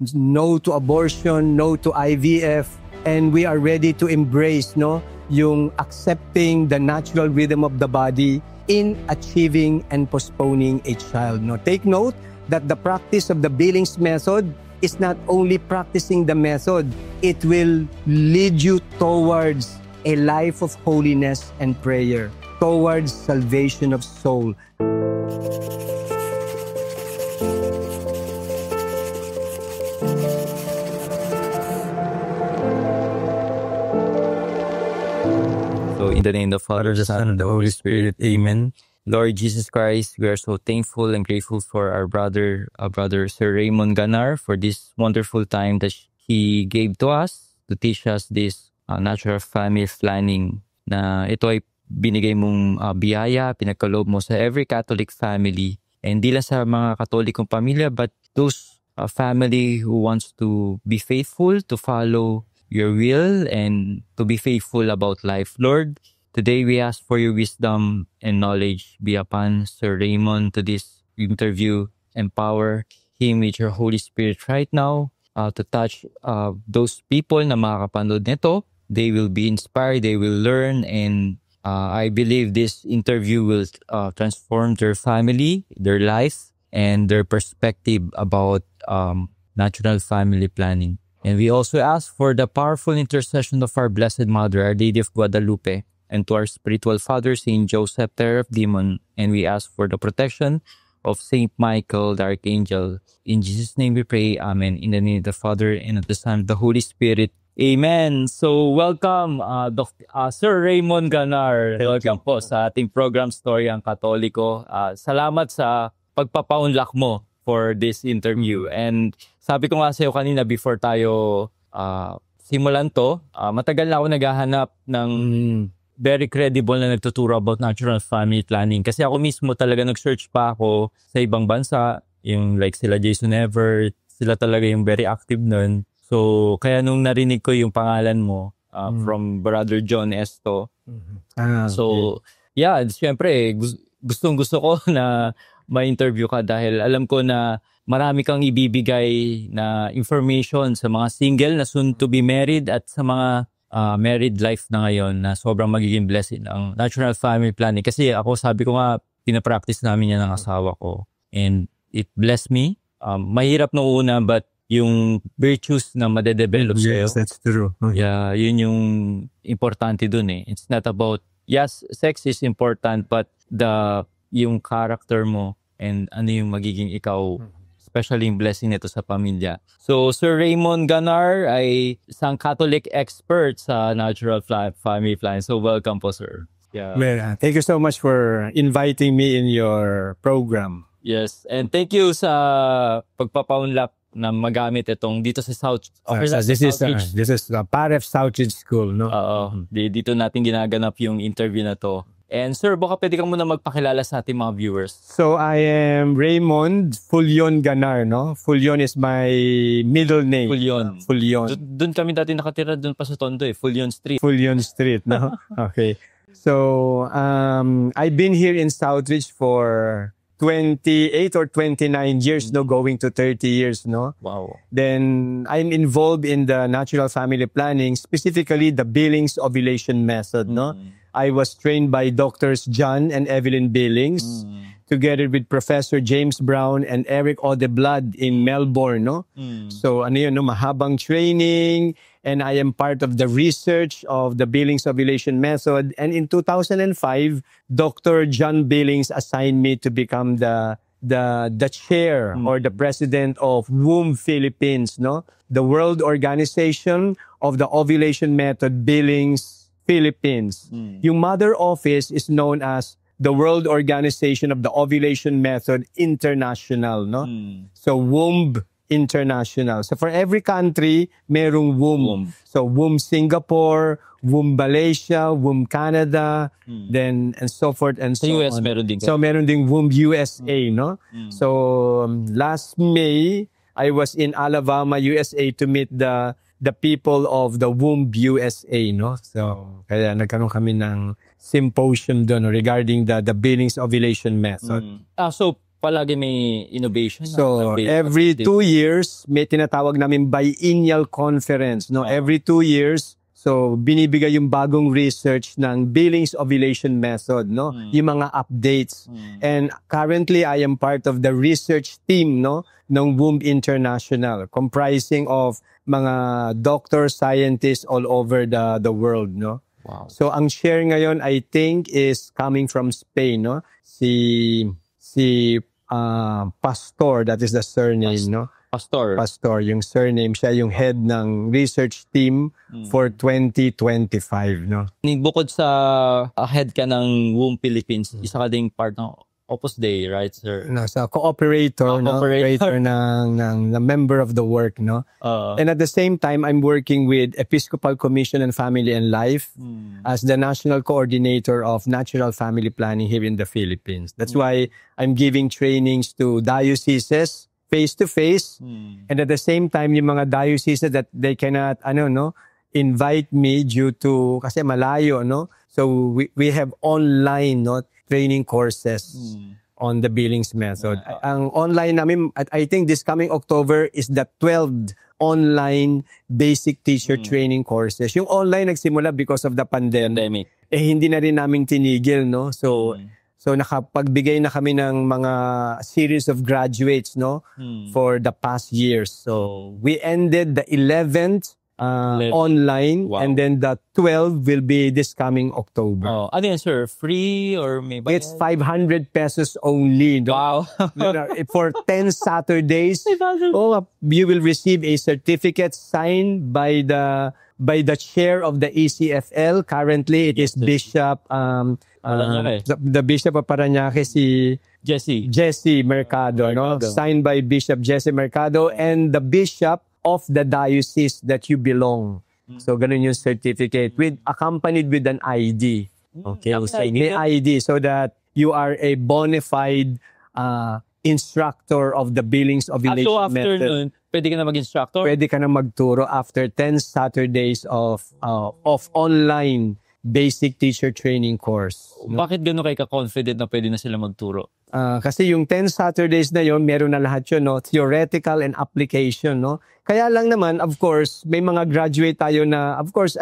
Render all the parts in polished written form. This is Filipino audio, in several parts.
no to abortion, no to IVF, and we are ready to embrace yung accepting the natural rhythm of the body in achieving and postponing a child. Take note that the practice of the Billings method is not only practicing the method, it will lead you towards a life of holiness and prayer, towards salvation of soul. So in the name of the Father, the Son, and the Holy Spirit, Amen. Lord Jesus Christ, we are so thankful and grateful for our brother Sir Raymond Ganar, for this wonderful time that he gave to us to teach us this natural family planning, na ito ay binigay mong biyaya, pinagkaloob mo sa every Catholic family. And di lang sa mga Katolikong pamilya, but those family who wants to be faithful, to follow your will, and to be faithful about life. Lord, today we ask for your wisdom and knowledge be upon Sir Raymond to this interview. Empower him with your Holy Spirit right now to touch those people na makakapanood nito. They will be inspired, they will learn, and I believe this interview will transform their family, their life, and their perspective about natural family planning. And we also ask for the powerful intercession of our Blessed Mother, Our Lady of Guadalupe, and to our spiritual father, Saint Joseph, Terror of Demon. And we ask for the protection of Saint Michael, the Archangel. In Jesus' name we pray, Amen. In the name of the Father, and of the Son, and the Holy Spirit. Amen. So welcome, Sir Raymond Ganar. Welcome po sa ating program Story ang Katoliko. Salamat sa pagpapaunlak mo for this interview. And sabi ko nga sa'yo kanina before tayo simulan to, matagal na ako naghahanap ng very credible na nagtuturo about natural family planning. Kasi ako mismo talaga nag-search pa ako sa ibang bansa, yung like sila Jason Evert, sila talaga yung very active nun. So, kaya nung narinig ko yung pangalan mo from Brother John Esto. So, yeah, siyempre, gustong-gusto ko na ma-interview ka dahil alam ko na marami kang ibibigay na information sa mga single na soon to be married at sa mga married life na ngayon na sobrang magiging blessing ang natural family planning. Kasi ako, sabi ko nga, pinapractice namin yan ng asawa ko. And it blessed me. Mahirap noong una, but yung virtues na madedevelop sa'yo. Yes, that's true. Yeah, yun yung importante dun eh. It's not about, yes, sex is important, but yung character mo and ano yung magiging ikaw, especially yung blessing nito sa pamilya. So, Sir Raymond Ganar ay isang Catholic expert sa natural family planning. So, welcome po, sir. Yeah. Well, thank you so much for inviting me in your program. Yes, and thank you sa pagpapaunlak na magamit itong dito sa South. This is Paref Southridge School, no? Dito natin ginaganap yung interview na to. And sir, baka pwede kang muna magpakilala sa ating mga viewers. So I am Raymond Fullion Ganar, no? Fullion is my middle name. Fullion. Doon kami dati nakatira, doon pa sa Tondo eh, Fullion Street. Fullion Street, no? Okay. So I've been here in Southridge for 28 or 29 years, no, going to 30 years, no? Wow. Then I'm involved in the natural family planning, specifically the Billings ovulation method, no? I was trained by Doctors John and Evelyn Billings, together with Professor James Brown and Eric Odeblad in Melbourne, no? So ano yun, no, mahabang training, and I am part of the research of the Billings ovulation method. And in 2005, Dr. John Billings assigned me to become the chair or the president of WOMB Philippines, no? The World Organization of the Ovulation Method Billings Philippines. Yung mother office is known as the World Organization of the Ovulation Method International, no? So WOMB International. So for every country, merong WOMB. So WOMB Singapore, WOMB Malaysia, WOMB Canada, then and so forth and so US, on. meron din So meron ding WOMB USA, no? So last May, I was in Alabama, USA to meet the people of the WOMB USA, no? So kaya nagkaroon kami ng symposium doon regarding the Billings ovulation method. So palagi may innovation. So, every 2 years, may tinatawag namin biennial conference. No? Every 2 years, so binibigay yung bagong research ng Billings Ovulation Method, no? Yung mga updates. And currently, I am part of the research team, no, ng Womb International, comprising of mga doctors, scientists all over the world, no? Wow. So, ang share ngayon, I think, is coming from Spain, no? Si Pastor, that is the surname, no? Pastor, yung surname, siya yung head ng research team for 2025, no? Bukod sa head ka ng Womb Philippines, isa ka ding part ng Opus Dei, right, sir? No, sa cooperator, no? Cooperator ng member of the work, no? And at the same time, I'm working with Episcopal Commission on Family and Life as the national coordinator of natural family planning here in the Philippines. That's why I'm giving trainings to dioceses face-to-face, and at the same time, yung mga dioceses that they cannot, invite me due to, kasi malayo, no? So, we have online, no, training courses on the Billings method. Ang online namin, I think this coming October is the 12th online basic teacher training courses. Yung online nagsimula because of the pandemic. Hindi na rin namin tinigil, no? So nakapagbigay na kami ng mga series of graduates, no, for the past years. So we ended the 11th online, and then the 12 will be this coming October. Ano yan, sir? Free or may bayad? It's 500 pesos only. No? Wow. For 10 Saturdays, you will receive a certificate signed by the chair of the ECFL. Currently, it is Bishop the Bishop of Parañaque, si Jesse Mercado, no? Signed by Bishop Jesse Mercado and the Bishop of the diocese that you belong. So, ganun yung certificate accompanied with an ID. Okay, may ID so that you are a bona fide instructor of the Billings Ovulation so after method. nun, pwede ka na mag-instructor? Pwede ka na magturo after 10 Saturdays of online basic teacher training course. No? Bakit gano'n kayo ka-confident na pwede na sila magturo? Kasi yung 10 Saturdays na yon, meron na lahat yun, no? Theoretical and application, no? Kaya lang naman, of course, may mga graduate tayo na, of course,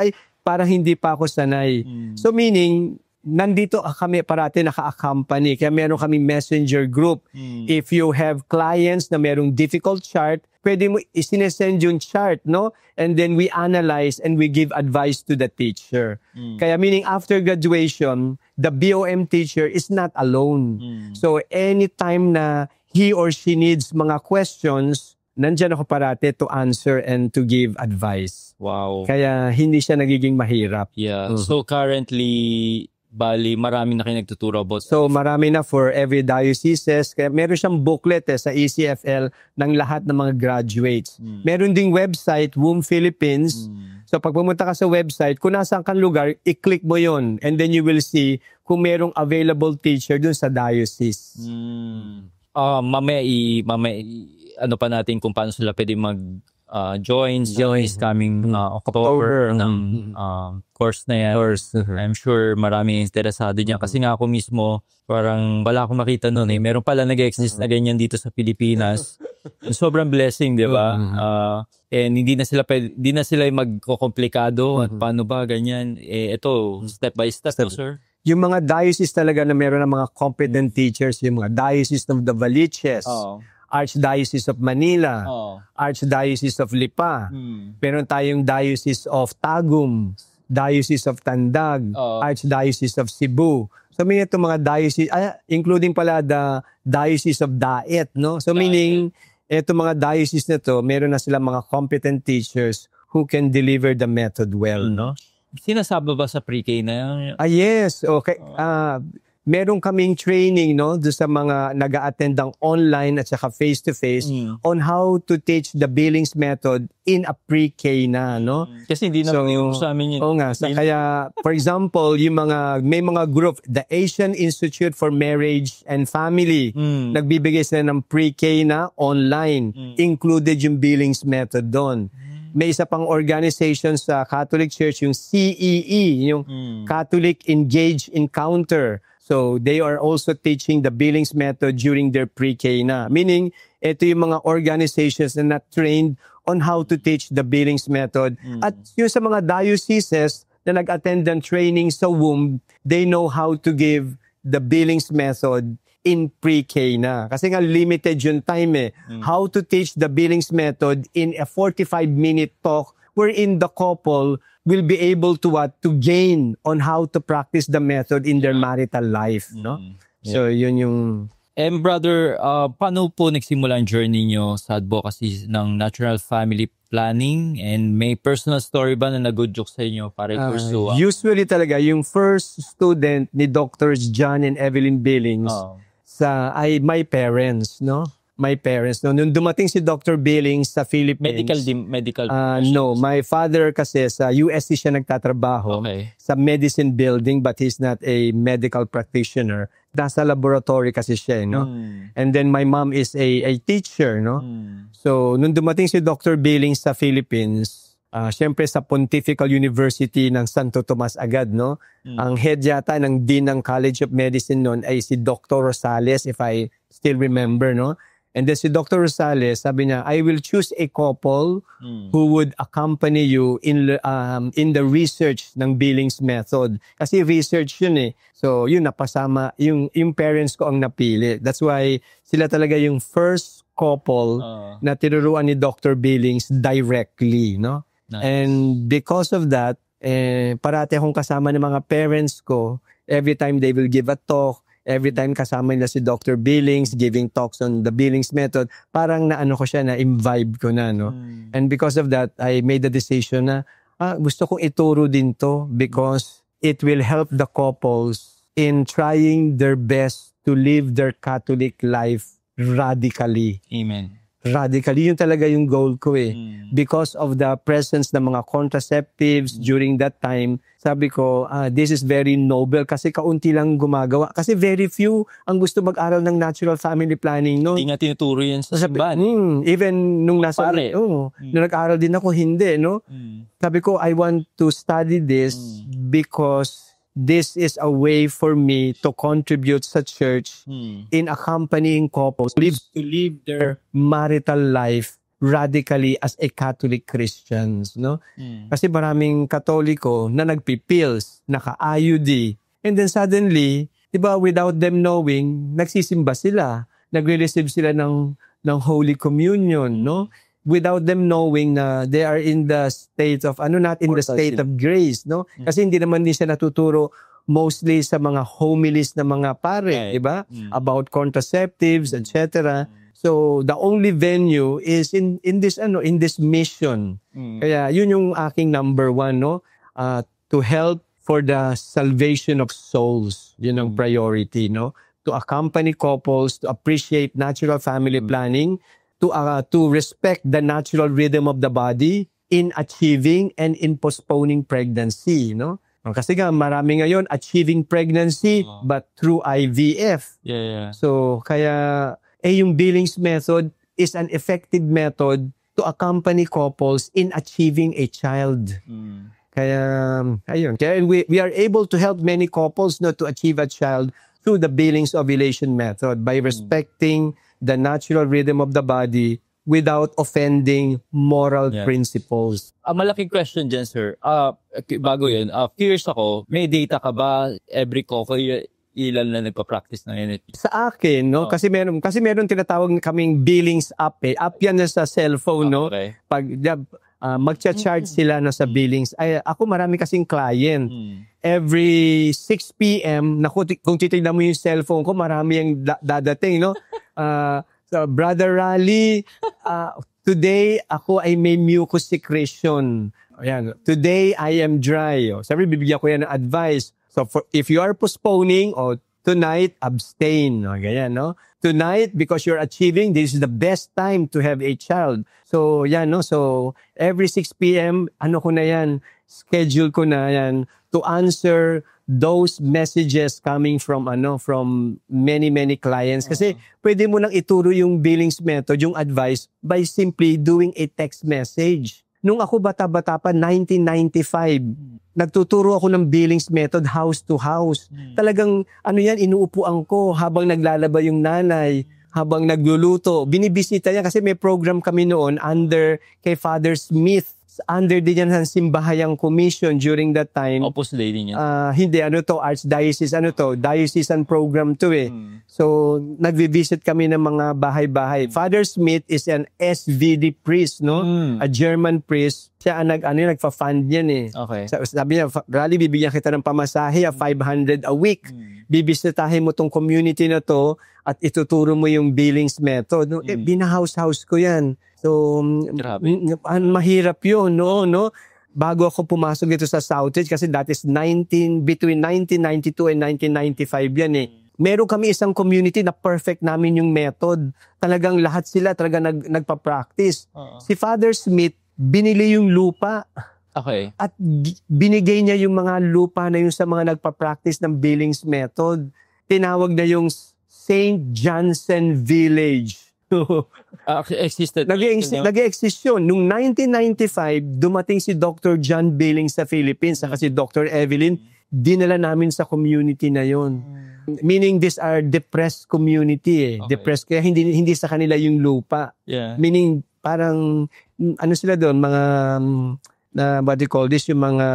parang hindi pa ako sanay. So meaning, nandito kami parati naka-accompany. Kaya meron kami messenger group. If you have clients na merong difficult chart, pwede mo isinesend yung chart, no? And then we analyze and we give advice to the teacher. Kaya meaning after graduation, the BOM teacher is not alone. So anytime na he or she needs mga questions, nandyan ako parati to answer and to give advice. Wow. Kaya hindi siya nagiging mahirap. Yeah. So currently, bali, marami na kayo nagtuturo about. So, marami na for every dioceses. Kaya meron siyang booklet sa ECFL ng lahat ng mga graduates. Meron ding website, Womb Philippines. So, pag pumunta ka sa website, kung nasaan kang lugar, i-click mo yon, and then you will see kung merong available teacher dun sa diocese. Mamaya ano pa natin kung paano sila pwede join is coming October ng course na yan. I'm sure marami interesado niya kasi nga ako mismo parang wala akong makita noon meron pala nag-exist na ganyan dito sa Pilipinas. Sobrang blessing, di ba? And hindi na sila magkokomplikado at paano ba ganyan. Ito step by step, sir. Yung mga diocese talaga na meron ng mga competent teachers, yung mga diocese of the Valiches, Archdiocese of Manila, Archdiocese of Lipa, meron tayong Diocese of Tagum, Diocese of Tandag, Archdiocese of Cebu. So may itong mga diocese, including pala the Diocese of Daet, no? So meaning, itong mga diocese na to, meron na sila mga competent teachers who can deliver the method well, no? Sinasaba ba sa pre-K na yan? Yes. Okay. Meron kaming training, no, do sa mga nag-a-attend ng online at saka face-to-face on how to teach the Billings method in a pre-K na, no? Kasi hindi na sa amin yun. Oo nga. Kaya, for example, may mga group, the Asian Institute for Marriage and Family, nagbibigay sila ng pre-K na online. Included yung Billings method doon. May isa pang organization sa Catholic Church, yung CEE, yung Catholic Engaged Encounter. So they are also teaching the Billings method during their pre-K na. Meaning, ito yung mga organizations na na-trained on how to teach the Billings method. At yung sa mga dioceses na nag-attend ng training sa womb, they know how to give the Billings method in pre-K na. Kasi nga limited yung time eh. How to teach the Billings method in a 45-minute talk wherein the couple will be able to gain on how to practice the method in their marital life, no? So yun yung Brother, paano po nagsimula ang journey nyo sa advocacy ng natural family planning, and may personal story ba na nag-joke sa inyo para i-pursue? Usually talaga yung first student ni Doctors John and Evelyn Billings ay my parents, no? My parents. No, nung dumating si Dr. Billings sa Philippines. Medical no, my father kasi sa USC siya nagtatrabaho sa medicine building, but he's not a medical practitioner. Nasa laboratory kasi siya, no? And then my mom is a teacher, no? So nung dumating si Dr. Billings sa Philippines, syempre sa Pontifical University ng Santo Tomas agad, no? Ang head yata ng Dean ng College of Medicine noon ay si Dr. Rosales, if I still remember, no? And then si Dr. Rosales, sabi niya, I will choose a couple who would accompany you in the research ng Billings method. Kasi research yun eh. So yun, napasama, yung parents ko ang napili. That's why sila talaga yung first couple na tinuruan ni Dr. Billings directly, no? Nice. And because of that, parati akong kasama ng mga parents ko. Every time they will give a talk, every time kasama nila si Dr. Billings giving talks on the Billings method, parang naano ko siya, na-imbibe ko na, no? And because of that, I made the decision na gusto kong ituro din to because it will help the couples in trying their best to live their Catholic life radically. Amen. Radically, yun talaga yung goal ko eh. Because of the presence ng mga contraceptives during that time, sabi ko, this is very noble kasi kaunti lang gumagawa. Kasi very few ang gusto mag-aral ng natural family planning, no? Hindi nga tinuturo yan sa simbahan. Even nung nasa, nung nag-aral din ako, hindi, no? Sabi ko, I want to study this because this is a way for me to contribute sa church in accompanying couples to live their marital life radically as a Catholic Christians, no? Kasi maraming Katoliko na nagpipills, naka-IUD, and then suddenly, di ba, without them knowing, nagsisimba sila, nagre-receive sila ng Holy Communion, no? Without them knowing na they are in the state of, not in the state of grace, no? Kasi hindi naman din siya natuturo mostly sa mga homilies na mga pare, diba? About contraceptives, etc. So, the only venue is in this mission. Kaya, yun yung aking number one, no? To help for the salvation of souls. Yun ang priority, no? To accompany couples, to appreciate natural family planning, to respect the natural rhythm of the body in achieving and in postponing pregnancy, no? Kasi nga marami ngayon achieving pregnancy but through IVF. So kaya yung Billings method is an effective method to accompany couples in achieving a child. Kaya ayun, kaya we are able to help many couples to achieve a child through the Billings ovulation method by respecting the natural rhythm of the body without offending moral principles. Malaking question dyan, sir. Bago yun, curious ako, may data ka ba every couple ilan na nagpa-practice ng NFP? Sa akin, no, kasi meron tinatawag kaming Billings app eh. App yan na sa cellphone, no. Pag magcha-charge sila sa Billings. Ako marami kasing client. Every 6 p.m., kung titignan mo yung cellphone ko, marami yung dadating, no? So, Brother Rally, today ako ay may mucus secretion. Ayan. Today I am dry. Sabi, bibigyan ko yan ng advice. So, if you are postponing, tonight, abstain. Ganyan, no? Tonight, because you're achieving, this is the best time to have a child. So, yan, no? So, every 6 p.m., ko na yan, schedule ko na yan to answer those messages coming from many clients. Kasi pwede mo nang ituro yung Billings method, yung advice, by simply doing a text message. Nung ako bata-bata pa, 1995, nagtuturo ako ng Billings method house to house. Talagang, inuupuan ko habang naglalaba yung nanay, habang nagluluto. Binibisita niya kasi may program kami noon under kay Father Smith. Under din yan ng Simbahayang Commission during that time. Opus Dei din yan. Hindi, Archdiocese, diocesan program to eh. So, nagvi-visit kami ng mga bahay-bahay. Father Smith is an SVD priest, no? A German priest. Siya ang nagfa-fund yan eh. Okay. Sabi niya, Rally, bibigyan kita ng pamasahe, 500 a week. Bibisitahin mo tong community na to at ituturo mo yung Billings method. No? Binahouse-house ko yan. So, mahirap yun, no? Bago ako pumasok dito sa Southridge, kasi that is between 1992 and 1995 yan eh. Meron kami isang community na perfect namin yung method. Talagang lahat sila nagpa-practice. Si Father Smith, binili yung lupa. Okay. At binigay niya yung mga lupa na yung sa mga nagpa-practice ng Billings method. Tinawag na yung St. Johnson Village. Existed. Nag-exist yun. Noong 1995, dumating si Dr. John Billings sa Philippines, saka si Dr. Evelyn, dinala namin sa community na yun. Meaning these are depressed community eh. Okay. Depressed, kaya hindi sa kanila yung lupa. Yeah. Meaning parang, sila doon, mga, what do you call this, yung mga,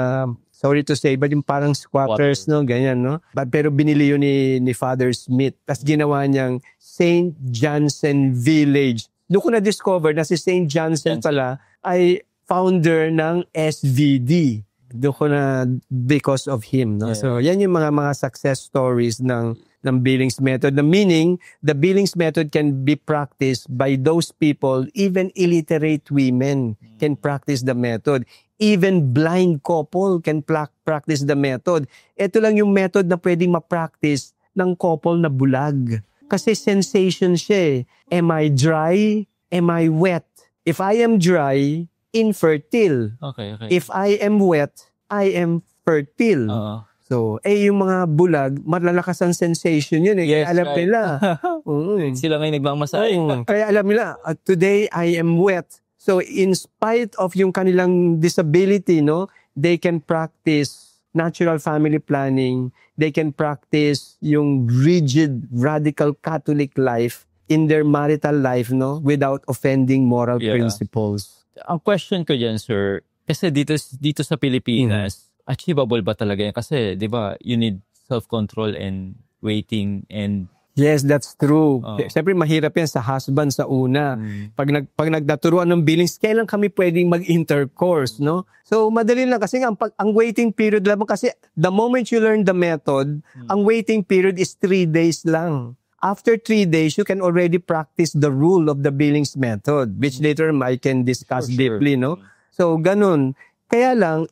sorry to say, but yung parang squatters, no? Ganyan, no? Pero binili yun ni Father Smith. Tapos ginawa niyang St. Johnson Village. Doon ko na-discover na si St. Johnson pala ay founder ng SVD. Doon ko na, because of him, no? Yeah. So, yan yung mga success stories ng Billings method. The meaning, the Billings method can be practiced by those people, even illiterate women can practice the method. Even blind couple can practice the method. Ito lang yung method na pwedeng ma-practice ng couple na bulag. Kasi sensation siya eh. Am I dry? Am I wet? If I am dry, infertile. Okay. If I am wet, I am fertile. So, yung mga bulag, malalakas ang sensation yun eh. Yes, kaya alam nila. Sila ngayon nagmamasahe. Kaya alam nila, today I am wet. So, in spite of yung kanilang disability, no, they can practice natural family planning. They can practice yung rigid, radical Catholic life in their marital life, no, without offending moral principles. Ang question ko dyan, sir, kasi dito sa Pilipinas, achievable ba talaga yan? Kasi, di ba, you need self-control and waiting and... Yes, that's true. Siyempre, mahirap yan sa husband sa una. Pag nagdaturuan ng Billings, kailan kami pwedeng mag-intercourse, no? So, madali lang kasi ang waiting period lang, kasi the moment you learn the method, ang waiting period is 3 days lang. After 3 days, you can already practice the rule of the Billings method, which later I can discuss deeply, no? So, ganun. Kaya lang,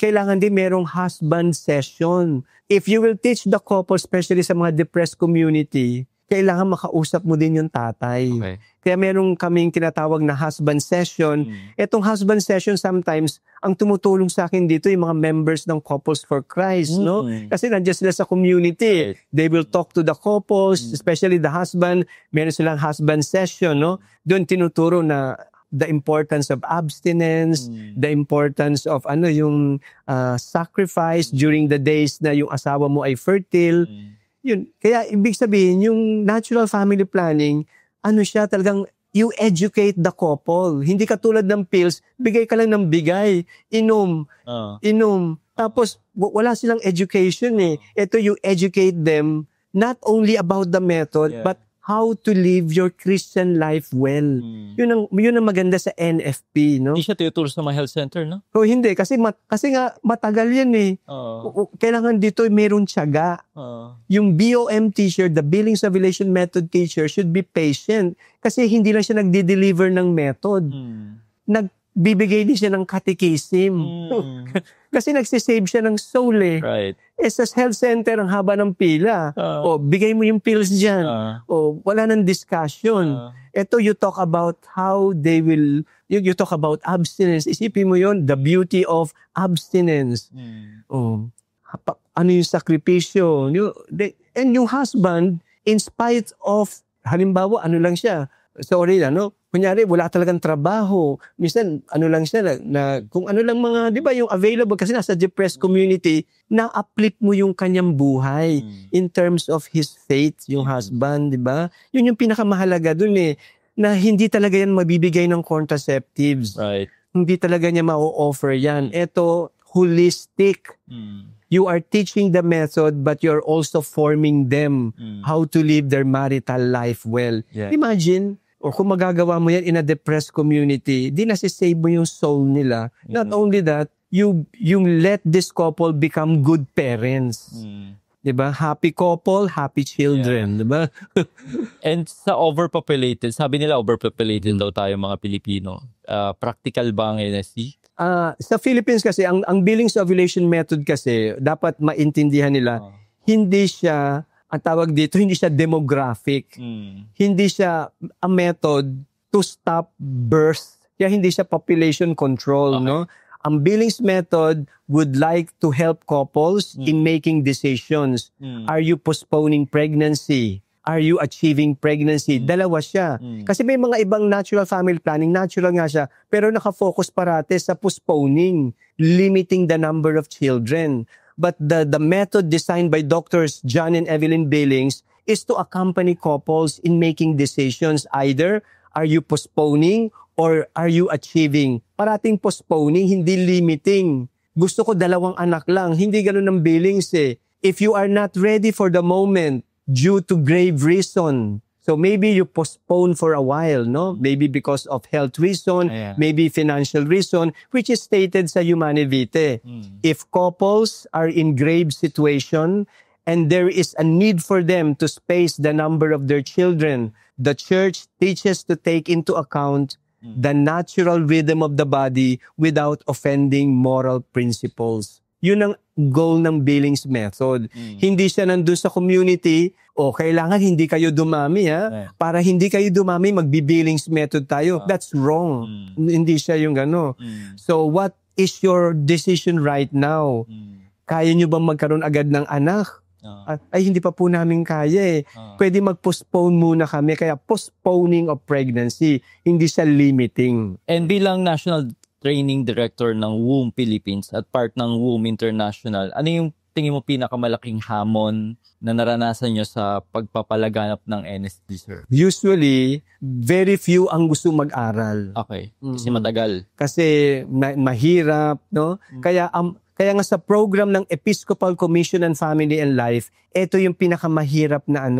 kailangan din merong husband session. If you will teach the couple, especially sa mga depressed community, kailangan makausap mo din yung tatay. Okay. Kaya merong kaming tinatawag na husband session. Etong husband session sometimes, ang tumutulong sa akin dito yung mga members ng Couples for Christ, no? Kasi nandiyan sila sa community. They will talk to the couples, especially the husband. Meron silang husband session, no? Doon tinuturo na the importance of abstinence, the importance of yung sacrifice during the days na yung asawa mo ay fertile. Yun. Kaya ibig sabihin, yung natural family planning, siya talagang you educate the couple. Hindi katulad ng pills, bigay ka lang ng bigay. Inom. Tapos wala silang education eh. Ito, you educate them not only about the method, but how to live your Christian life well. Yun ang maganda sa NFP, no? Hindi siya tinuturo sa mga health center, no? So, hindi. Kasi nga, matagal yan eh. Kailangan dito meron tiyaga. Yung BOM teacher, the Billings Revelation Method teacher, should be patient. Kasi hindi lang siya nagde-deliver ng method. Nagbibigay din siya ng catechism. Kasi nagsisave siya ng soul eh. Right. Sa health center, ang haba ng pila. Bigay mo yung pills dyan. Wala nang discussion. Ito, you talk about how they will, you talk about abstinence. Isipin mo yun, the beauty of abstinence. Ano yung sakripisyo. And yung husband, in spite of, halimbawa, ano lang siya, sorry, Kunyari, wala talagang trabaho. Minsan, ano lang siya, kung ano lang mga, di ba, yung available, kasi nasa depressed community, na-uplift mo yung kanyang buhay in terms of his faith, yung husband, di ba? Yun yung pinakamahalaga dun na hindi talaga yan mabibigay ng contraceptives. Right. Hindi talaga niya ma-offer yan. Ito, holistic. You are teaching the method, but you're also forming them how to live their marital life well. Yeah. Imagine, or kung magagawa mo yan in a depressed community, di nasisave mo yung soul nila. Not only that, you let this couple become good parents. Diba? Happy couple, happy children. Diba? And sa overpopulated, sabi nila overpopulated daw tayo mga Pilipino. Practical ba ang NSD? Sa Philippines kasi, ang Billings ovulation method kasi, dapat maintindihan nila, hindi siya, ang tawag dito, hindi siya demographic. Hindi siya a method to stop birth. Kaya hindi siya population control, no? Ang Billings method would like to help couples in making decisions. Are you postponing pregnancy? Are you achieving pregnancy? Dalawa siya. Kasi may mga ibang natural family planning, natural nga siya, pero nakafocus parate sa postponing, limiting the number of children. But the method designed by Doctors John and Evelyn Billings is to accompany couples in making decisions. Either, are you postponing or are you achieving? Parating postponing, hindi limiting. Gusto ko 2 anak lang. Hindi ganun ang Billings eh. If you are not ready for the moment due to grave reason, so maybe you postpone for a while, no? Maybe because of health reason, maybe financial reason, which is stated sa Humanae Vitae. If couples are in grave situation and there is a need for them to space the number of their children, the church teaches to take into account the natural rhythm of the body without offending moral principles. Yun ang goal ng Billings method. Hindi siya nandun sa community, kailangan hindi kayo dumami para hindi kayo dumami, magbi-Billings method tayo. That's wrong. Hindi siya yung gano. So what is your decision right now? Kaya nyo bang magkaroon agad ng anak? Ay, hindi pa po namin kaya Pwede mag-postpone muna kami. Kaya postponing of pregnancy, hindi siya limiting. And bilang National Training Director ng WOMB Philippines at part ng WOMB International, ano yung tingin mo pinakamalaking hamon na naranasan nyo sa pagpapalaganap ng NSD, sir? Usually, very few ang gusto mag-aral. Okay. Kasi matagal. Kasi mahirap, no? Kaya nga sa program ng Episcopal Commission on Family and Life, ito yung pinakamahirap na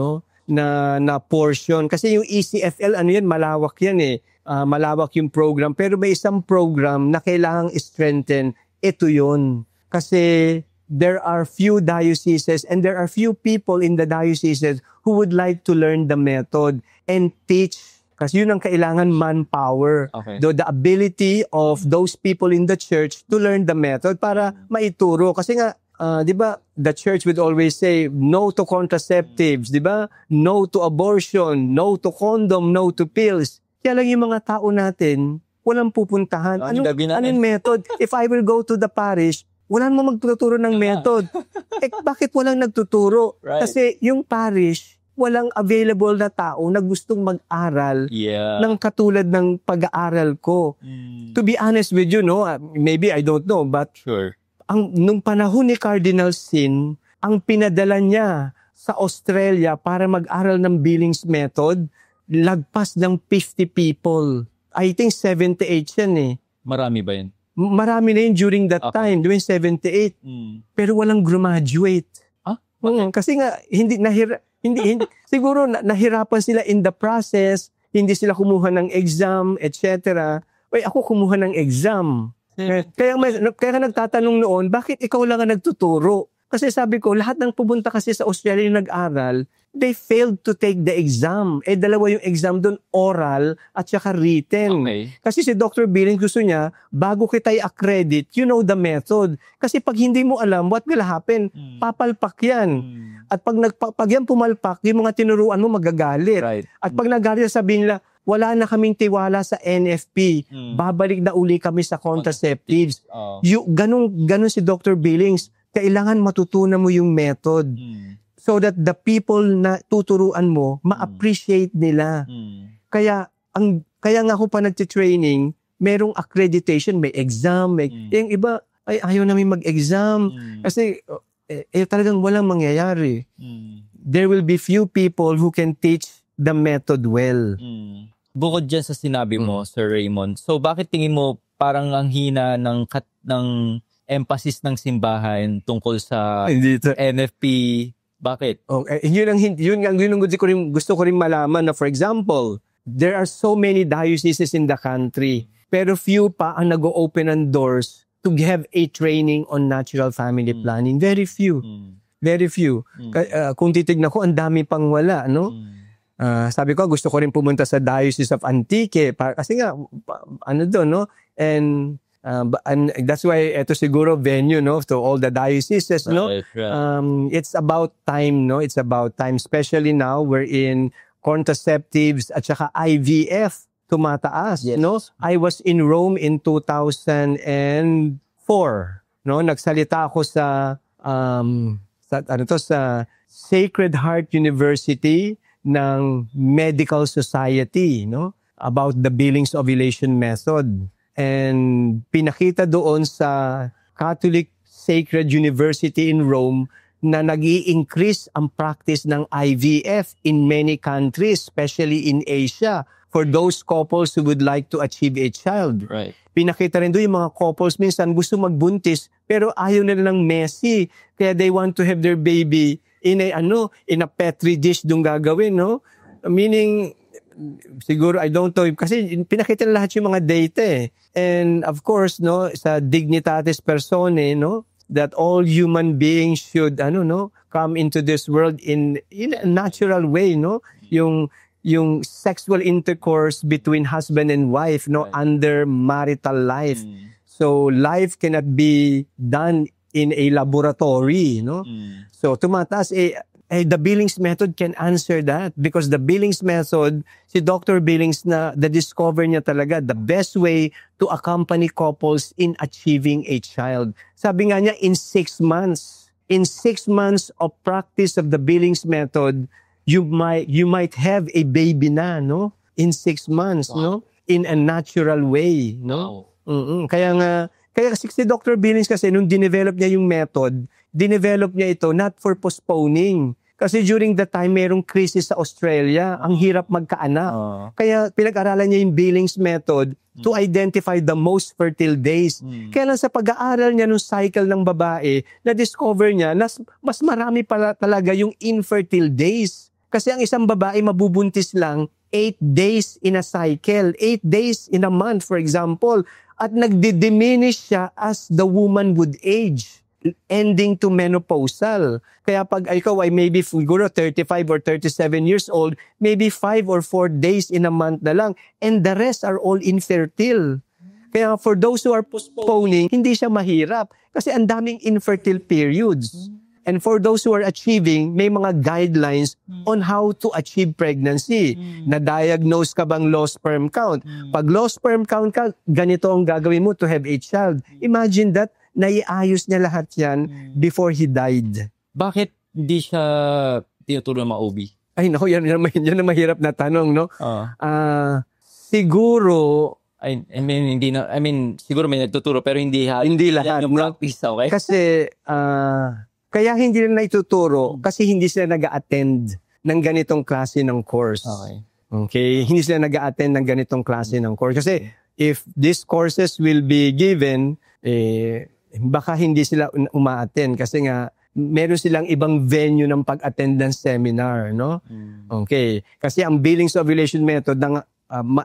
na portion. Kasi yung ECFL, malawak yan malawak yung program. Pero may isang program na kailangang strengthen, ito yun. Kasi there are few dioceses and there are few people in the dioceses who would like to learn the method and teach. Kasi yun ang kailangan, manpower. Okay. The ability of those people in the church to learn the method para maituro. Kasi nga, di ba, the church would always say, no to contraceptives, di ba? No to abortion, no to condom, no to pills. Kaya lang yung mga tao natin, walang pupuntahan. Anong method? If I will go to the parish, wala namang magtuturo ng method. Bakit walang nagtuturo? Right. Kasi yung parish, walang available na tao na gustong mag-aral ng katulad ng pag-aaral ko. To be honest with you, no, maybe I don't know, but sure. Nung panahon ni Cardinal Sin, ang pinadala niya sa Australia para mag-aral ng Billings method, lagpas ng 50 people. I think 78 yan Marami ba yun? Marami na yun during that time, during 78. Pero walang graduate. Kasi nga, hindi siguro nahirapan sila in the process, hindi sila kumuha ng exam, etc. Ako kumuha ng exam. Kaya nagtatanong noon, bakit ikaw lang ang nagtuturo? Kasi sabi ko, lahat ng pumunta kasi sa Australia yung nag-aral, they failed to take the exam. Dalawa yung exam doon, oral at saka written. Okay. Kasi si Dr. Billings gusto niya, bago kita i-accredit, you know the method. Kasi pag hindi mo alam, what will happen? Papalpak yan. At pag yan pumalpak, yung mga tinuruan mo magagalit. Right. At pag nagalit, sabihin nila, wala na kaming tiwala sa NFP. Babalik na uli kami sa contraceptives. Ganun si Dr. Billings. Kailangan matutunan mo yung method. So that the people na tuturuan mo, ma-appreciate nila. Kaya kaya nga ako pa nagtitraining, merong accreditation, may exam, yung iba, ay ayaw namin mag-exam. Kasi, talagang walang mangyayari. There will be few people who can teach the method well. Bukod dyan sa sinabi mo, Sir Raymond, so bakit tingin mo parang ang hina ng emphasis ng simbahan tungkol sa NFP? Bakit? Yun ang gusto ko rin malaman na, for example, there are so many dioceses in the country, pero few pa ang nag-open ng doors to have a training on natural family planning. Very few. Very few. Kung titignan ko, ang dami pang wala, no? Sabi ko, gusto ko rin pumunta sa Diocese of Antique kasi nga, no? And that's why ito siguro venue, no, to all the dioceses, no? Right. It's about time, no? It's about time, especially now we're in contraceptives at saka IVF tumataas, no? I was in Rome in 2004, no? Nagsalita ako sa Sacred Heart University ng Medical Society, no? About the Billings Ovulation Method. And pinakita doon sa Catholic Sacred University in Rome na nag-i-increase ang practice ng IVF in many countries, especially in Asia, for those couples who would like to achieve a child. Right. Pinakita rin doon yung mga couples minsan gusto magbuntis pero ayaw nila ng messy. Kaya they want to have their baby in a petri dish doon gagawin, no? Meaning, siguro, I don't know, kasi pinakita na lahat yung mga data eh. And of course, no, sa Dignitatis Personae, no, that all human beings should, come into this world in a natural way, no? Yung sexual intercourse between husband and wife, no, under marital life. So life cannot be done in a laboratory, no? So tumataas the Billings method can answer that because the Billings method, si Dr. Billings na discover niya talaga the best way to accompany couples in achieving a child. Sabi nga niya, in 6 months of practice of the Billings method, you might have a baby na, no? In 6 months, no? In a natural way, no? Kaya si Dr. Billings kasi nung dinevelop niya yung method, dinevelop niya ito not for postponing. Kasi during the time merong crisis sa Australia, ang hirap magkaanak. Kaya pinag-aralan niya yung Billings method to identify the most fertile days. Kaya lang sa pag-aaral niya ng cycle ng babae, na-discover niya na mas marami pala talaga yung infertile days. Kasi ang isang babae mabubuntis lang 8 days in a cycle, 8 days in a month, for example. At nagdi-diminish siya as the woman would age, ending to menopausal. Kaya pag ikaw ay maybe siguro 35 or 37 years old, maybe 5 or 4 days in a month na lang, and the rest are all infertile. Kaya for those who are postponing, hindi siya mahirap kasi ang daming infertile periods. And for those who are achieving, may mga guidelines on how to achieve pregnancy. Na-diagnose ka bang low sperm count? Pag low sperm count ka, ganito ang gagawin mo to have a child. Imagine that, naiayos niya lahat yan before he died. Bakit hindi siya tinuturo ng mga OB? Ay, naku, yan ang mahirap na tanong, no? Siguro, siguro may nagtuturo pero hindi lahat, no? Practice, okay? Kasi, kaya hindi nila naituturo kasi hindi sila nag-a-attend ng ganitong klase ng course. Okay? Hindi sila nag-a-attend ng ganitong klase ng course. Kasi if these courses will be given, baka hindi sila uma-attend kasi nga meron silang ibang venue ng pag-attend ng seminar, no? Okay. Kasi ang Billings Ovulation Method,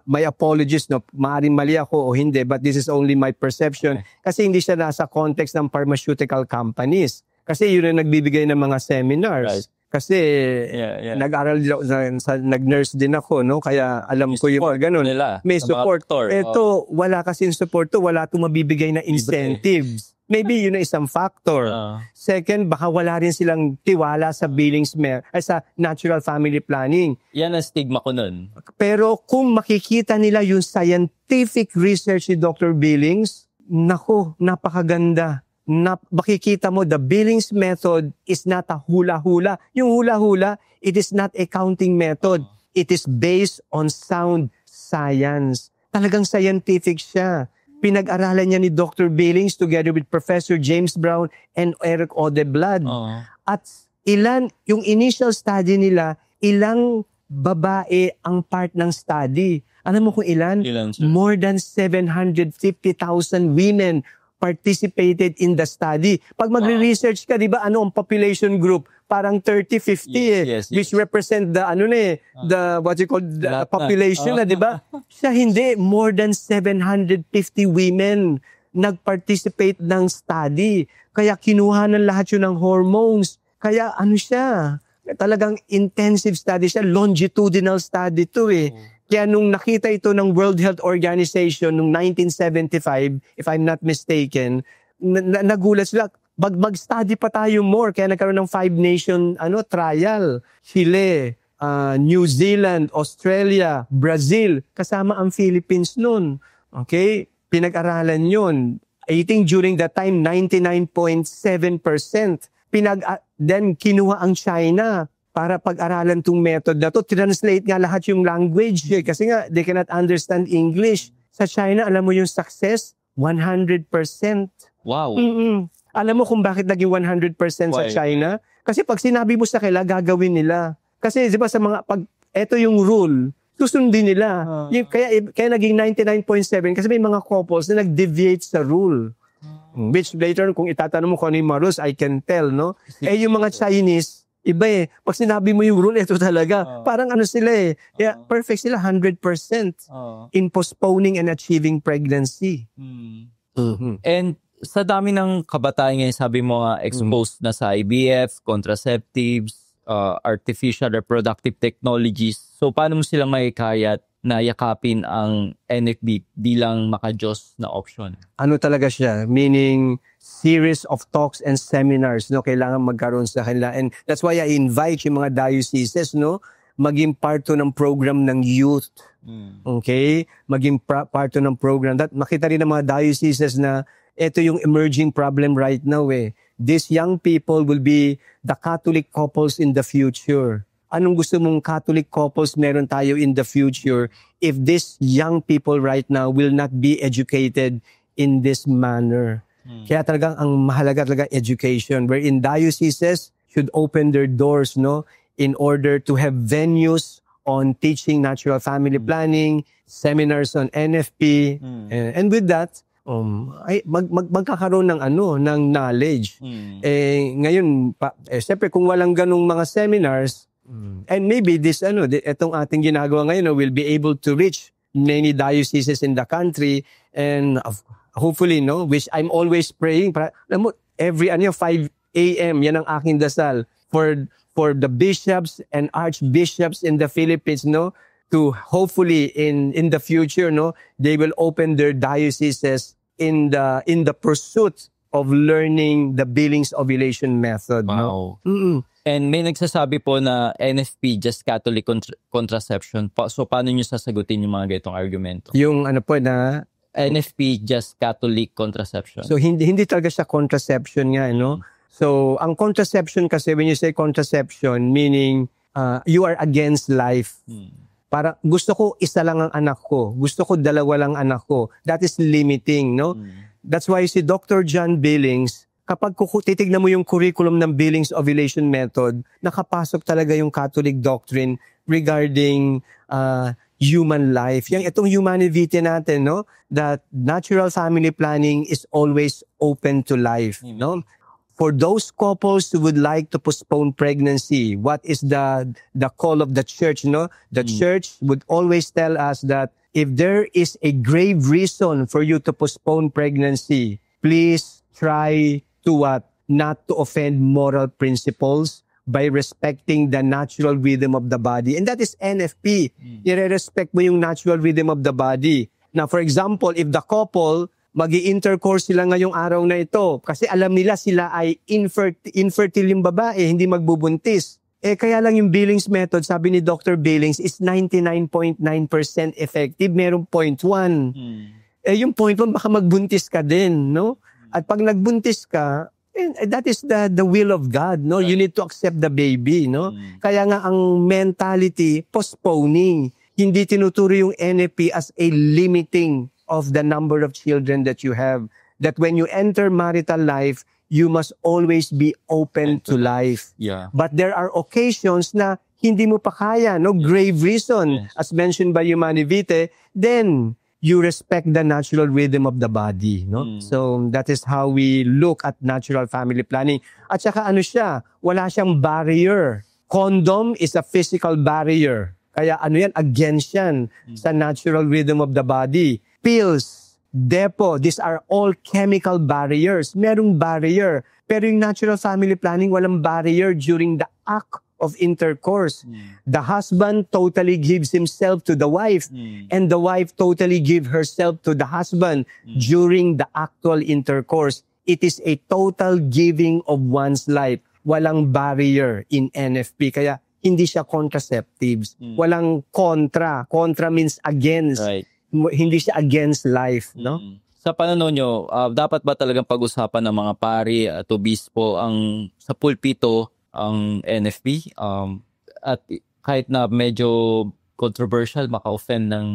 may apologies, no? Maaaring mali ako o hindi, but this is only my perception. Kasi hindi siya nasa context ng pharmaceutical companies. Kasi yun ang nagbibigay ng mga seminars. Right. Kasi nag-aral nag-nurse din ako, no? Kaya alam ko yung ganun. May support. Ito, wala kasing support to. Wala itong mabibigay na incentives. Maybe yun ang isang factor. Second, baka wala rin silang tiwala sa Billings sa natural family planning. Yan ang stigma ko nun. Pero kung makikita nila yung scientific research ni Dr. Billings, naku, napakaganda. Makikita mo, the Billings method is not a hula-hula. Yung hula-hula, it is not a counting method. It is based on sound science. Talagang scientific siya. Pinag-aralan niya ni Dr. Billings together with Professor James Brown and Eric Odeblad. At yung initial study nila, ilang babae ang part ng study. Alam mo kung ilan? More than 750,000 women participated in the study. Pag magre-research ka, di ba, ano ang population group? Parang 30-50 which represent the, the, what you call, the population, di ba? Siya hindi, more than 750 women nag-participate ng study. Kaya kinuha ng lahat yun ng hormones. Kaya siya, talagang intensive study siya, longitudinal study to Kaya nung nakita ito ng World Health Organization noong 1975, if I'm not mistaken, nagulat sila, mag-study pa tayo more. Kaya nagkaroon ng 5-nation trial. Chile, New Zealand, Australia, Brazil, kasama ang Philippines noon. Okay? Pinag-aralan yun. I think during that time, 99.7%. Then kinuha ang China para pag-aralan tong method na to. Translate nga lahat yung language kasi nga they cannot understand English. Sa China, alam mo yung success? 100%. Wow. Alam mo kung bakit naging 100% sa China? Kasi pag sinabi mo sa kanila, gagawin nila. Kasi di ba sa mga, eto yung rule, susundin nila. Kaya naging 99.7 kasi may mga couples na nag-deviate sa rule. Which later, kung itatanong mo kung ano yung mga rules, I can tell, no? Yung mga Chinese, iba pag sinabi mo yung rule, ito talaga. Parang sila Kaya perfect sila, 100% in postponing and achieving pregnancy. And sa dami ng kabataan ngayon, sabi mo nga, exposed na sa IVF, contraceptives, artificial reproductive technologies. So, paano mo sila makikayat na yakapin ang NFP bilang maka-Diyos na option? Talaga siya? Meaning, series of talks and seminars, no? Kailangan magkaroon sa kanila. And that's why I invite yung mga dioceses, no? Maging part ng program ng youth. Okay? Maging part ng program. Makita rin ng mga dioceses na ito yung emerging problem right now These young people will be the Catholic couples in the future. Anong gusto mong Catholic couples meron tayo in the future if these young people right now will not be educated in this manner? Kaya talagang ang mahalaga talaga education, wherein dioceses should open their doors, no, in order to have venues on teaching natural family planning, seminars on NFP, and with that, magkakaroon ng ng knowledge. Ngayon, siyempre kung walang ganung mga seminars, and maybe itong ating ginagawa ngayon will be able to reach many dioceses in the country, and hopefully, which I'm always praying, every 5 a.m., yan ang aking dasal for the bishops and archbishops in the Philippines, to hopefully in the future, they will open their dioceses in the pursuit of learning the Billings ovulation method. Wow. And may nagsasabi po na NFP, just Catholic contraception. So, paano nyo sasagutin yung mga ganitong argumento? Yung na NFP, just Catholic contraception. So, hindi talaga siya contraception nga, So, ang contraception kasi, when you say contraception, meaning you are against life. Para gusto ko isa lang ang anak ko. Gusto ko dalawa lang anak ko. That is limiting, That's why si Dr. John Billings, kapag titignan mo yung curriculum ng Billings ovulation method, nakapasok talaga yung Catholic doctrine regarding human life. Itong humanity natin, that natural family planning is always open to life, For those couples who would like to postpone pregnancy, what is the call of the church, The church would always tell us that if there is a grave reason for you to postpone pregnancy, please try to not to offend moral principles by respecting the natural rhythm of the body. And that is NFP. I-respect mo yung natural rhythm of the body. Now, for example, if the couple magi-intercourse sila ngayong araw na ito kasi alam nila sila ay infertile yung babae, hindi magbubuntis. Kaya lang yung Billings method, sabi ni Dr. Billings, is 99.9% effective. Merong 0.1. Yung 0.1 baka magbuntis ka din, At pag nagbuntis ka, that is the will of God, You need to accept the baby, Kaya nga ang mentality, postponing. hindi tinuturo yung NFP as a limiting of the number of children that you have. That when you enter marital life, you must always be open to life. Yeah. But there are occasions na hindi mo pa kaya, no? Grave reason, as mentioned by Humani Vitae, then you respect the natural rhythm of the body, no? So that is how we look at natural family planning. At saka ano siya, wala siyang barrier. Condom is a physical barrier. Kaya ano yan, against yan sa natural rhythm of the body. Pills, depo, these are all chemical barriers. Merong barrier. Pero yung natural family planning, walang barrier during the act of intercourse. The husband totally gives himself to the wife, and the wife totally gives herself to the husband during the actual intercourse. It is a total giving of one's life. Walang barrier in NFP. Kaya hindi siya contraceptives. Walang kontra. Kontra means against. Right. Hindi siya against life, no? Sa pananaw nyo, dapat ba talagang pag-usapan ng mga pari at obispo ang sa pulpito ang NFP? At kahit na medyo controversial, maka-offend ng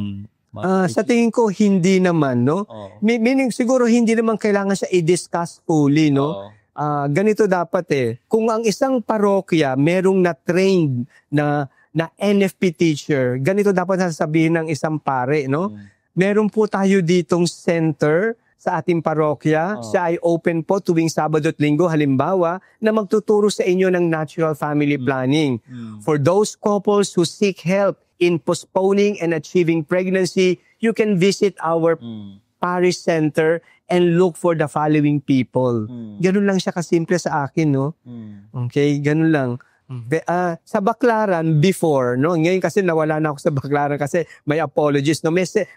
mga Sa tingin ko, hindi naman, no? Meaning, siguro hindi naman kailangan siya i-discuss fully, no? Ganito dapat kung ang isang parokya merong na-trained na NFP teacher, ganito dapat sasabihin ng isang pare, no? Meron po tayo ditong center sa ating parokya. Siya ay open po tuwing Sabado at Linggo, halimbawa, na magtuturo sa inyo ng natural family planning. For those couples who seek help in postponing and achieving pregnancy, you can visit our parish center and look for the following people. Ganun lang siya kasimple sa akin, no? Okay, ganun lang. Sa Baclaran, before, no? Ngayon kasi nawala na ako sa Baclaran kasi may apologies, no?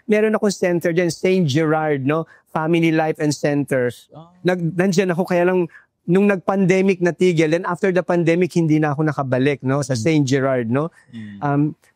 Meron akong center dyan, St. Gerard, no? Family Life and Centers. Nandiyan ako, kaya lang, nung nag-pandemic natigil, and after the pandemic, hindi na ako nakabalik, no? Sa St. Gerard, no?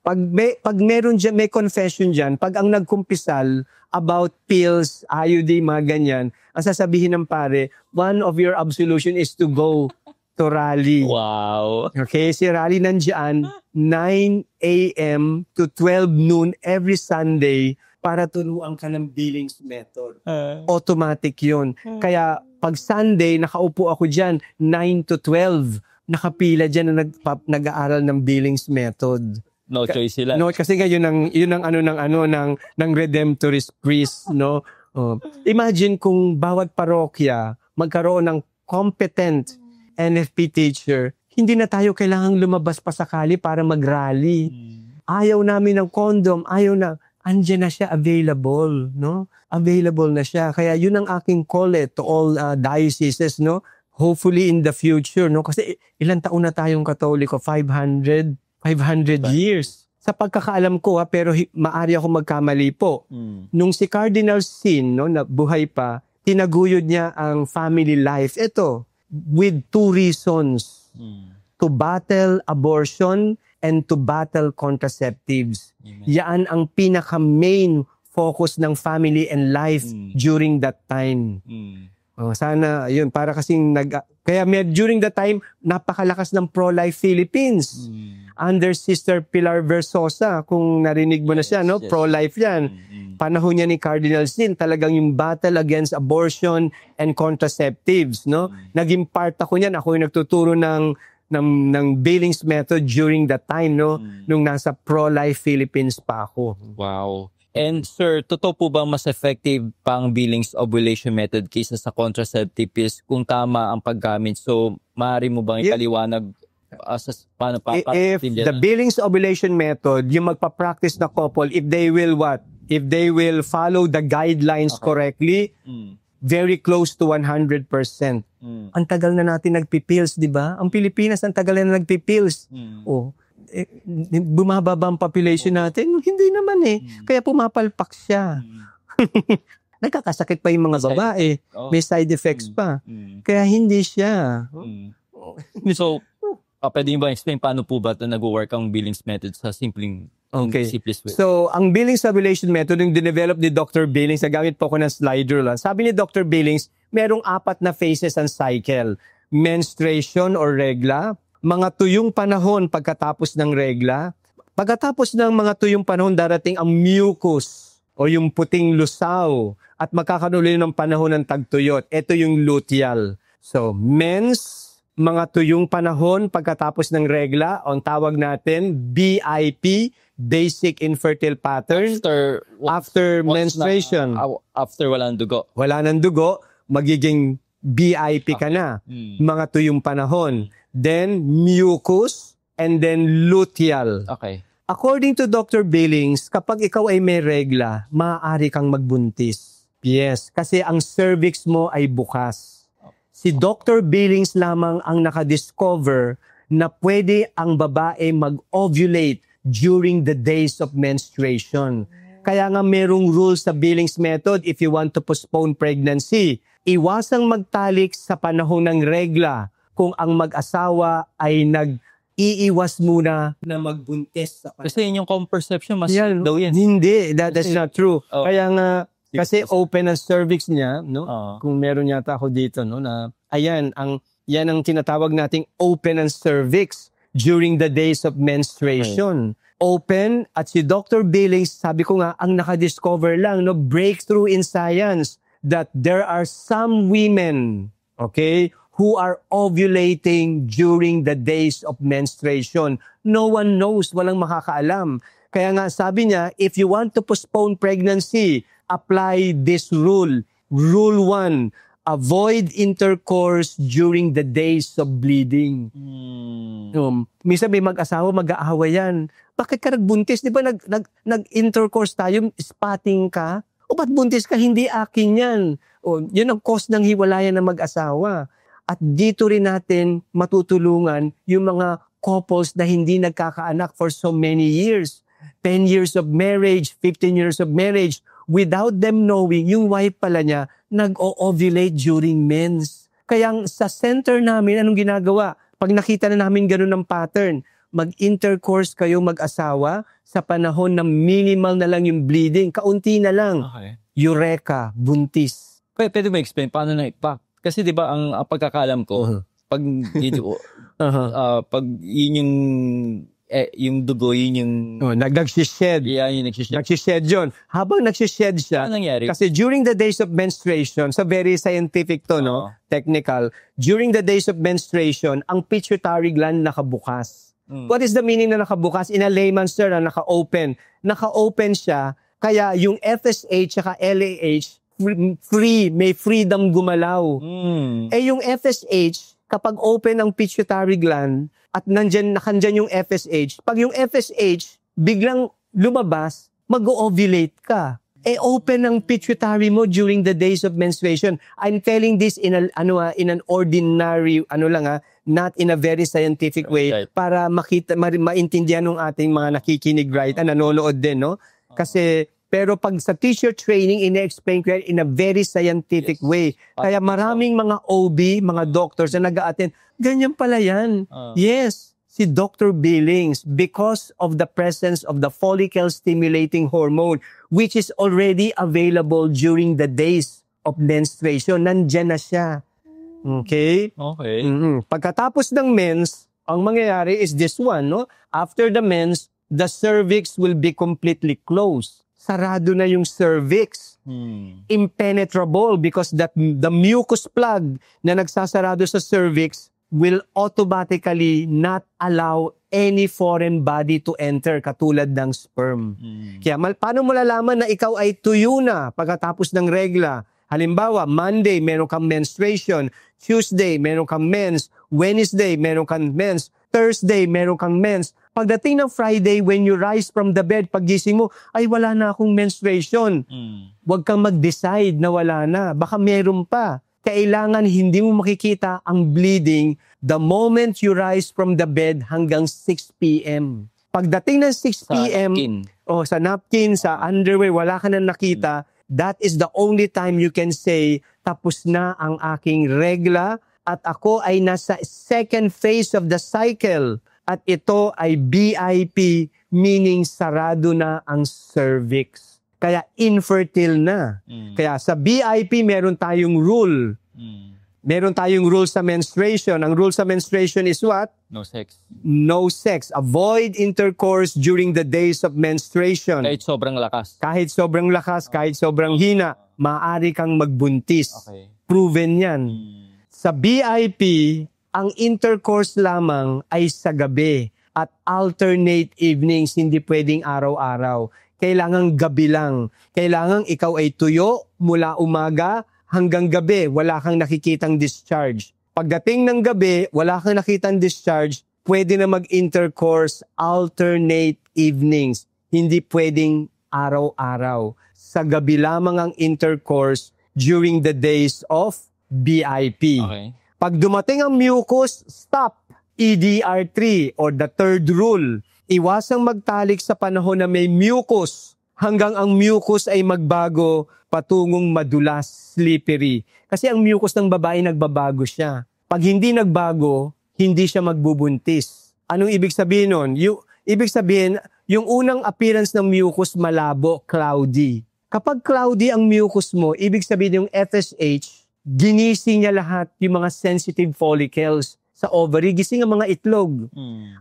Pag meron dyan, may confession dyan, pag ang nagkumpisal about pills, IUD, mga ganyan, ang sasabihin ng pare, one of your absolution is to go to rally. Wow. Okay, si rally nandiyan 9 a.m. to 12 noon every Sunday para turuan ka ng Billings method. Automatic yun. Kaya pag Sunday, nakaupo ako dyan 9 to 12. Nakapila dyan na nag-aaral ng Billings method. No choice sila. No, kasi nga yun ang ng Redemptorist priest, no? Imagine kung bawat parokya magkaroon ng competent NFP teacher, hindi na tayo kailangang lumabas pa sa kali para mag-rally. Ayaw namin ng condom, andyan na siya, available, no? Available na siya. Kaya yun ang aking call to all dioceses, no? Hopefully in the future, no? Kasi ilang taon na tayong Katoliko? 500 years. Sa pagkakaalam ko, pero maari ako magkamali po. Nung si Cardinal Sin, no, na buhay pa, tinaguyod niya ang family life. Ito, with two reasons. To battle abortion and to battle contraceptives. Yan ang pinaka-main focus ng family and life during that time. Sana, yun, para kasing during that time, napakalakas ng Pro-Life Philippines. Under Sister Pilar Versosa, kung narinig mo na siya, no? Pro-life yan. Panahon niya ni Cardinal Sin, talagang yung battle against abortion and contraceptives, no? Naging part ako niyan. Ako yung nagtuturo ng Billings method during that time, no? Nung nasa Pro-Life Philippines pa ako. Wow. And sir, totoo po bang mas effective pang Billings ovulation method kaysa sa contraceptive pills kung tama ang paggamit? So, maaari mo bang ikaliwanag paano if the Billings ovulation method, yung magpa-practice na couple, if they will what? If they will follow the guidelines correctly, very close to 100%. Ang tagal na natin nagpipills, di ba? Ang Pilipinas, ang tagal na nagpipills. Bumababa ang population natin? Hindi naman Kaya pumapalpak siya. Nagkakasakit pa yung mga babae. May side effects pa. Kaya hindi siya. So, pwede nyo ba explain paano po ba nag-work ang Billings method sa simplest way? So, ang Billings ovulation method, yung dinevelop ni Dr. Billings, nagamit po ko ng slider lang. Sabi ni Dr. Billings, merong 4 na phases ang cycle. Menstruation or regla, mga tuyong panahon pagkatapos ng regla, Pagkatapos ng mga tuyong panahon, darating ang mucus o yung puting lusaw at magkakaroon ulit ng panahon ng tagtuyot. Ito yung luteal. So, mens, mga tuyong panahon pagkatapos ng regla, ang tawag natin BIP, basic infertile pattern. After menstruation. After wala ng dugo. Wala ng dugo, magiging BIP ka na. Mga tuyong panahon. Then, mucus, and then luteal. Okay. According to Dr. Billings, kapag ikaw ay may regla, maaari kang magbuntis. Yes, kasi ang cervix mo ay bukas. Si Dr. Billings lamang ang nakadiscover na pwede ang babae mag-ovulate during the days of menstruation. Kaya nga merong rule sa Billings method if you want to postpone pregnancy. Iwasang magtalik sa panahon ng regla kung ang mag-asawa ay iiwas muna na magbuntis. Kasi yun yung common perception, mas daw yan. Hindi, that's not true. Kaya nga, kasi open ang cervix niya, no? Kung meron yata ako dito, no, na yan ang tinatawag nating open ang cervix during the days of menstruation. Open, at si Dr. Billings, sabi ko nga, ang nakadiscover lang, no, breakthrough in science, that there are some women, okay, who are ovulating during the days of menstruation. No one knows, walang makakaalam. Kaya nga sabi niya, if you want to postpone pregnancy, apply this rule. Rule 1, avoid intercourse during the days of bleeding. Minsan may mag-asawa, mag-aawa yan. Bakit ka nagbuntis? Di ba nag-intercourse tayo, spotting ka? O ba't buntis ka? Hindi akin yan. O, yun ang cause ng hiwalayan ng mag-asawa. At dito rin natin matutulungan yung mga couples na hindi nagkakaanak for so many years. 10 years of marriage, 15 years of marriage, without them knowing, yung wife pala niya nag-ovulate during mens. Kaya sa center namin, anong ginagawa? Pag nakita na namin ganun ng pattern, mag-intercourse kayo mag-asawa sa panahon na minimal na lang yung bleeding. Kaunti na lang. Okay. Eureka, buntis. Pwede mo explain paano na-impact? Kasi 'di ba ang pagkakalam ko, pag pag yun yung dugo, yun yung nagsished. Yeah, yung nagsished. Nagsished yun. Habang nagsished siya, ano nangyari? Kasi during the days of menstruation, sa very scientific to, no, technical, during the days of menstruation, ang pituitary gland nakabukas. What is the meaning na nakabukas? In a layman's term, naka-open. Naka-open siya, kaya yung FSH at LAH free, may freedom gumalaw. Eh yung FSH, kapag open ang pituitary gland at nakandyan yung FSH, pag yung FSH biglang lumabas, mag-ovulate ka. Eh open ang pituitary mo during the days of menstruation. I'm telling this in an ordinary, not in a very scientific way, para maintindihan ng ating mga nakikinig nanonood din, no? Kasi pero pag sa teacher training, ina-explain ko yan in a very scientific way. Kaya maraming mga OB, mga doctors na nag-a-attend, ganyan pala yan. Yes, si Dr. Billings, because of the presence of the follicle-stimulating hormone, which is already available during the days of menstruation, nandyan na siya. Okay? Okay. Pagkatapos ng mens, ang mangyayari is this one, no? After the mens, the cervix will be completely closed. Sarado na yung cervix. Impenetrable because the mucus plug na nagsasarado sa cervix will automatically not allow any foreign body to enter katulad ng sperm. Kaya paano mo lalaman na ikaw ay tuyo na pagkatapos ng regla? Halimbawa, Monday, meron kang menstruation. Tuesday, meron kang mens. Wednesday, meron kang mens. Thursday, meron kang mens. Pagdating ng Friday, when you rise from the bed, paggising mo, ay wala na akong menstruation. Huwag kang mag-decide na wala na. Baka meron pa. Kailangan hindi mo makikita ang bleeding the moment you rise from the bed hanggang 6 p.m. Pagdating ng 6 p.m., sa napkin, sa underwear, wala ka na nakita, that is the only time you can say, tapos na ang aking regla at ako ay nasa second phase of the cycle. At ito ay BIP, meaning sarado na ang cervix. Kaya infertile na. Kaya sa BIP, meron tayong rule. Meron tayong rule sa menstruation. Ang rule sa menstruation is what? No sex. No sex. Avoid intercourse during the days of menstruation. Kahit sobrang lakas. Kahit sobrang lakas, kahit sobrang hina, maaari kang magbuntis. Okay. Proven yan. Sa BIP, ang intercourse lamang ay sa gabi at alternate evenings, hindi pwedeng araw-araw. Kailangan gabi lang. Kailangan ikaw ay tuyo mula umaga hanggang gabi, wala kang nakikitang discharge. Pagdating ng gabi, wala kang nakitang discharge, pwede na mag-intercourse alternate evenings. Hindi pwedeng araw-araw. Sa gabi lamang ang intercourse during the days of BIP. Okay. Pag dumating ang mucus, stop. EDR3 or the third rule. Iwasang magtalik sa panahon na may mucus hanggang ang mucus ay magbago patungong madulas, slippery. Kasi ang mucus ng babae nagbabago siya. Pag hindi nagbago, hindi siya magbubuntis. Anong ibig sabihin nun? Ibig sabihin, yung unang appearance ng mucus malabo, cloudy. Kapag cloudy ang mucus mo, ibig sabihin yung FSH, ginising niya lahat yung mga sensitive follicles sa ovary, gising ang mga itlog.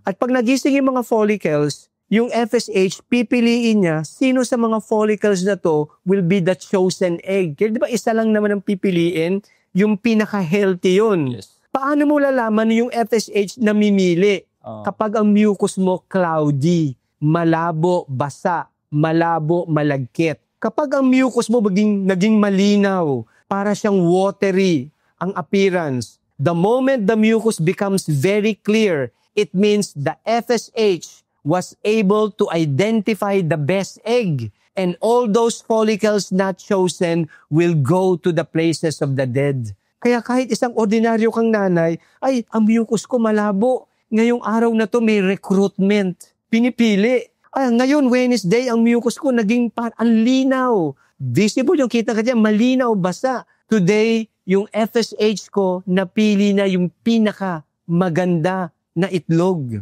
At pag nagising yung mga follicles, yung FSH, pipiliin niya, sino sa mga follicles na to will be the chosen egg. Kaya di ba isa lang naman ang pipiliin, yung pinaka-healthy yun. Yes. Paano mo lalaman yung FSH na mimili? Kapag ang mucus mo cloudy, malabo, basa, malabo, malagkit. Kapag ang mucus mo naging malinaw, para siyang watery ang appearance, the moment the mucus becomes very clear, it means the FSH was able to identify the best egg, and all those follicles not chosen will go to the places of the dead. Kaya kahit isang ordinaryo kang nanay, ay, ang mucus ko malabo. Ngayong araw na to may recruitment. Pinipili. Ay, ngayon, Wednesday, ang mucus ko naging ang linaw. Visible yung kita ka dyan, malinaw, basa. Today, yung FSH ko, napili na yung pinaka maganda na itlog.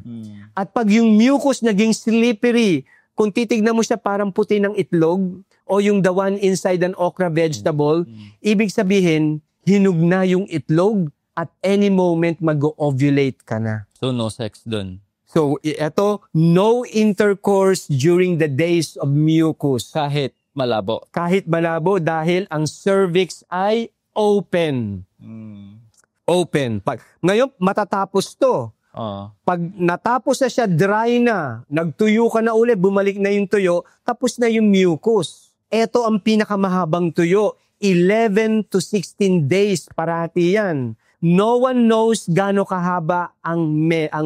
At pag yung mucus naging slippery, kung titignan mo siya parang puti ng itlog, o yung the one inside an okra vegetable, ibig sabihin, hinug na yung itlog, at any moment mag-ovulate ka na. So, no sex dun. So, eto, no intercourse during the days of mucus. Kahit malabo. Kahit malabo dahil ang cervix ay open. Open. Ngayon, matatapos to. Pag natapos na siya, dry na, nagtuyo ka na ulit, bumalik na yung tuyo, tapos na yung mucus. Ito ang pinakamahabang tuyo, 11 to 16 days parati yan. No one knows gaano kahaba ang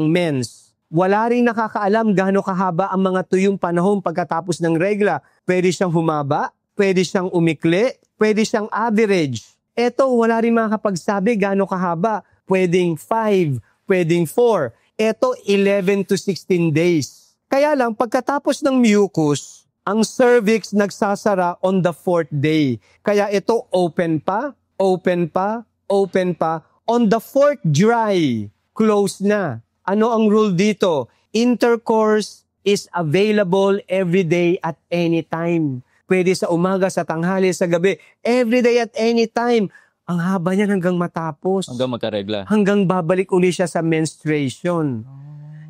mens. Wala rin nakakaalam gaano kahaba ang mga tuyong panahon pagkatapos ng regla. Pwede siyang humaba, pwede siyang umikli, pwede siyang average. Ito, wala rin makakapagsabi gaano kahaba. Pwedeng 5, pwedeng 4. Ito, 11 to 16 days. Kaya lang, pagkatapos ng mucus, ang cervix nagsasara on the 4th day. Kaya ito, open pa, open pa, open pa. On the 4th dry, close na. Ano ang rule dito? Intercourse is available every day at any time. Pwede sa umaga, sa tanghali, sa gabi. Every day at any time. Ang haba niyan hanggang matapos. Hanggang magkaregla. Hanggang babalik uli siya sa menstruation.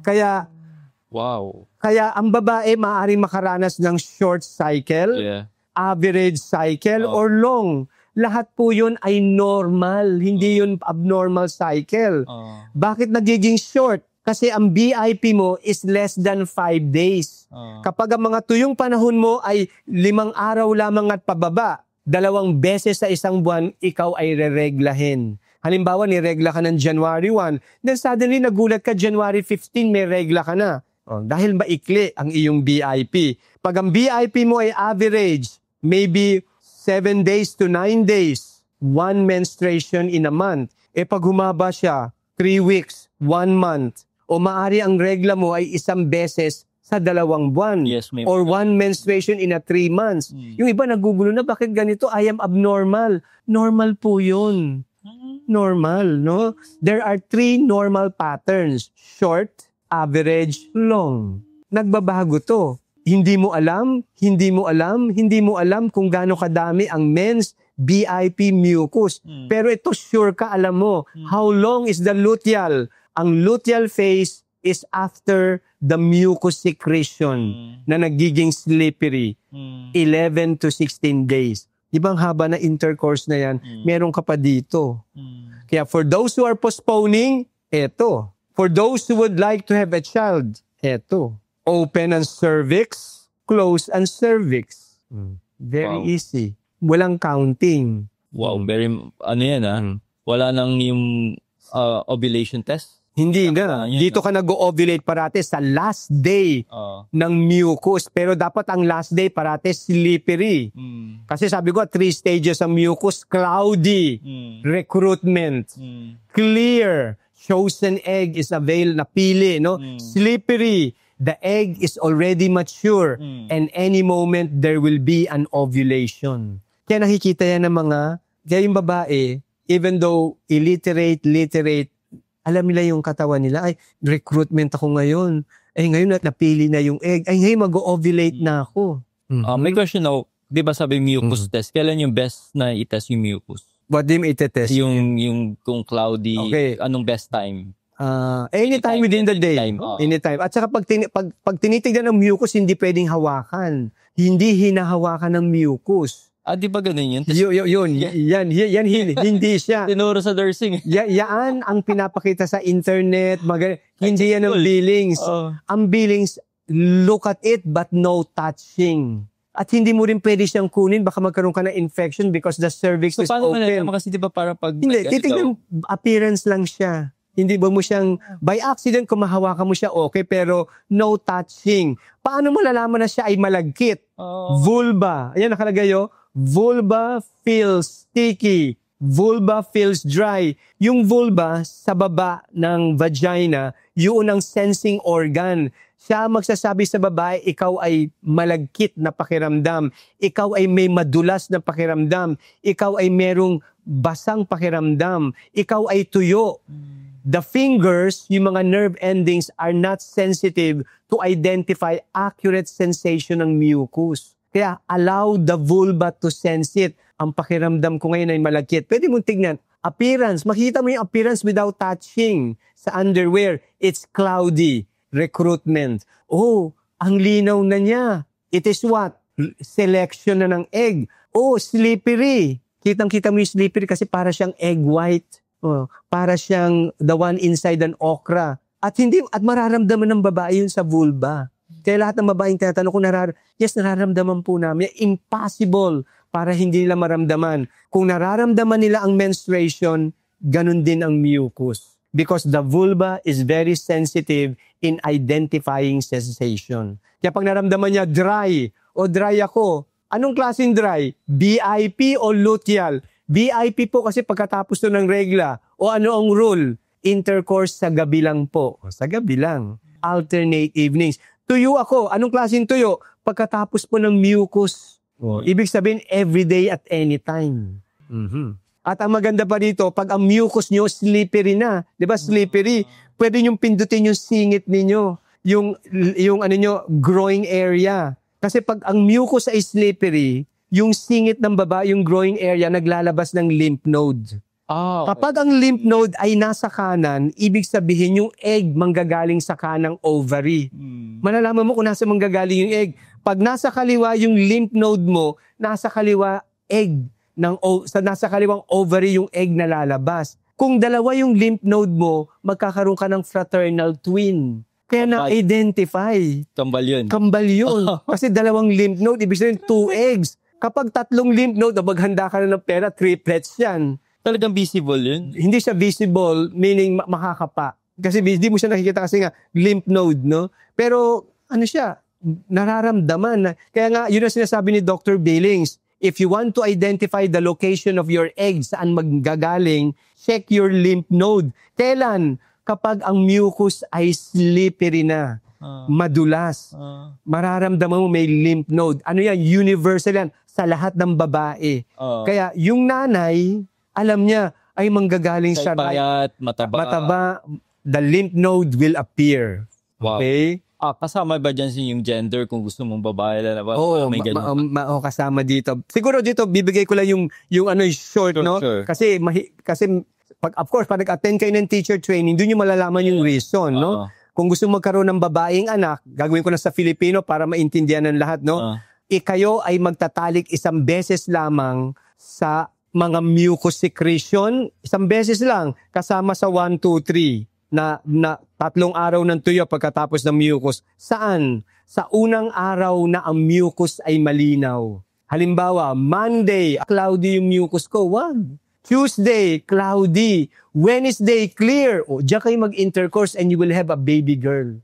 Kaya, wow. Kaya ang babae maaaring makaranas ng short cycle, average cycle, or long. Lahat po yun ay normal. Hindi yun abnormal cycle. Bakit nagiging short? Kasi ang BIP mo is less than 5 days. Kapag ang mga tuyong panahon mo ay 5 araw lamang at pababa, 2 beses sa isang buwan, ikaw ay rereglahin. Halimbawa, niregla ka ng January 1, then suddenly nagulat ka January 15, may regla ka na. Dahil maikli ang iyong BIP. Pag ang BIP mo ay average, maybe 7 days to 9 days, 1 menstruation in a month. Pag humaba siya, 3 weeks, 1 month, o maari ang regla mo ay 1 beses sa 2 buwan. Yes, or 1 menstruation in a 3 months. Yung iba nagugulo na, bakit ganito? I am abnormal. Normal po yun. Normal, no? There are 3 normal patterns. Short, average, long. Nagbabago to. Hindi mo alam, hindi mo alam, hindi mo alam kung gaano kadami ang men's BIP mucus. Pero ito sure ka, alam mo, how long is the luteal? Ang luteal phase is after the mucus secretion na nagiging slippery. 11 to 16 days. Di ba ang haba na intercourse na yan, meron ka pa dito. Kaya for those who are postponing, eto. For those who would like to have a child, eto. Open ang cervix, close ang cervix. Very easy. Walang counting. Wow, very, ano yan Wala nang yung ovulation test? Hindi na. Dito ka nag-ovulate parate sa last day ng mucus. Pero dapat ang last day parate slippery. Kasi sabi ko, 3 stages ang mucus. Cloudy, recruitment, clear, chosen egg is napili, no? Slippery, the egg is already mature and any moment there will be an ovulation. Kaya nakikita yan ng kaya yung babae, even though illiterate, literate, alam nila yung katawan nila, ay, recruitment ako ngayon. Ay, ngayon napili na yung egg. Ay, ngayon mag-ovulate na ako. May question ako, di ba sabi mucus test, kailan yung best na i-test yung mucus? What do you mean i-test? Yung kung cloudy, anong best time? Anytime within the day. Anytime. At saka pag tinitignan ng mucus, hindi pwedeng hawakan. Hindi hinahawakan ng mucus. Di ba ganun yun? Yan, hindi siya. Tinuro sa nursing. Yan ang pinapakita sa internet. Hindi yan ang billings. Ang billings, look at it but no touching. At hindi mo rin pwede siyang kunin. Baka magkaroon ka ng infection because the cervix is paano open. Paano kasi diba para pag... Hindi, titignan appearance lang siya. Hindi ba mo siyang, by accident, kung mahawakan mo siya, okay, pero no touching. Paano mo lalaman na siya ay malagkit? Vulva. Ayan, nakalagay vulva feels sticky. Vulva feels dry. Yung vulva sa baba ng vagina, yun ang sensing organ. Siya magsasabi sa babae, ikaw ay malagkit na pakiramdam. Ikaw ay may madulas na pakiramdam. Ikaw ay merong basang pakiramdam. Ikaw ay tuyo. The fingers, yung mga nerve endings, are not sensitive to identify accurate sensation ng mucus. Kaya allow the vulva to sense it. Ang pakiramdam ko ngayon ay malagkit. Pwede mong tignan. Appearance. Makita mo yung appearance without touching. Sa underwear, it's cloudy. Recruitment. Ang linaw na niya. It is what? Selection na ng egg. Slippery. Kitang-kita mo yung slippery kasi para siyang egg white. Para siyang the one inside an okra. At mararamdaman ng babae yun sa vulva. Kaya lahat ng babaeng tinatanong kung nararamdaman po namin. Impossible para hindi nila maramdaman. Kung nararamdaman nila ang menstruation, ganun din ang mucus. Because the vulva is very sensitive in identifying sensation. Kaya pag naramdaman niya dry ako, anong klaseng dry? BIP o luteal? BIP po kasi pagkatapos to ng regla. O ano ang rule? Intercourse sa gabi lang po. Sa gabi lang. Alternate evenings. Tuyo ako. Anong klaseng tuyo? Pagkatapos po ng mucus. Ibig sabihin, everyday at any time. At ang maganda pa dito, pag ang mucus nyo slippery na, di ba slippery, pwede nyo pindutin yung singit ninyo, yung ano nyo, groin area. Kasi pag ang mucus ay slippery, yung singit ng baba, yung groin area, naglalabas ng lymph node. Okay. Kapag ang lymph node ay nasa kanan, ibig sabihin yung egg manggagaling sa kanang ovary. Malalaman mo kung nasa manggagaling yung egg. Pag nasa kaliwa yung lymph node mo, nasa kaliwa egg. Nasa kaliwang ovary yung egg na lalabas. Kung dalawa yung lymph node mo, magkakaroon ka ng fraternal twin. Kaya na-identify. Kambal yun. Kasi dalawang lymph node, ibig sabihin 2 eggs. Kapag 3 lymph node, maghanda ka na ng pera, triplets yan. Talagang visible yun? Hindi siya visible, meaning makakapa. Kasi hindi mo siya nakikita kasi nga lymph node, no? Pero ano siya, nararamdaman. Kaya nga, yun ang sinasabi ni Dr. Billings. If you want to identify the location of your egg, saan maggagaling, check your lymph node. Kailan? Kapag ang mucus ay slippery na, madulas, mararamdaman mo may lymph node. Ano yan? Universal yan sa lahat ng babae. Kaya yung nanay, alam niya, ay manggagaling siya. Payat, mataba. The lymph node will appear. Wow. Okay? Kasama ba dyan yung gender kung gusto mong babae na ba? Oo, may ganun. kasama dito. Siguro dito bibigay ko lang yung short, Sure, no? sure. Kasi of course pag nag-attend kayo ng teacher training, doon yung malalaman yung reason, no? Kung gusto magkaroon ng babaeng anak, gagawin ko na sa Filipino para maintindihan ng lahat, no? Kayo ay magtatalik isang beses lamang sa mga mucus secretion, isang beses lang kasama sa 1, 2, 3 na 3 araw ng tuyo pagkatapos ng mucus. Saan? Sa unang araw na ang mucus ay malinaw. Halimbawa, Monday, cloudy yung mucus ko. Wag. Tuesday, cloudy. Wednesday, clear. O, diyan kayo mag-intercourse and you will have a baby girl.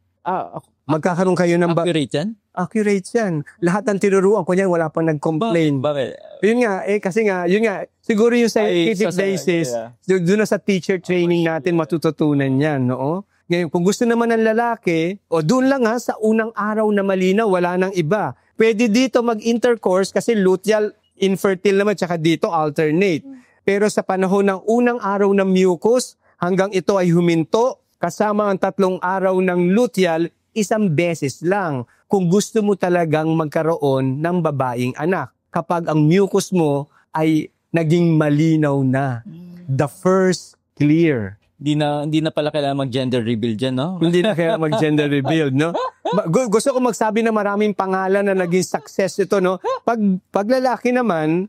Magkakaroon kayo ng... Accurate yan? Accurate yan. Lahat ng tinuruan ko yan, wala pang nag-complain. Bakit? Yun nga, siguro yung scientific basis, doon na sa teacher training natin matututunan yan, no? Ngayon, kung gusto naman ng lalaki, doon lang sa unang araw na malinaw, wala nang iba. Pwede dito mag-intercourse kasi luteal, infertile naman, tsaka dito alternate. Pero sa panahon ng unang araw ng mucus, hanggang ito ay huminto, kasama ang 3 araw ng luteal, isang beses lang kung gusto mo talagang magkaroon ng babaeng anak. Kapag ang mucus mo ay naging malinaw na. The first clear. Hindi na pala kailangan mag-gender reveal dyan, no? Hindi na kaya mag-gender reveal, no? Gusto ko magsabi na maraming pangalan na naging success ito, no? Pag lalaki naman,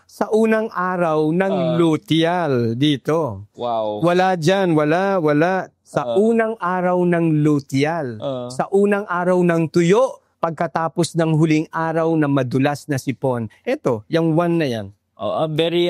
sa unang araw ng luteal dito. Wow. Wala dyan, wala. Sa unang araw ng luteal, sa unang araw ng tuyo, pagkatapos ng huling araw na madulas na sipon. Ito, yung 1 na yan. Very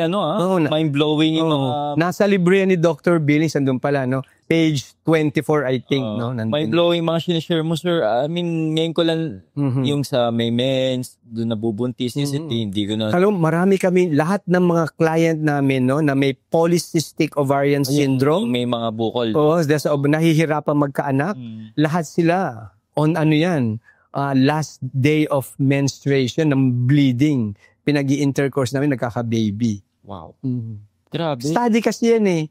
mind-blowing yung mga... Nasa libre ni Dr. Billings, andun pala, no? Page 24, I think, no? Mind-blowing mga sinishare mo, sir. I mean, ngayon ko lang yung sa may mens, doon nabubuntis, hindi ko na... Alam, marami kami, lahat ng mga client namin, no, na may polycystic ovarian syndrome. May mga bukol. Nahihirapan magkaanak. Lahat sila on last day of menstruation, ng bleeding. Pinag-i-intercourse namin, nagkaka-baby. Wow. Grabe. Study kasi yan eh.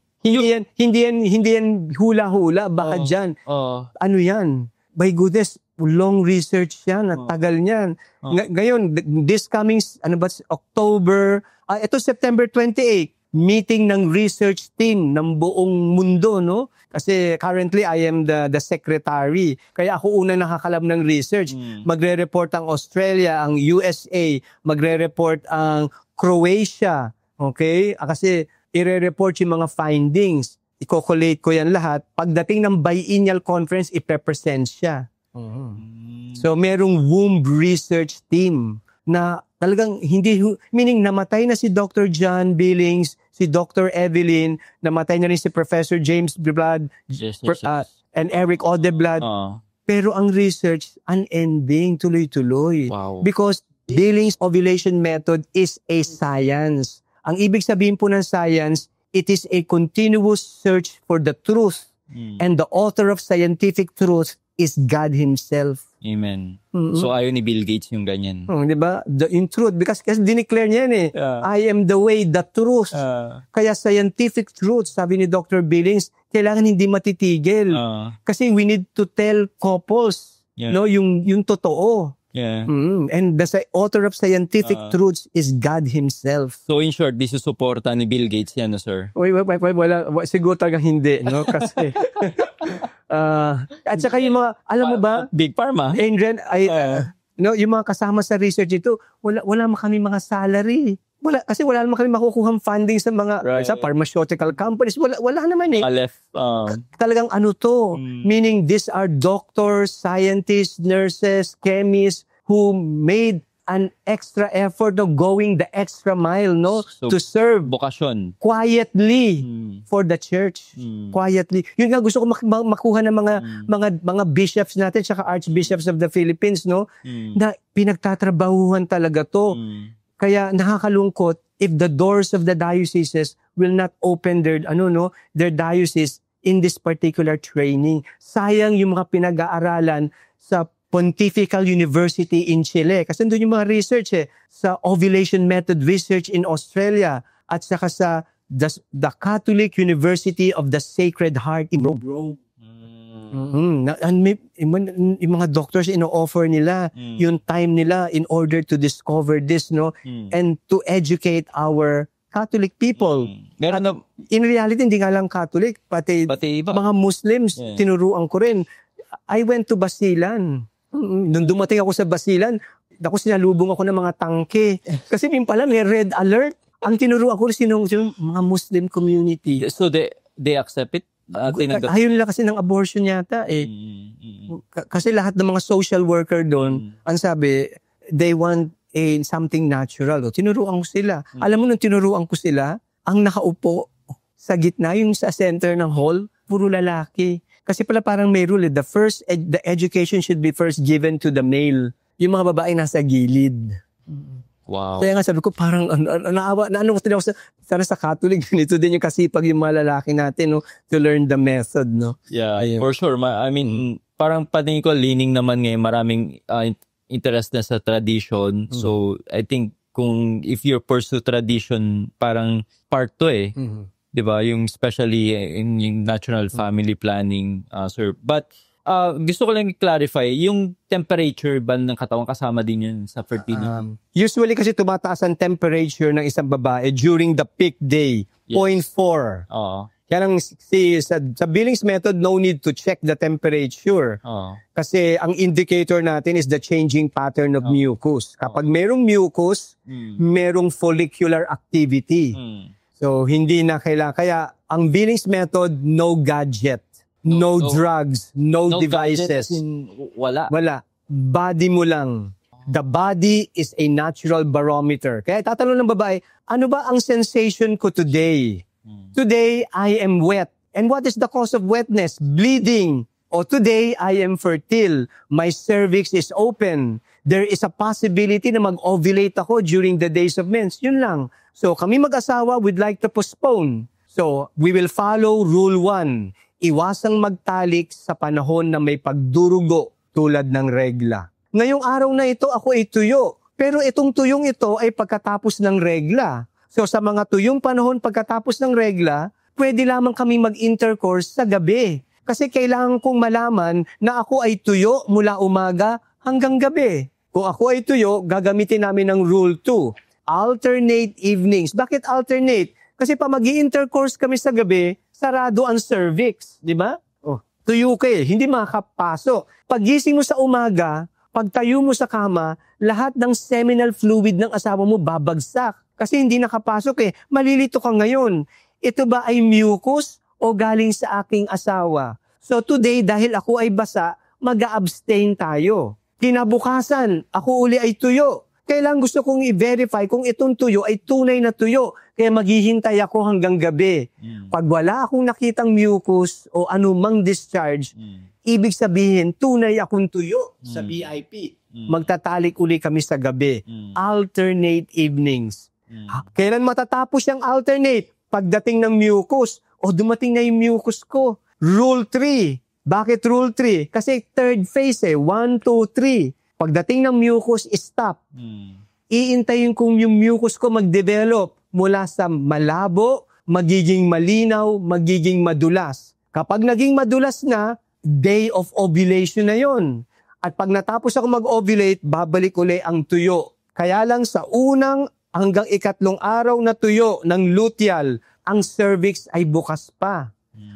Hindi yan hula-hula. Baka dyan. Ano yan? By goodness, long research yan. Tagal niyan. Ngayon, this coming, October, ito September 28, meeting ng research team ng buong mundo, no? Kasi currently, I am the secretary. Kaya ako unang nakakalam ng research. Magre-report ang Australia, ang USA, magre-report ang Croatia. Okay? Kasi ire-report yung mga findings. I-collate ko yan lahat. Pagdating ng biennial conference, i-present siya. So, merong womb research team na talagang meaning namatay na si Dr. John Billings, si Dr. Evelyn, namatay na rin si Professor James Blood, and Eric Odeblad. Pero ang research, unending, tuloy-tuloy. Wow. Because Billings ovulation method is a science. Ang ibig sabihin po ng science, it is a continuous search for the truth. And the author of scientific truth is God Himself. Amen. So ayaw ni Bill Gates yung ganyan. Di ba? In truth. Because dineclare niya yan eh. I am the way, the truth. Kaya scientific truth, sabi ni Dr. Billings, kailangan hindi matitigil. Kasi we need to tell couples, no, yung totoo. Yeah. And the author of scientific truths is God Himself. So in short, this is suporta ni Bill Gates yan, no, sir? Wala, siguro talagang hindi, no? Kasi at saka yung mga, alam mo ba, Big Pharma. yung mga kasama sa research ito, wala kami mga salary. Kasi wala naman kami makukuhang funding sa mga sa pharmaceutical companies. Wala naman eh. Talagang meaning these are doctors, scientists, nurses, chemists who made an extra effort of going the extra mile, no, to serve vocation quietly for the church. Quietly. Yun nga gusto ko makuha ng mga bishops natin saka archbishops of the Philippines, no, na pinagtatrabahuhan talaga to. Kaya nakakalungkot if the doors of the dioceses will not open their diocese in this particular training. Sayang yung mga pinag-aaralan sa Pontifical University in Chile. Kasi doon yung mga research sa ovulation method research in Australia at saka sa the Catholic University of the Sacred Heart in Rome. Yung mga doctors ino-offer nila yung time nila in order to discover this, no? And to educate our Catholic people. Meron na, In reality, hindi nga lang Catholic, pati iba. mga Muslims, tinuruan ko rin. I went to Basilan. Nung dumating ako sa Basilan, sinalubong ako ng mga tangke. Kasi min pala may red alert. Ang tinuruan ko rin mga Muslim community. So they accept it? Ayaw nila kasi ng abortion yata eh. Kasi lahat ng mga social worker doon, ang sabi, they want something natural. Tinuruan ko sila. Alam mo, nung tinuruan ko sila, ang nakaupo sa gitna, yung sa center ng hall, puro lalaki. Kasi pala parang may rule, the education should be first given to the male. Yung mga babae nasa gilid. Wow. Kaya nga sabi ko, parang naawa, sana sa Catholic, ganito din yung kasipag yung mga lalaki natin, no, to learn the method, no? Yeah, for sure. I mean, parang patingin ko, leaning naman ngayon, maraming interest na sa tradition. So, I think, if you pursue tradition, parang part to eh. Diba? Yung especially in yung natural family planning, sir. But, gusto ko lang i-clarify, yung temperature ba ng katawan kasama din yun sa fertility? Usually kasi tumataas ang temperature ng isang babae during the peak day, 0.4. Kaya lang sa Billings method, no need to check the temperature. Kasi ang indicator natin is the changing pattern of mucus. Kapag merong mucus, merong follicular activity. So hindi na kailangan. Kaya ang Billings method, no gadget. No drugs, no devices. Wala. Body mo lang. The body is a natural barometer. Kaya tatanong ng babae, ano ba ang sensation ko today? Today, I am wet. And what is the cause of wetness? Bleeding. O today, I am fertile. My cervix is open. There is a possibility na mag-ovulate ako during the days of mens. Yun lang. So kami mag-asawa would like to postpone. So we will follow Rule 1. Iwasang magtalik sa panahon na may pagdurugo tulad ng regla. Ngayong araw na ito, ako ay tuyo. Pero itong tuyong ito ay pagkatapos ng regla. So sa mga tuyong panahon pagkatapos ng regla, pwede lamang kami mag-intercourse sa gabi. Kasi kailangan kong malaman na ako ay tuyo mula umaga hanggang gabi. Kung ako ay tuyo, gagamitin namin ng Rule 2. Alternate evenings. Bakit alternate? Kasi pa mag-i-intercourse kami sa gabi, sarado ang cervix, di ba? Tuyo ka eh, hindi makakapasok. Pagising mo sa umaga, pagtayo mo sa kama, lahat ng seminal fluid ng asawa mo babagsak. Kasi hindi nakapasok eh. Malilito ka ngayon. Ito ba ay mucus o galing sa aking asawa? So today, dahil ako ay basa, mag-abstain tayo. Kinabukasan, ako uli ay tuyo. Kailangan gusto kong i-verify kung itong tuyo ay tunay na tuyo. Kaya maghihintay ako hanggang gabi. Pag wala akong nakitang mucus o anumang discharge, ibig sabihin, tunay akong tuyo sa BIP. Magtatalik uli kami sa gabi. Alternate evenings. Kailan matatapos yung alternate? Pagdating ng mucus o dumating na yung mucus ko. Rule 3. Bakit Rule 3? Kasi third phase eh. 1, 2, 3. Pagdating ng mucus, stop. Iintayin kong yung mucus ko mag-develop mula sa malabo, magiging malinaw, magiging madulas. Kapag naging madulas na, day of ovulation na yon. At pag natapos ako mag-ovulate, babalik uli ang tuyo. Kaya lang sa unang hanggang 3 araw na tuyo ng luteal, ang cervix ay bukas pa.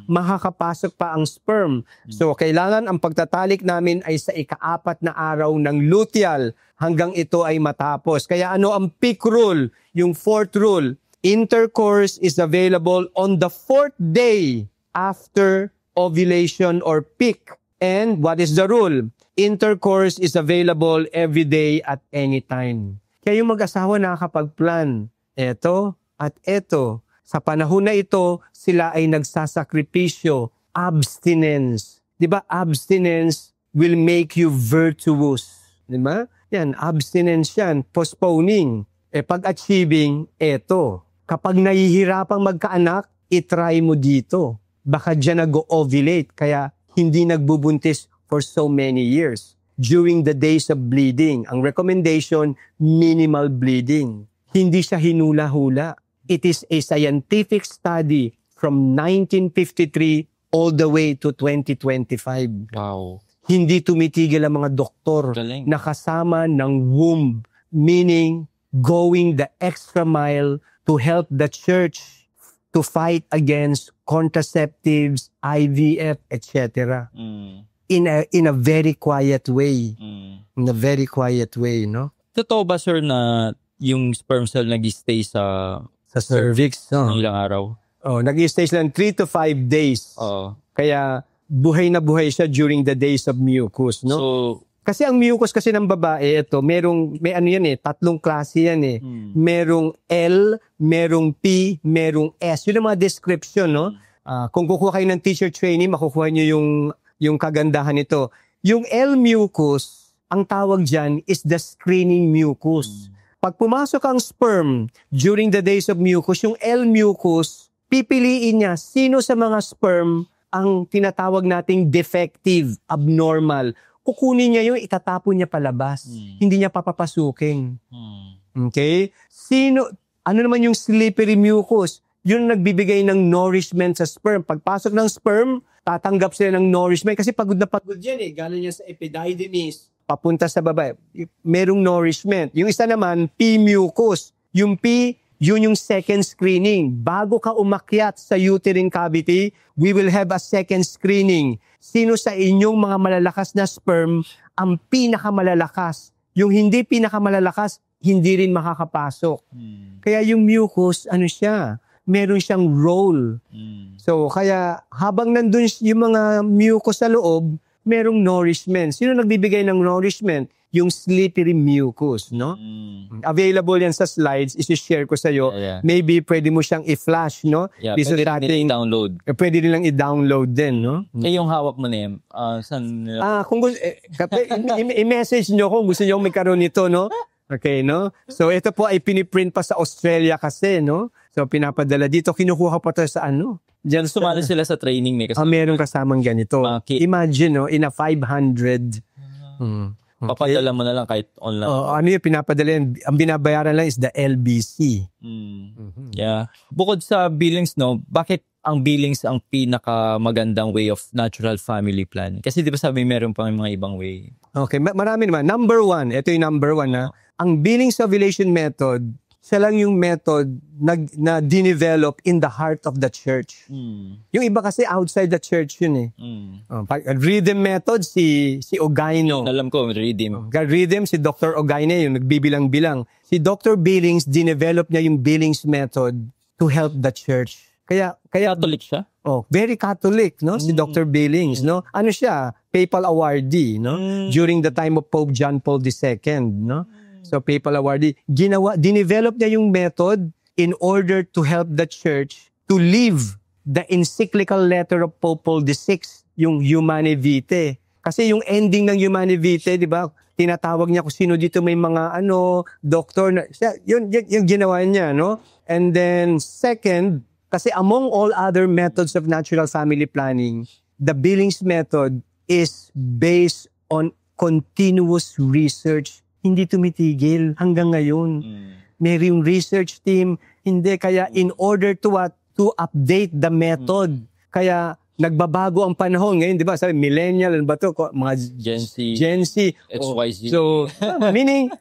Makakapasok pa ang sperm. So, kailangan ang pagtatalik namin ay sa 4 na araw ng luteal hanggang ito ay matapos. Kaya ano ang peak rule? Yung 4th rule, intercourse is available on the 4th day after ovulation or peak. And what is the rule? Intercourse is available every day at any time. Kaya yung mag-asawa nakakapag-plan. Eto at eto. Sa panahon na ito, sila ay nagsasakripisyo. Abstinence. Diba? Abstinence will make you virtuous. Diba? Yan, abstinence yan. Postponing. Pag-achieving, eto. Kapag nahihirapang magkaanak, itry mo dito. Baka dyan nag-ovulate, kaya hindi nagbubuntis for so many years. During the days of bleeding, ang recommendation, minimal bleeding. Hindi siya hinula-hula. It is a scientific study from 1953 all the way to 2025. Wow. Hindi tumitigil ang mga doktor Galing. na kasama ng womb, meaning going the extra mile to help the church to fight against contraceptives, IVF, etc. In a very quiet way. In a very quiet way, no? Totoo ba, sir, na yung sperm cell nag-stay sa cervix, no? ilang araw? Nag-stay sila 3 to 5 days. Kaya buhay na buhay siya during the days of mucus, no? So, kasi ang mucus kasi ng babae, may ano yan tatlong klase yan Merong L, merong P, merong S. Yun ang mga description, no? Kung kukuha kayo ng teacher training, makukuha nyo yung kagandahan nito. Yung L mucus, ang tawag dyan is the screening mucus. Pag pumasok ang sperm during the days of mucus, yung L mucus, pipiliin niya sino sa mga sperm ang tinatawag nating defective, abnormal. Kukunin niya yung itatapon niya palabas. Hindi niya papapasukin. Okay? Ano naman yung slippery mucus? Yun ang nagbibigay ng nourishment sa sperm. Pagpasok ng sperm, tatanggap sila ng nourishment. Kasi pagod na pagod yan Galing yan sa epididymis, papunta sa babae. Merong nourishment. Yung isa naman, P mucus. Yung P, yun yung second screening. Bago ka umakyat sa uterine cavity, we will have a second screening. Sino sa inyong mga malalakas na sperm ang pinakamalalakas? Yung hindi pinakamalalakas, hindi rin makakapasok. Kaya yung mucus, meron siyang role. So, kaya habang nandun yung mga mucus sa loob, merong nourishment. Sino nagbibigay ng nourishment? Yung slippery mucus, no? Available yan sa slides, isi-share ko sa iyo. Maybe pwede mo siyang i-flash, no? Pwede rin i-download. Pwede rin lang i-download din, no? Yung hawak mo na yan, saan? Kung gusto, i-message nyo kung gusto nyo magkaroon nito, no? Okay, no? So, ito po ay piniprint pa sa Australia kasi, no? So, pinapadala dito. Kinukuha pa to sa Diyan sumali sila sa training, may kasama. Meron kasamang ganito. Imagine, no? In a 500. Papadala mo na lang kahit online. Ano yung pinapadala yan? Ang binabayaran lang is the LBC. Yeah. Bukod sa billings, no, bakit ang billings ang pinakamagandang way of natural family planning? Kasi di ba sabi meron pang mga ibang way? Okay, marami naman. Number 1, ito yung number 1 na, ang billings ovulation method, siya lang yung method na dinevelop in the heart of the church. Yung iba kasi outside the church yun rhythm method, si Ogaino. Alam ko, rhythm. Rhythm, si Dr. Ogaino, yung nagbibilang-bilang. Si Dr. Billings, dinevelop niya yung Billings method to help the church. Kaya Catholic siya? Very Catholic, no? Si Dr. Billings, no? Ano siya? Papal awardee, no? During the time of Pope John Paul II, no? So, papal awardee. Dinevelop niya yung method in order to help the church to live the encyclical letter of Pope Paul VI, yung Humanae Vitae. Kasi yung ending ng Humanae Vitae, di ba, tinatawag niya kung sino dito may mga doktor na, yun ginawa niya, no? And then, second, kasi among all other methods of natural family planning, the Billings method is based on continuous research. Hindi tumitigil hanggang ngayon. May yung research team, hindi. Kaya in order to update the method, kaya nagbabago ang panahon. Ngayon, di ba, sabi, millennial, ano ba to? Mga Gen Z. XYZ. So, meaning,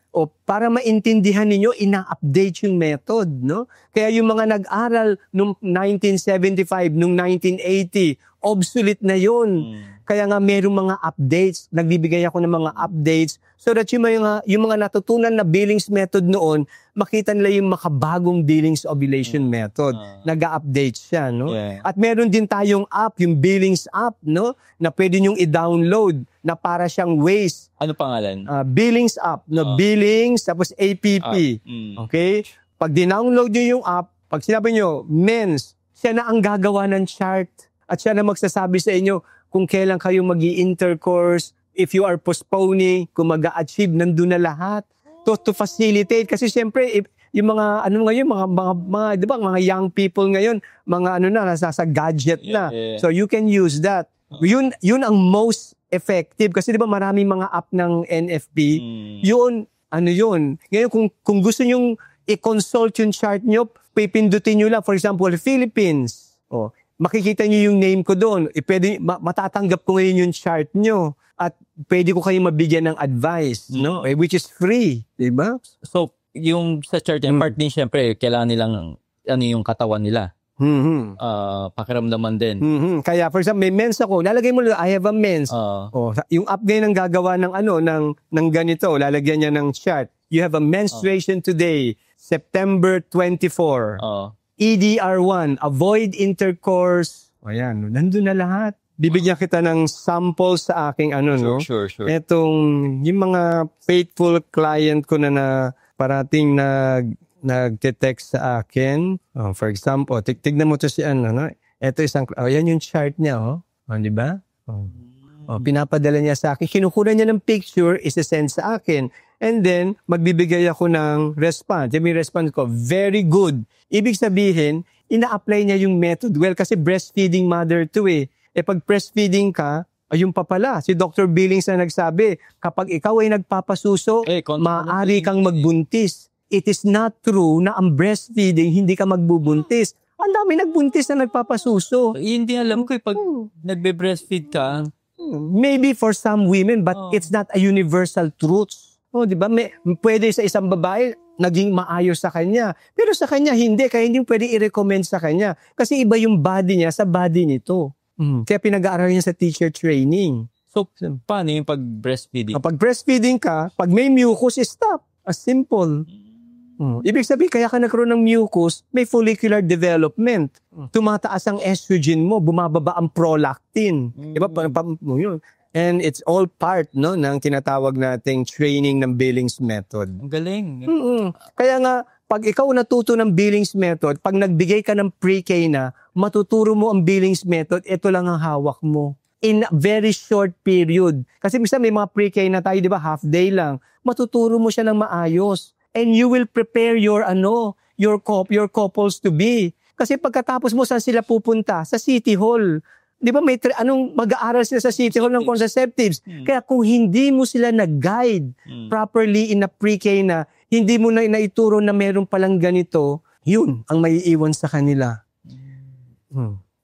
para maintindihan ninyo, ina-update yung method, no? Kaya yung mga nag-aral noong 1975, noong 1980, obsolete na yun. Kaya nga merong mga updates, nagbibigay ako ng mga updates so that yung mga natutunan na Billings method noon, makita nila yung makabagong Billings ovulation method. Nag-update siya, no? Yeah. At meron din tayong app, yung Billings app, no? Na pwede nyong i-download na para siyang Waze. Ano pangalan? Billings app, no? Billings, tapos APP. Okay? Pag dinownload nyo yung app, pag sinabi nyo, mens, siya na ang gagawa ng chart at siya na magsasabi sa inyo kung kailan kayo mag-i-intercourse, if you are postponing, kung mag-a-achieve, nandun na lahat. To facilitate. Kasi siyempre, yung mga, mga di ba, mga young people ngayon, mga nasa gadget na. Yeah. So you can use that. Yun ang most effective. Kasi di ba maraming mga app ng NFP, yun. Ngayon, kung gusto nyong i-consult yung chart nyo, pipindutin nyo lang. For example, Philippines. makikita nyo yung name ko doon. Pwede, matatanggap ko ngayon yung chart nyo. At pwede ko kayong mabigyan ng advice, no? Which is free, di ba? So, yung sa chart niya, part din syempre, kailangan nilang, yung katawan nila. Pakiramdaman din. Kaya, for example, may mens ako, lalagay mo, I have a mens. Yung app ngayon ang gagawa ng ng ganito, lalagyan niya ng chart. You have a menstruation today, September 24. EDR1, avoid intercourse. Ayan, nandun na lahat. Bibigyan kita ng sample sa aking Sure. Etong, yung mga faithful client ko na parating nagte-text sa akin. For example, tignan mo to si Ito isang, yan yung chart niya, di ba? Pinapadala niya sa akin. Kinukuha niya ng picture, isa-send sa akin. And then, magbibigay ako ng response. Yung response ko, very good. Ibig sabihin, ina-apply niya yung method. Well, kasi breastfeeding mother to pag breastfeeding ka, ayun pa pala, si Dr. Billings na nagsabi, kapag ikaw ay nagpapasuso, maaari kang magbuntis. It is not true na ang breastfeeding, hindi ka magbubuntis. Ang dami nagbuntis na nagpapasuso. Hindi alam ko pag nagbe-breastfeed ka. Maybe for some women, but it's not a universal truth. Di ba? Pwede sa isang babae, naging maayos sa kanya. Pero sa kanya, hindi. Kaya hindi pwede i-recommend sa kanya. Kasi iba yung body niya sa body nito. Kaya pinag-aaral niya sa teacher training. So, paano yung pag-breastfeeding? Kapag breastfeeding ka, pag may mucus, stop. As simple. Ibig sabihin, kaya ka nagkaroon ng mucus, may follicular development. Tumataas ang estrogen mo, bumababa ang prolactin. Diba? And it's all part ng tinatawag nating training ng Billings method. Ang galing. Kaya nga, pag ikaw natuto ng Billings method, pag nagbigay ka ng pre-K na, matuturo mo ang Billings method, ito lang ang hawak mo. In a very short period. Kasi minsan may mga pre-K na tayo, di ba, half day lang. Matuturo mo siya ng maayos. And you will prepare your couples to be. Kasi pagkatapos mo, saan sila pupunta? Sa City Hall. Di ba, mag-aaral sila sa City Hall ng contraceptives. Kaya kung hindi mo sila nag-guide properly in a pre-K na, hindi mo na naituro na meron palang ganito, yun ang maiiwan sa kanila.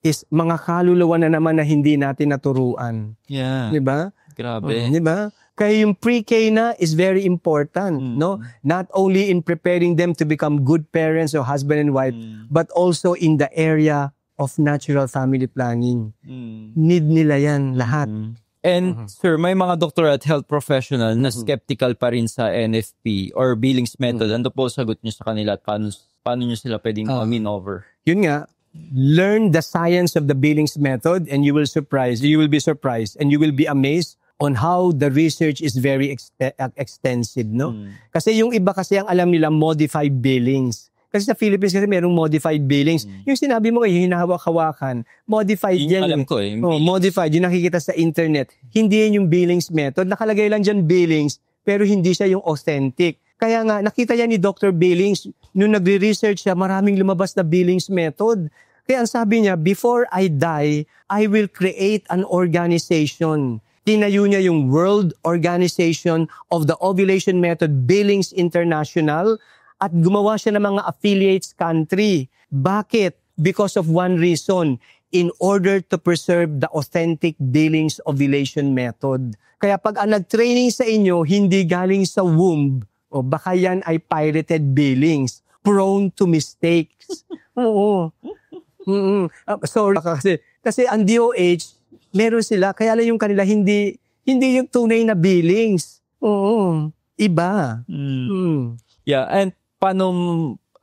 Is mga kaluluwa na naman na hindi natin naturuan. Yeah. Di ba? Grabe. Di ba? Kaya yung pre-K na is very important, no? Not only in preparing them to become good parents or husband and wife, but also in the area of natural family planning. Need nila yan lahat. And sir, may mga doktor at health professional na skeptical pa rin sa NFP or Billings method. Ano po sagot niyo sa kanila at paano niyo sila pwedeng win over? Yun nga, learn the science of the Billings method and you will be surprised and you will be amazed on how the research is very extensive, no? Kasi yung iba kasi ang alam nila modified Billings. Kasi sa Philippines kasi merong modified Billings. Yung sinabi mo yung hinahawak-hawakan, modified yan. Alam ko modified, yung nakikita sa internet. Hindi yan yung Billings method. Nakalagay lang dyan Billings, pero hindi siya yung authentic. Kaya nga, nakita yan ni Dr. Billings, nung nagre-research siya, maraming lumabas na Billings method. Kaya ang sabi niya, before I die, I will create an organization. Tinayo niya yung World Organization of the Ovulation Method, Billings International, at gumawa siya ng mga affiliates country. Bakit? Because of one reason, in order to preserve the authentic Billings ovulation method. Kaya pag ang nag-training sa inyo, hindi galing sa womb, o baka yan ay pirated Billings, prone to mistakes. Oo. Sorry kasi ang DOH, meron sila, kaya lang yung kanila hindi yung tunay na Billings. Oo. Iba. Yeah, and paano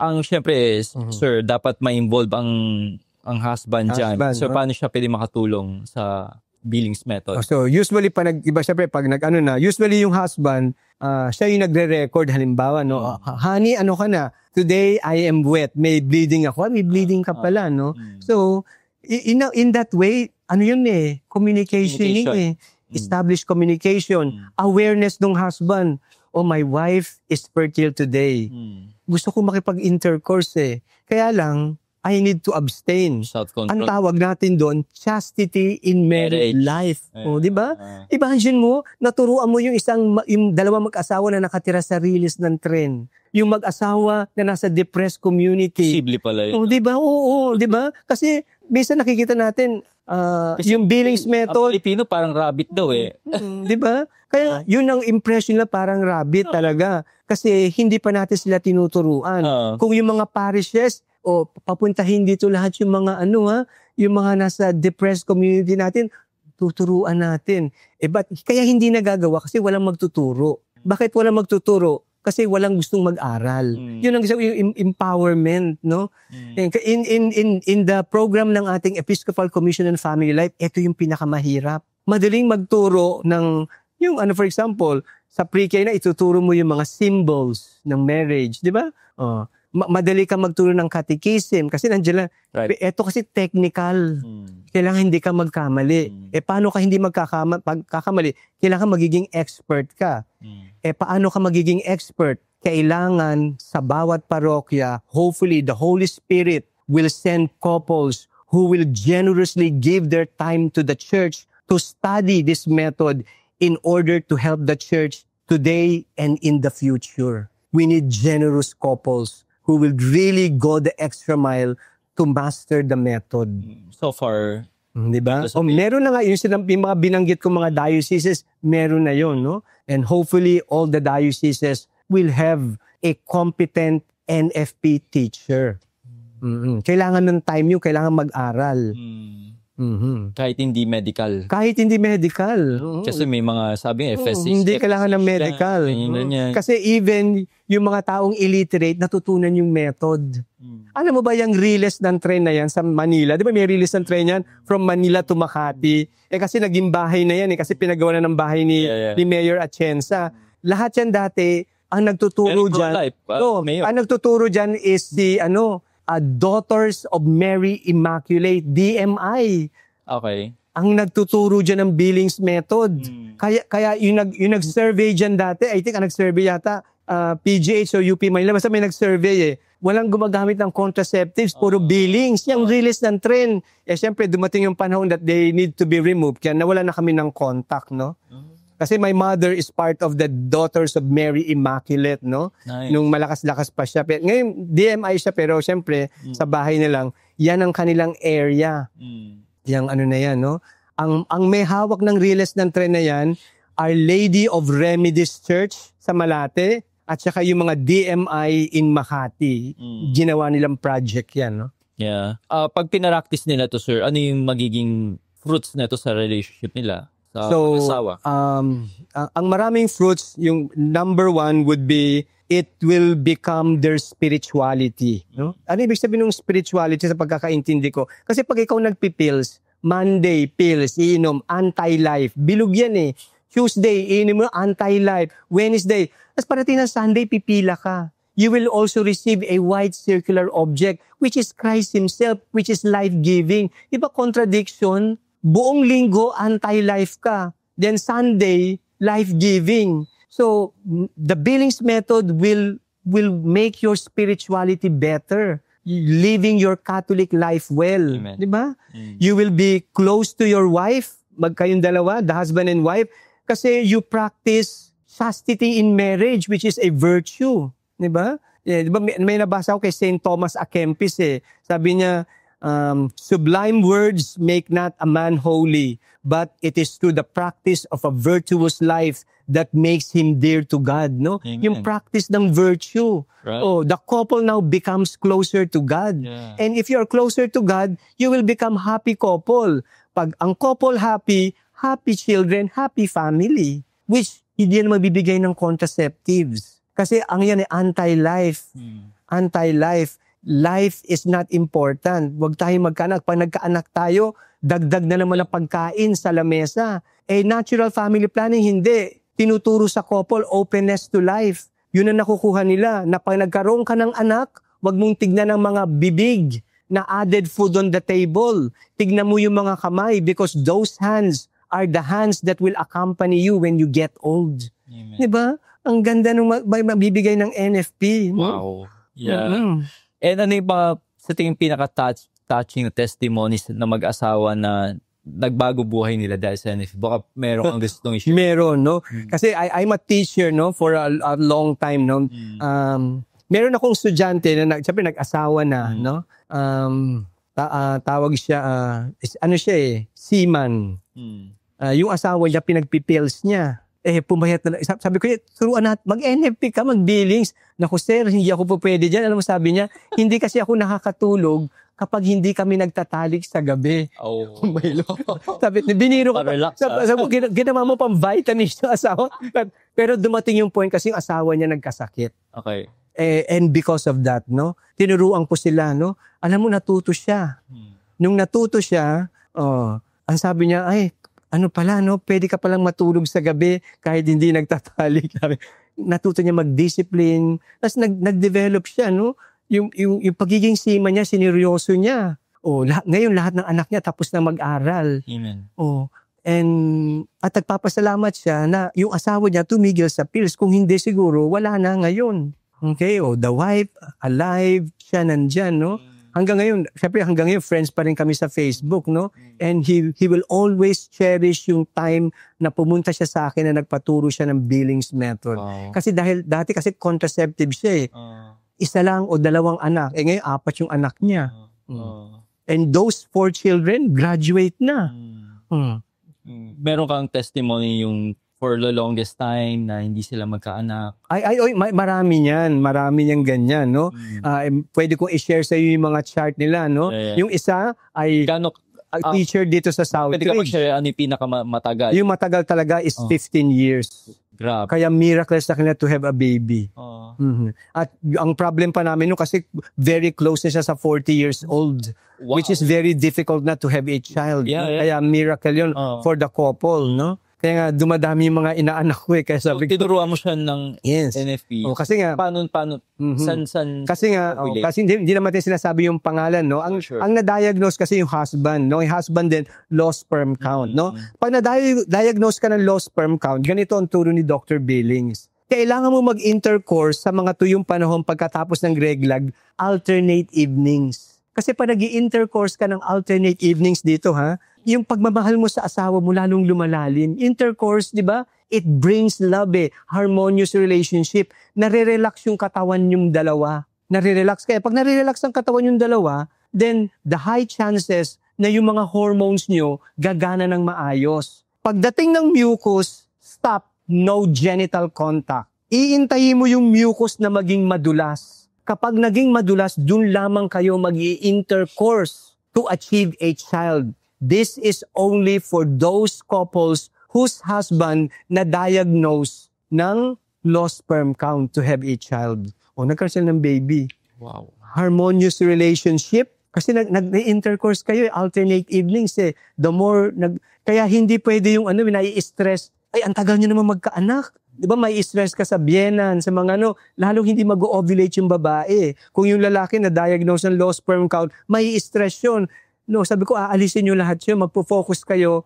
ang syempre sir, dapat ma-involve ang husband dyan. So paano siya pwede makatulong sa Billings method? So usually usually yung husband, siya yung nagre-record halimbawa, no? Honey, ano ka na? Today I am wet. May bleeding ako. May bleeding ka pala, no? So in that way, communication. Establish communication, awareness ng husband. Oh, my wife is fertile today. Gusto ko makipag-intercourse Kaya lang, I need to abstain. Self-control. Ang tawag natin doon, chastity in married life. Di ba? Imagine mo, naturuan mo yung dalawang mag-asawa na nakatira sa release ng tren. yung mag-asawa na nasa depressed community. Posible pala yun. Oh, 'di ba? Oo, 'di ba? Kasi minsan nakikita natin yung Billings Ang method, Pilipino parang rabbit daw eh. 'di ba? Kaya yun ang impression nila, parang rabbit talaga. Kasi hindi pa natin sila tinuturuan. Kung yung mga parishes papuntahin dito lahat yung mga yung mga nasa depressed community natin, tuturuan natin. Kaya hindi nagagawa kasi walang magtuturo. Bakit walang magtuturo? Kasi walang gustong mag-aral. Yun ang yung empowerment, no? In the program ng ating Episcopal Commission on Family Life, ito yung pinakamahirap. Madaling magturo ng yung for example, sa pre-K na ituturo mo yung mga symbols ng marriage, di ba? Madali ka magturo ng catechism kasi nandiyan lang. Right. Ito kasi technical. Kailangan hindi ka magkamali. Paano ka hindi magkakamali? Kailangan magiging expert ka. Paano ka magiging expert? Kailangan sa bawat parokya, hopefully the Holy Spirit will send couples who will generously give their time to the church to study this method in order to help the church today and in the future. We need generous couples who will really go the extra mile to master the method. So far, di ba? Meron na nga yung mga binanggit ko mga dioceses, meron na yon, no? And hopefully all the dioceses will have a competent NFP teacher. Kailangan ng time yung kailangan mag-aral. Kahit hindi medical. Kahit hindi medical. Kasi may mga sabi FSC. Hindi kailangan ng medical. Kasi even yung mga taong illiterate, natutunan yung method. Alam mo ba yung release ng train na yan sa Manila? Di ba may release ng train yan from Manila to Makati? Kasi naging bahay na yan kasi pinagawa na ng bahay ni Mayor Atienza. Lahat yan dati, ang nagtuturo dyan. Ang nagtuturo dyan is si Daughters of Mary Immaculate, DMI. Okay. Ang nagtuturo dyan ng Billings method. Kaya yung nag-survey dyan dati, I think ang nag-survey yata, PGH o UP Manila, basta may nag-survey Walang gumagamit ng contraceptives, puro Billings. Yung release ng trend. Siyempre, dumating yung panahon that they need to be removed. Kaya nawala na kami ng contact, no? Kasi my mother is part of the Daughters of Mary Immaculate, no? Nice. Nung malakas-lakas pa siya. Ngayon, DMI siya, pero siyempre, sa bahay na lang, yan ang kanilang area. Yang na yan, no? Ang may hawak ng release ng trend na yan, Our Lady of Remedies Church sa Malate, at saka yung mga DMI in Makati. Ginawa nilang project yan, no? Yeah. Pag pinaraktis nila to, sir, ano yung magiging fruits na to sa relationship nila? Sa asawa? Ang maraming fruits, yung number one would be, it will become their spirituality. No? Ano ibig sabihin ng spirituality sa pagkakaintindi ko? Kasi pag ikaw nagpipills, Monday, pills, iinom, anti-life, bilog yan eh. Tuesday, iinom mo, anti-life. Wednesday, tapos parating na Sunday, pipila ka. You will also receive a white circular object, which is Christ Himself, which is life-giving. Di ba contradiction? Buong linggo, anti-life ka. Then Sunday, life-giving. So, the Billings method will make your spirituality better. Living your Catholic life well. Di ba? You will be close to your wife, magkayong dalawa, the husband and wife, kasi you practice chastity in marriage, which is a virtue. Di ba? Diba, may nabasa ko kay St. Thomas A. Kempis Sabi niya, sublime words make not a man holy, but it is through the practice of a virtuous life that makes him dear to God. No? Yung practice ng virtue. Right. The couple now becomes closer to God. Yeah. And if you're closer to God, you will become happy couple. Pag ang couple happy, happy children, happy family. Which hindi yan mabibigay ng contraceptives. Kasi ang yan ay anti-life. Anti-life. Life is not important. Huwag tayong magkaanak. Pag nagkaanak tayo, dagdag na naman ang pagkain sa lamesa. Natural family planning, hindi. Tinuturo sa couple, openness to life. Yun ang nakukuha nila. Na pag nagkaroon ka ng anak, huwag mong tignan ng mga bibig na added food on the table. Tignan mo yung mga kamay because those hands are the hands that will accompany you when you get old. Amen. Diba? Ang ganda nung mabibigay ng NFP. Wow. Yeah. And ano yung mga sa tingin pinaka-touching testimonies na mag-asawa na nagbago buhay nila dahil sa NFP? Baka meron kang gustong i-share. Meron, no? Kasi I'm a teacher, no? For a long time, no? Meron akong estudyante na siyempre nag-asawa na, no? Tawag siya, ano siya seaman. Yung asawa niya, pinagpipills niya. Pumayat na. Sabi ko, turuan natin, mag-NFP ka, mag-billings. Naku sir, hindi ako po pwede dyan. Alam mo, sabi niya, hindi kasi ako nakakatulog kapag hindi kami nagtatalik sa gabi. Oh. My Lord. Sabi, biniro ko. Sabi ko, ginawa mo pang vitamins yung asawa. Pero dumating yung point kasi yung asawa niya nagkasakit. Okay. And because of that, no, tinuruan ko sila, no, alam mo, natuto siya. Nung natuto siya, ang sabi niya, ay, ano pala, no, pwede ka palang matulog sa gabi kahit hindi nagtatalik. Natuto niya mag-discipline. Tapos nag-develop siya, no, yung pagiging seaman niya, sineryoso niya. Ngayon lahat ng anak niya tapos na mag-aral. Amen. At nagpapasalamat siya na yung asawa niya tumigil sa pills. Kung hindi siguro, wala na ngayon. Okay, the wife, alive, siya nandyan, no? Hanggang ngayon, syempre hanggang ngayon, friends pa rin kami sa Facebook, no? And he will always cherish yung time na pumunta siya sa akin na nagpaturo siya ng Billings method. Wow. Kasi dati kasi contraceptive siya Isa lang o dalawang anak. Ngayon, 4 yung anak niya. And those 4 children, graduate na. Meron kang testimony yung for the longest time na hindi sila magkaanak. Marami niyan. Marami niyang ganyan, no? Pwede kong i-share sa iyo yung mga chart nila, no? Yeah. Yung isa ay teacher dito sa Southridge. Pwede ka mag-share ano yung pinakamatagal? Yung matagal talaga is 15 years. Grabe. Kaya miracle sa kanila to have a baby. At ang problem pa namin no, kasi very close na siya sa 40 years old. Wow. Which is very difficult na to have a child. Yeah. Kaya miracle yun for the couple, no? Kaya nga dumadami yung mga inaanak ko kaya sabi ko, tinuruan mo siya ng NFP. Kasi nga paano san kasi nga kasi hindi naman din sinasabi yung pangalan, no. Ang na-diagnose kasi yung husband, no. Yung husband din low sperm count, no. Pag na-diagnose ka ng low sperm count, ganito ang turo ni Dr. Billings. Kailangan mo mag-intercourse sa mga tuyong panahon pagkatapos ng reglag, alternate evenings. Kasi pag nag-i-intercourse ka ng alternate evenings dito, yung pagmamahal mo sa asawa mo lalong lumalalim. Intercourse, di ba? It brings love, harmonious relationship. Nare-relax yung katawan yung dalawa. Nare-relax. Kaya pag nare-relax ang katawan yung dalawa, then the high chances na yung mga hormones nyo gagana ng maayos. Pagdating ng mucus, stop, no genital contact. Iintayin mo yung mucus na maging madulas. Kapag naging madulas, dun lamang kayo mag-i-intercourse to achieve a child. This is only for those couples whose husband na-diagnose ng low sperm count to have a child. Nagkaroon sila ng baby. Wow. Harmonious relationship. Kasi nag-intercourse kayo, alternate evenings The more, kaya hindi pwede yung nai-stress. Ay, ang tagal nyo naman magkaanak. Di ba may stress ka sa biyenan, sa mga lalong hindi mag-ovulate yung babae. Kung yung lalaki na diagnose ng low sperm count, may stress yun. No, sabi ko, aalisin nyo lahat yun. Magpo-focus kayo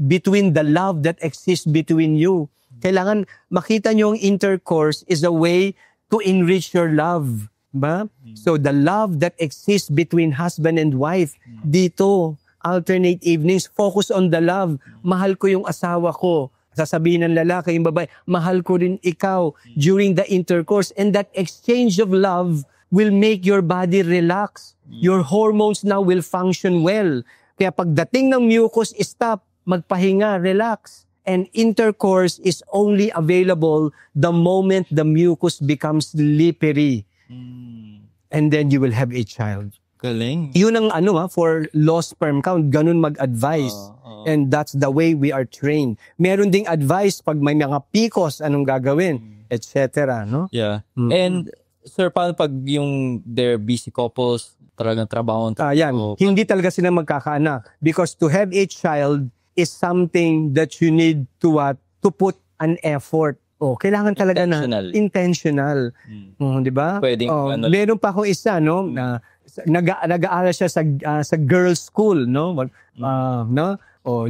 between the love that exists between you. Kailangan makita nyo ang intercourse is a way to enrich your love. Ba? So the love that exists between husband and wife, dito, alternate evenings, focus on the love. Mahal ko yung asawa ko. Sasabihin ng lalaki, yung babae, mahal ko rin ikaw during the intercourse. And that exchange of love will make your body relax. Your hormones now will function well. Kaya pagdating ng mucus, stop, magpahinga, relax. And intercourse is only available the moment the mucus becomes slippery. And then you will have a child. Galing. Yun ang for low sperm count, ganun mag-advise. And that's the way we are trained. Meron ding advice pag may mga PCOS, anong gagawin, etc. No? Yeah. And sir, paano pag yung they're busy couples, talagang trabaho? Hindi talaga sila magkakaanak. Because to have a child is something that you need to put an effort. Kailangan talaga intentional. Di ba? Pwedeng meron pa akong isa, no, na nag-aaral siya sa girls' school, no?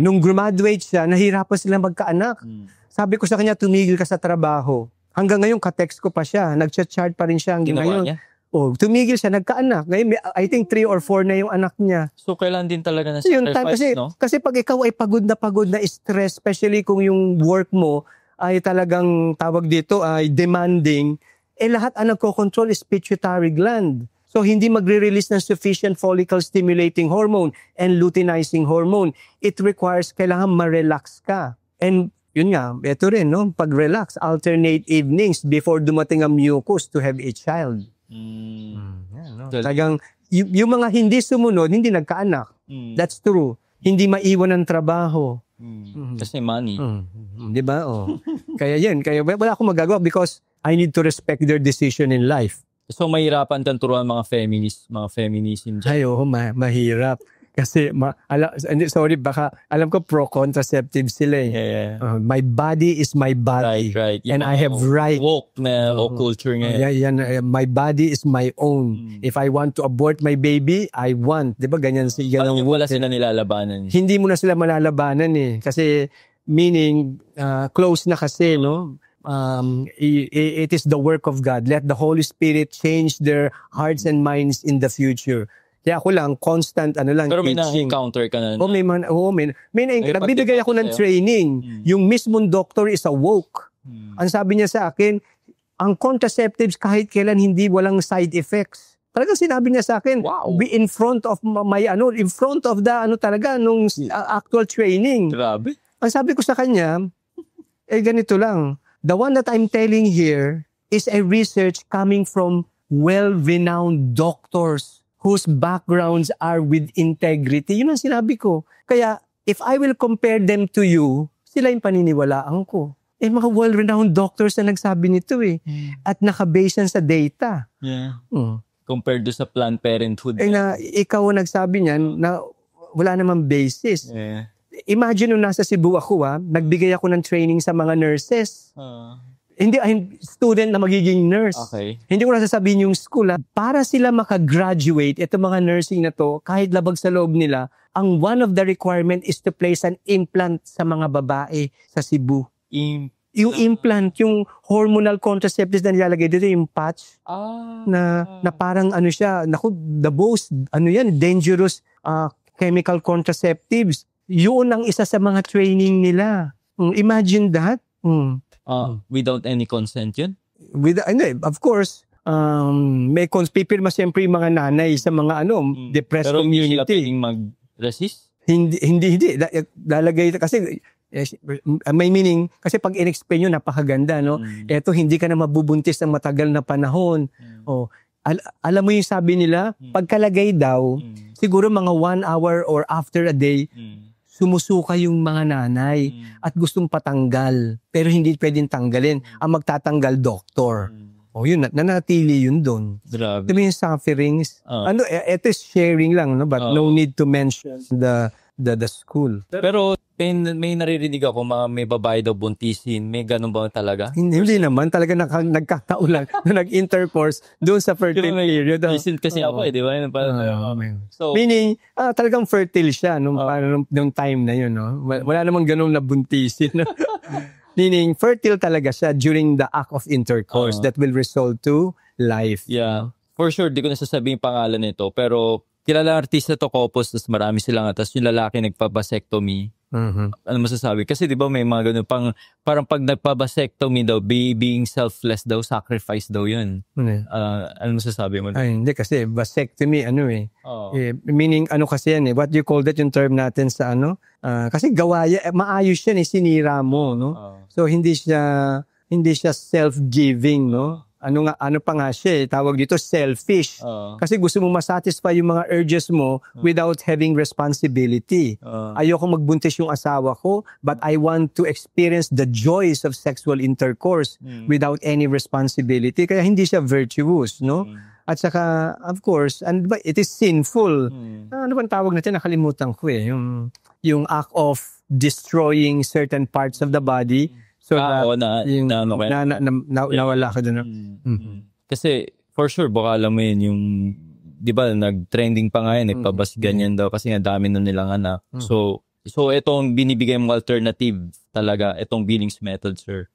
Nung graduate siya, nahirapan sila magkaanak. Sabi ko sa kanya, tumigil ka sa trabaho. Hanggang ngayon, ka-text ko pa siya. Nag-chat pa rin siya hanggang ngayon. Niya? Tumigil siya, nagkaanak. Ngayon, I think 3 or 4 na yung anak niya. So, kailan din talaga na sacrifice, no? Kasi pag ikaw ay pagod na stress, especially kung yung work mo ay talagang tawag dito ay demanding, lahat ang nagko-control is pituitary gland. So, hindi magre-release ng sufficient follicle-stimulating hormone and luteinizing hormone. It requires, kailangan ma-relax ka. And, yun nga, ito rin, no? Pag-relax, alternate evenings before dumating ang mucus to have a child. Yeah, no? Talagang, yung mga hindi sumunod, hindi nagkaanak. That's true. Hindi maiwan ng trabaho. Kasi money. Di ba? Oh. Kaya yan. Kaya wala akong magagawa because I need to respect their decision in life. So, mahirapan kang turuan mga feminism dyan. Ay, oo, mahirap. Kasi, sorry, baka, alam ko pro-contraceptive sila eh. Yeah. My body is my body. Right. And I have right. Woke na, culture nga. My body is my own. If I want to abort my baby, I want. Di ba, ganyan sila. Wala sila nilalabanan. Hindi mo na sila malalabanan eh. Kasi, meaning, close na kasi, no? It is the work of God. Let the Holy Spirit change their hearts and minds in the future. Kaya ako lang, constant, Pero may teaching. na-encounter ka na. Nagbibigay ako ng training. Yung mismong doctor is awoke. Ang sabi niya sa akin, ang contraceptives kahit kailan hindi walang side effects. Talagang sinabi niya sa akin, be in front of in front of the, nung actual training. Grabe. Ang sabi ko sa kanya, ganito lang. The one that I'm telling here is a research coming from well-renowned doctors whose backgrounds are with integrity. Yun ang sinabi ko. Kaya, if I will compare them to you, sila yung paniniwalaan ko. Mga well-renowned doctors na nagsabi nito eh. At nakabase yan sa data. Yeah. Compared to sa Planned Parenthood. Na ikaw ang nagsabi niyan na wala namang basis. Yeah. Imagine nung nasa Cebu ako nagbigay ako ng training sa mga nurses. Hindi, student na magiging nurse. Okay. Hindi ko nasasabihin yung school. Para sila makagraduate, ito mga nursing na to, kahit labag sa loob nila, ang one of the requirement is to place an implant sa mga babae sa Cebu. Yung implant, yung hormonal contraceptives na nilalagay dito, yung patch, na parang siya, the most, dangerous chemical contraceptives. Yun ang isa sa mga training nila. Imagine that. Without any consent yun? Of course, may pipirma siyempre yung mga nanay sa mga depressed pero community. Pero hindi sila mag-resist? Hindi. Lalagay kasi may meaning kasi pag in-explain yun napakaganda, no? Eto hindi ka na mabubuntis ng matagal na panahon. Alam mo yung sabi nila, pagkalagay daw, siguro mga 1 hour or after a day, sumusuka yung mga nanay at gustong patanggal. Pero hindi pwedeng tanggalin. Ang magtatanggal, doktor. Yun, nanatili yun doon. Grabe. Ito yung sufferings. Ito is sharing lang, no? But no need to mention the school. Pero may naririnig ako, may babae daw buntisin. May ganun ba talaga? Hindi naman. Talaga nagkataon lang na nag-intercourse doon sa fertile period. Recent kasi ako di ba? So, meaning, talagang fertile siya nung time na yun. No? Wala namang ganun na buntisin. No? Meaning, fertile talaga siya during the act of intercourse that will result to life. Yeah. For sure, di ko nasasabihin yung pangalan nito. Pero, kilala artista to Kopos, tapos marami silang tapos yung lalaki nagpa-vasectomy. Ano masasabi? Kasi di ba may mga ganun, parang pag nagpa-vasectomy daw, being selfless daw, sacrifice daw yun. Ano masasabi mo? Ay, hindi kasi vasectomy, meaning kasi yan what do you call that yung term natin sa kasi maayos yan sinira mo, no? So hindi siya self-giving, no? Ano pa nga siya tawag dito selfish. Kasi gusto mo masatisfy yung mga urges mo without having responsibility. Ayoko magbuntis yung asawa ko, but I want to experience the joys of sexual intercourse without any responsibility. Kaya hindi siya virtuous, no? At saka, of course, it is sinful. Ano bang tawag natin? Nakalimutan ko yung act of destroying certain parts of the body. So nawala ka doon. Kasi for sure baka alam mo yun yung di ba nag-trending pa nga yun ganyan daw kasi nga dami na nilang anak. So itong binibigay mong alternative talaga itong Billings method, sir.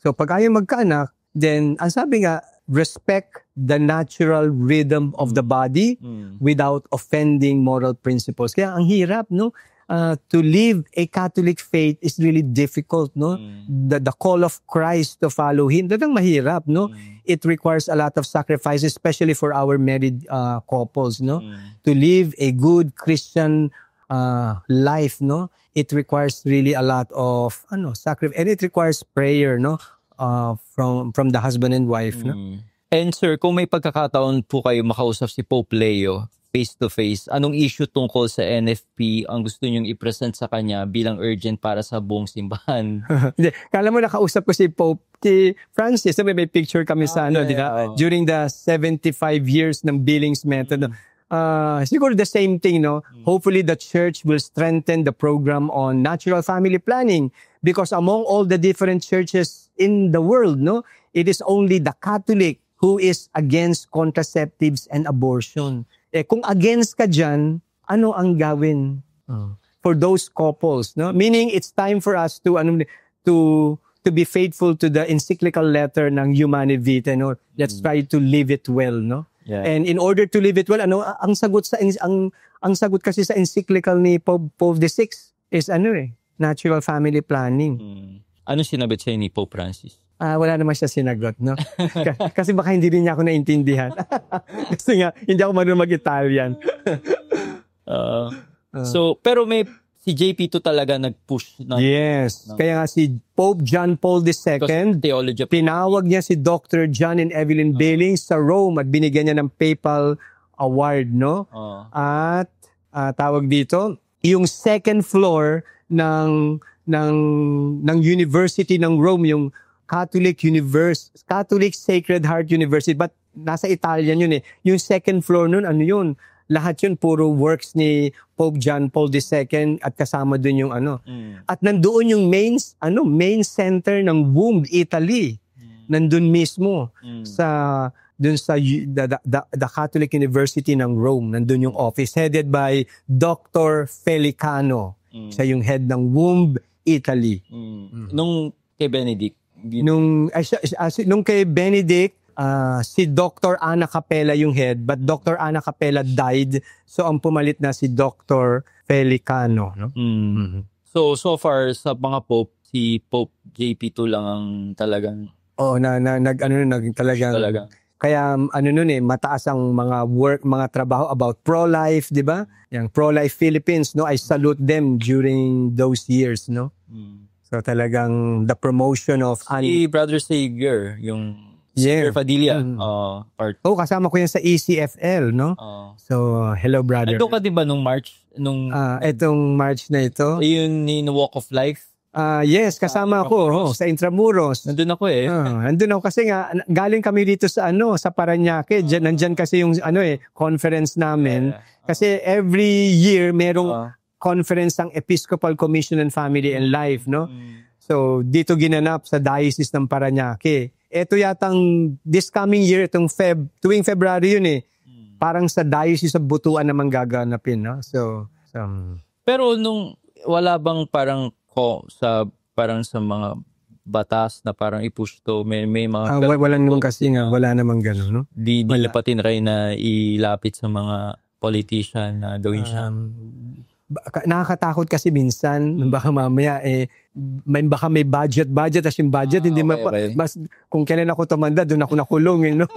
So pag ayaw magkaanak, then ang sabi nga, respect the natural rhythm of the body without offending moral principles. Kaya ang hirap, no? to live a Catholic faith is really difficult, no? The call of Christ to follow Him, talagang mahirap, no? It requires a lot of sacrifice, especially for our married couples, no? To live a good Christian life, no? It requires really a lot of sacrifice, and it requires prayer, no? From the husband and wife, no? And sir, kung may pagkakataon po kayo makausap si Pope Leo face-to-face, anong issue tungkol sa NFP ang gusto niyong i-present sa kanya bilang urgent para sa buong simbahan? Hindi, kala mo nakausap ko si Pope Francis, may picture kami sa di ba? During the 75 years ng Billings Method. Siguro the same thing, no? Hopefully the church will strengthen the program on natural family planning, because among all the different churches in the world, no, it is only the Catholic who is against contraceptives and abortion. Kung against ka dyan, ano ang gawin for those couples, no? Meaning it's time for us to be faithful to the encyclical letter ng Humanae Vitae, no? Let's try to live it well, no? Yeah. And in order to live it well, ang sagot kasi sa encyclical ni Pope VI is natural family planning. Ano sinabi sa'yo ni Pope Francis? Wala naman siya sinagot, no? Kasi baka hindi rin niya ako naintindihan. Kasi nga, hindi ako marunong mag-Italian. So, pero si JP to talaga nag-push. Yes. Kaya nga si Pope John Paul II, pinawag niya si Dr. John and Evelyn Billings sa Rome at binigyan niya ng papal award, no? At tawag dito, yung second floor ng University ng Rome, yung Catholic Sacred Heart University, but nasa Italian yun eh. Yung second floor nun, yun? Lahat yun puro works ni Pope John Paul II at kasama dun yung At nandoon yung main center ng WOMB Italy. Nandun mismo sa the Catholic University ng Rome. Nandun yung office headed by Dr. Felicano. Siya yung head ng WOMB Italy. Nung kay Benedict, nung kay Benedict, si Dr. Ana Capella yung head, but Dr. Ana Capella died, so ang pumalit na si Dr. Felicano, no? So far sa mga pope, si Pope JP2 lang ang talagang talagang kaya mataas ang mga trabaho about pro-life, di ba? Yung pro-life Philippines, no? I salute them during those years, no? So talagang the promotion of si Brother Sager, yung Sager Padilla, part. Kasama ko yan sa ECFL, no? So hello brother. Ando ka din ba nung March etong March na ito? Yun ni Walk of Life. Yes, kasama ako sa Intramuros. Nandun ako eh. Nandun ako kasi nga galing kami dito sa sa Parañaque. Nandyan kasi yung conference namin. Kasi every year merong conference ng Episcopal Commission on Family and Life, no? So dito ginanap sa Diocese ng Parañaque. Ito yatang this coming year, tuwing February yun eh. Parang sa Diocese of Butuan naman gaganapin, no? So pero nung wala bang parang sa mga batas na parang i-push to, may mga wala naman kasi nga, wala namang gano'n, no? Di lapatin rin na ilapit sa mga politician na gawin siya. Nakakatakot kasi minsan, baka mamaya baka may budget as yung budget hindi mas kung kailan ako tumanda doon ako nakulong, no?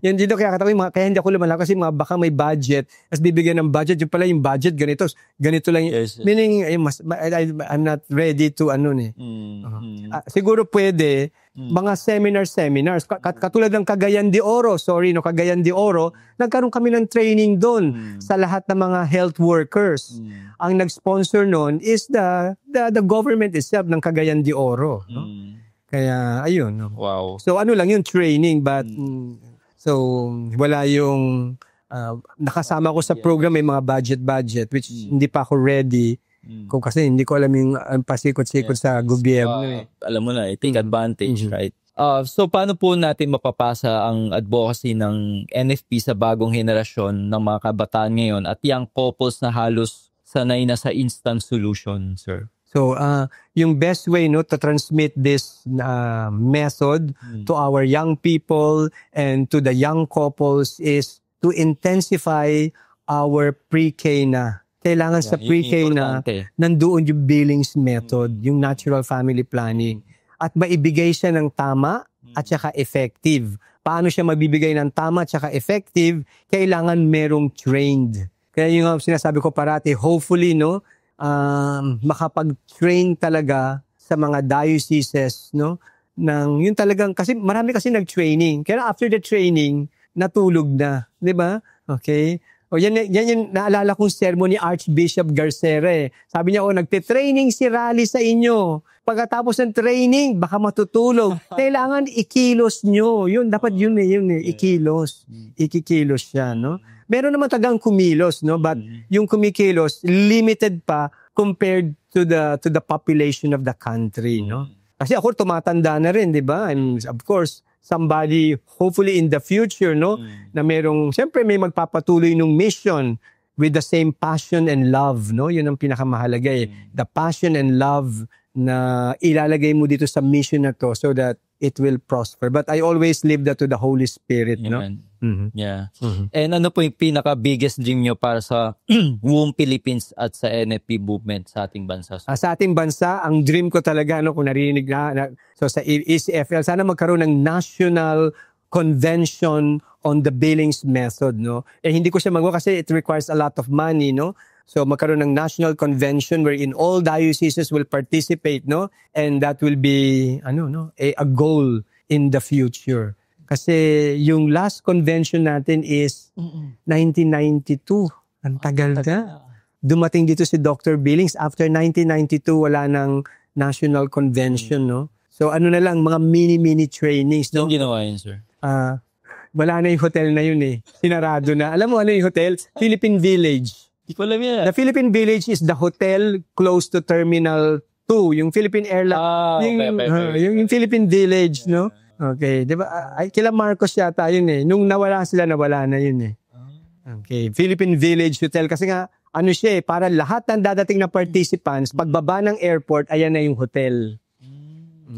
Yan dito kaya kaya hindi ako lumalaki kasi baka may budget as bibigyan ng budget yung pala yung budget ganito lang meaning I'm not ready to siguro pwede mga seminars katulad ng Cagayan de Oro, nagkaroon kami ng training doon sa lahat ng mga health workers. Ang nag-sponsor noon is the government itself ng Cagayan de Oro, no? Kaya ayun, no? Wow. So lang yung training, but so wala yung nakasama ko sa program, may mga budget which hindi pa ako ready. Kung kasi hindi ko alam yung pasikot-sikot sa gobyerno. Alam mo na, take advantage, right? So paano po natin mapapasa ang advocacy ng NFP sa bagong henerasyon ng mga kabataan ngayon at young couples na halos sanay na sa instant solution, sir? So yung best way to transmit this method to our young people and to the young couples is to intensify our pre-K na Kailangan sa Yun yung pre-K na importante. nandoon yung Billings method, yung natural family planning. At maibigay siya ng tama at saka effective. Paano siya mabibigay ng tama at saka effective? Kailangan merong trained. Kaya yung sinasabi ko parati, hopefully, no, makapag-train talaga sa mga dioceses, no, yung talagang, kasi marami kasi nag-training. Kaya after the training, natulog na. Di ba? Okay? O yan yung naalala kong sermon ni Archbishop Garcere. Sabi niya, nagte-training si Rally sa inyo. Pagkatapos ng training, baka matutulog. Kailangan ikilos nyo. Yun, dapat yun ikilos. Ikikilos siya, no? Meron naman tagang kumilos, no? But yung kumikilos, limited pa compared to the population of the country, no? Kasi ako tumatanda na rin, di ba? And of course, somebody, hopefully in the future, no? Na merong, siyempre may magpapatuloy ng mission with the same passion and love, no? Yun ang pinakamahalaga eh. The passion and love na ilalagay mo dito sa mission na to so that it will prosper. But I always leave that to the Holy Spirit, no? Yeah. And ano po yung pinaka-biggest dream nyo para sa WOM Philippines at sa NFP movement sa ating bansa? Sa ating bansa, ang dream ko talaga, no, kung narinig so sa ECFL, sana magkaroon ng national convention on the Billings method, no? Hindi ko siya magawa kasi it requires a lot of money, no? So magkaroon ng national convention wherein all dioceses will participate, no? And that will be a goal in the future. Kasi yung last convention natin is 1992. Ang tagal na. Dumating dito si Dr. Billings. After 1992, wala nang national convention, no? So ano na lang, mga mini-mini trainings, no? Yung ginawa yun, sir? Wala na yung hotel na yun eh. Sinarado na. Alam mo ano yung hotel? Philippine Village. Di ko alam yan. The Philippine Village is the hotel close to Terminal 2. Yung Philippine Airline. Yung Philippine Village, no? Okay. Diba? Kila Marcos yata yun eh. Nung nawala sila, nawala na yun eh. Okay. Philippine Village Hotel. Kasi nga, ano siya eh, para lahat ng dadating na participants, pagbaba ng airport, ayan na yung hotel.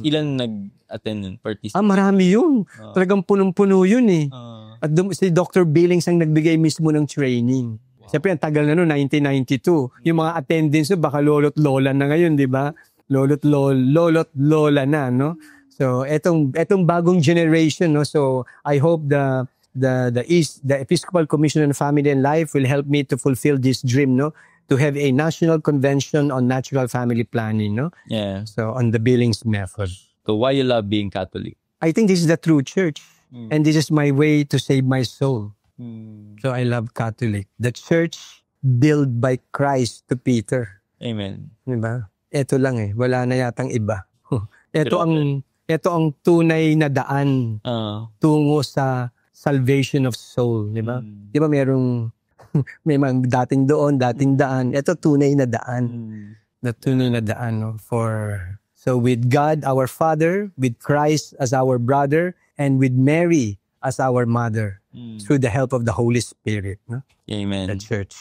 Ilan nag-attend nun? Participants? Marami yun. Talagang punong-puno yun eh. At si Dr. Billings ang nagbigay mismo ng training. Siyempre, ang tagal na noon, 1992. Yung mga attendance, baka lolo't lola na ngayon, di ba? Lolo't lola na, no? So, etong bagong generation, no? So, I hope the Episcopal Commission on Family and Life will help me to fulfill this dream, no? To have a national convention on natural family planning, no? Yeah. So, on the Billings method. So, why you love being Catholic? I think this is the true church. And this is my way to save my soul. So, I love Catholic. The church built by Christ to Peter. Amen. Diba? Ito lang eh. Wala na yatang iba. Ito ang tunay na daan tungo sa salvation of soul, di ba? Di ba may mga dating doon, dating daan. Ito tunay na daan. The tunay na daan, no? So with God, our Father, with Christ as our brother, and with Mary as our mother, through the help of the Holy Spirit, no? Amen. The church.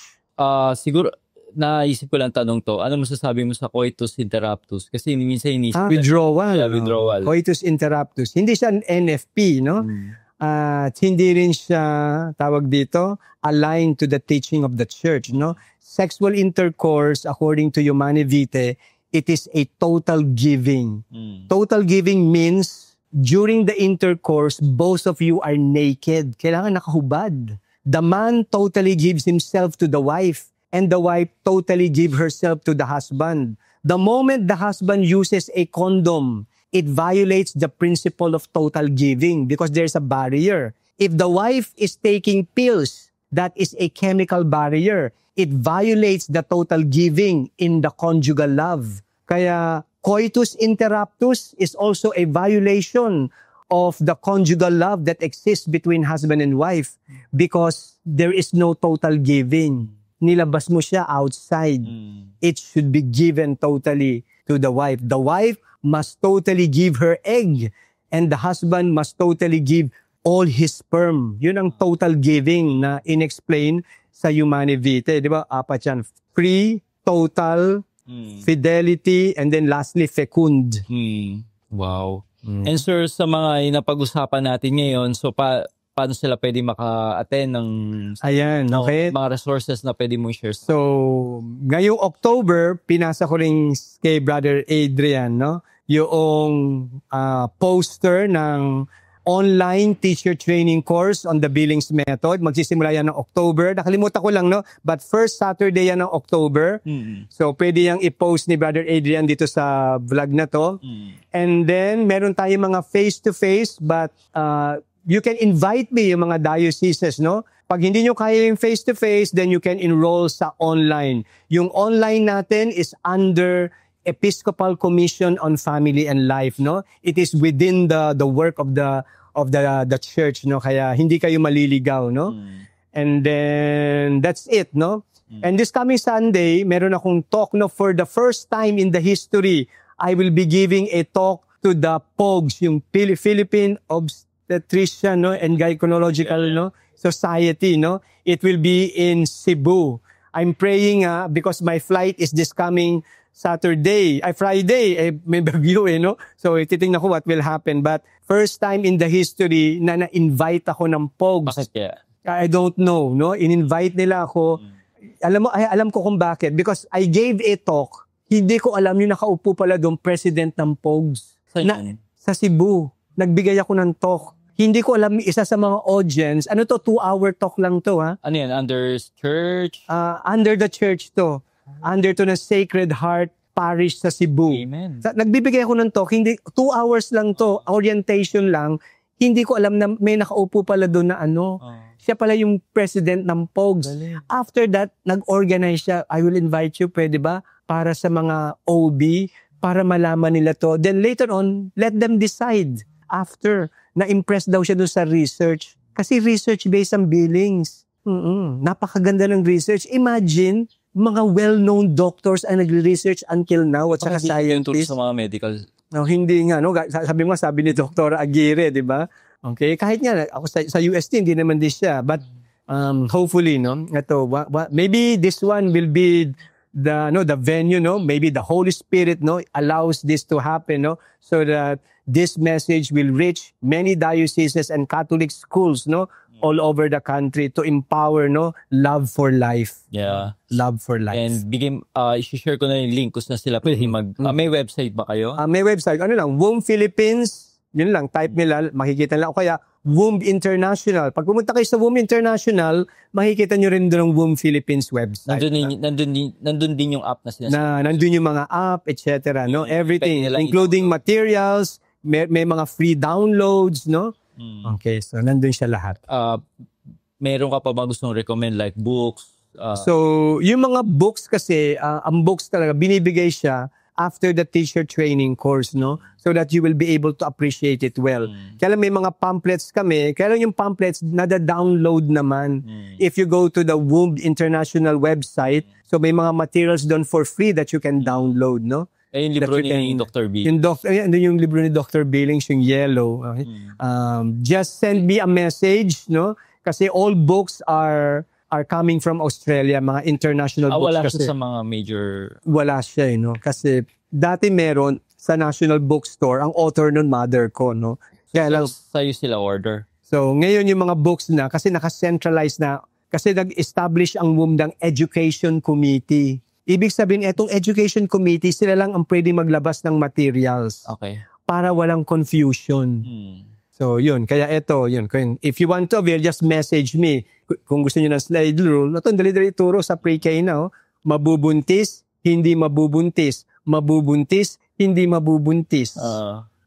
Siguro, naisip ko lang tanong to. Ano masasabi mo sa coitus interruptus? Kasi minsan withdrawal. Yeah, withdrawal. Coitus interruptus. Hindi siya NFP, no? At hindi rin siya, tawag dito, aligned to the teaching of the church, no? Sexual intercourse, according to Humanae Vitae, it is a total giving. Total giving means, during the intercourse, both of you are naked. Kailangan nakahubad. The man totally gives himself to the wife, and the wife totally gives herself to the husband. The moment the husband uses a condom, it violates the principle of total giving because there's a barrier. If the wife is taking pills, that is a chemical barrier. It violates the total giving in the conjugal love. Kaya coitus interruptus is also a violation of the conjugal love that exists between husband and wife because there is no total giving. Nilabas mo siya outside. It should be given totally to the wife. The wife must totally give her egg and the husband must totally give all his sperm. Yun ang total giving na inexplain sa Humanae Vitae. Di ba? Apat yan. Free, total, fidelity, and then lastly, fecund. Wow. And sir, sa mga napag-usapan natin ngayon, so paano sila pwede maka-attend ng Ayan, okay. mga resources na pwede mong share. So, ngayong October, pinasa ko rin kay Brother Adrian, no? Yung poster ng online teacher training course on the Billings method. Magsisimula yan ng October. Nakalimutan ko lang, no? But first Saturday yan ng October. So, pwede yang i-post ni Brother Adrian dito sa vlog na to. And then, meron tayong mga face-to-face, but you can invite me, yung mga dioceses, no? Pag hindi nyo kaya yung face-to-face, then you can enroll sa online. Yung online natin is under Episcopal Commission on Family and Life, no? It is within the work of the church, no? Kaya hindi kayo maliligaw, no? And then that's it, no? And this coming Sunday, meron akong talk, no? For the first time in the history, I will be giving a talk to the POGS, yung Philippine Obstetrician, no? And Gynecological, no? Society, no? It will be in Cebu. I'm praying because my flight is this coming Friday, may bagyo no? So, titingnan ko what will happen. But, first time in the history na na-invite ako ng POGS. Bakit kaya? I don't know, no? In-invite nila ako. Alam ko kung bakit. Because I gave a talk. Hindi ko alam yung nakaupo pala doon, president ng POGS. Sa Cebu. Nagbigay ako ng talk. Hindi ko alam, isa sa mga audience, 2-hour talk lang to, ha? Ano yan, under church? Under the church to. Under to ng Sacred Heart Parish sa Cebu. Amen. Nagbibigay ako ng talk, hindi 2 hours lang to, orientation lang. Hindi ko alam na may nakaupo pala doon na siya pala yung president ng POGS. Galing. After that, nag-organize siya. I will invite you, pwede ba? Para sa mga OB, para malaman nila to. Then later on, let them decide. After, na-impress daw siya doon sa research. Kasi research-based ang Billings. Napakaganda ng research. Imagine, mga well-known doctors ang nagre-research until now at saka scientists. Sa mga medical. No, hindi nga, no? Sabi ni Dr. Aguirre, di ba? Okay, kahit nga, ako sa UST, hindi naman din siya. But, hopefully, no? Ito, maybe this one will be the venue, no? Maybe the Holy Spirit, no? Allows this to happen, no? So that this message will reach many dioceses and Catholic schools, no? All over the country to empower, no? Love for life. Yeah. Love for life. And i-share ko na yung link kung saan sila pwede may website ba kayo? May website. Ano lang, Womb Philippines. Yun lang, type nila, makikita nila. O kaya, Womb International. Pag pumunta kayo sa Womb International, makikita nyo rin doon ang Womb Philippines website. Nandun din yung app na sinasabi. Nandun yung mga app, etc. No? Everything, including materials, may mga free downloads, no? Okay, so nandun siya lahat. Meron ka pa ba gustong recommend like books? So, yung mga books kasi, ang books talaga, binibigay siya after the teacher training course, no? So that you will be able to appreciate it well. Kaya lang may mga pamphlets kami, kaya lang yung pamphlets nada-download naman. If you go to the Womb International website, so may mga materials doon for free that you can download, no? Yung libro ni Dr. Billings. Yung libro ni Dr. Billings, yung yellow. Okay? Just send me a message, no? Kasi all books are coming from Australia, mga international books. Wala kasi siya sa mga major... Wala siya, no? Kasi dati meron sa National Bookstore, ang author nun, mother ko, no? Kaya lang, sa'yo sila order. So, ngayon yung mga books na, kasi naka-centralize na, kasi nag-establish ang WOMB ng Education Committee. Ibig sabihin, etong Education Committee, sila lang ang pwede maglabas ng materials. Okay. Para walang confusion. So, yun. Kaya ito, yun. If you want to avail, just message me. Kung gusto niyo ng slide rule, ito, dali-dali turo sa pre-K na, mabubuntis, hindi mabubuntis. Mabubuntis, hindi mabubuntis.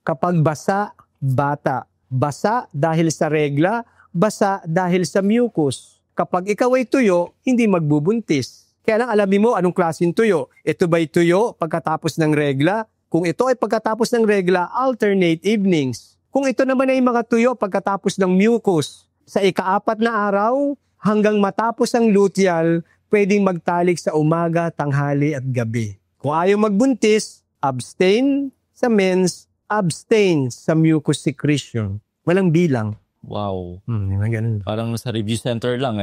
Kapag basa, bata. Basa dahil sa regla, basa dahil sa mucus. Kapag ikaw ay tuyo, hindi magbubuntis. Kaya lang alamin mo anong klaseng tuyo. Ito ba'y tuyo pagkatapos ng regla? Kung ito ay pagkatapos ng regla, alternate evenings. Kung ito naman ay mga tuyo pagkatapos ng mucus, sa ika-4 na araw hanggang matapos ang luteal, pwedeng magtalik sa umaga, tanghali at gabi. Kung ayaw magbuntis, abstain sa mens, abstain sa mucus secretion. Walang bilang. Wow. Ganun. Parang sa review center lang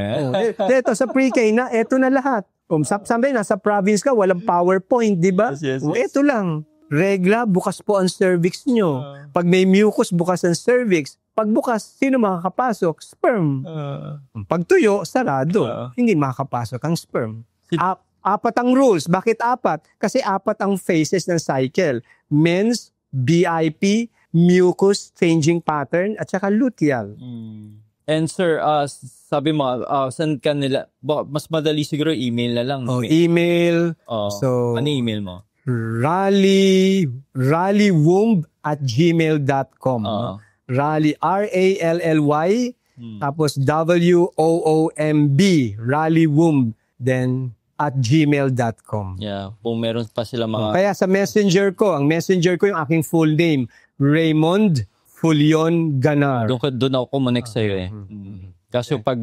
Ito sa pre-K na, ito na lahat. Sabi, nasa province ka, walang PowerPoint, di ba? Yes. Ito lang. Regla, bukas po ang cervix nyo. Pag may mucus, bukas ang cervix. Pagbukas, sino makakapasok? Sperm. Pagtuyo, sarado. Hindi makakapasok ang sperm. Apat ang rules. Bakit apat? Kasi apat ang phases ng cycle. Mens, BIP, mucus, changing pattern, at saka luteal. And sir, sabi mo, saan ka nila? Mas madali siguro email na lang. Email. So, ano email mo? rallywomb@gmail.com. Rally, R-A-L-L-Y, tapos W-O-O-M-B, rallywomb, then at gmail.com. Yeah, kung meron pa sila mga... Kaya sa messenger ko, ang messenger ko yung aking full name, Raymond Fulion Ganar. Doon ako connect sa'yo eh. Kasi pag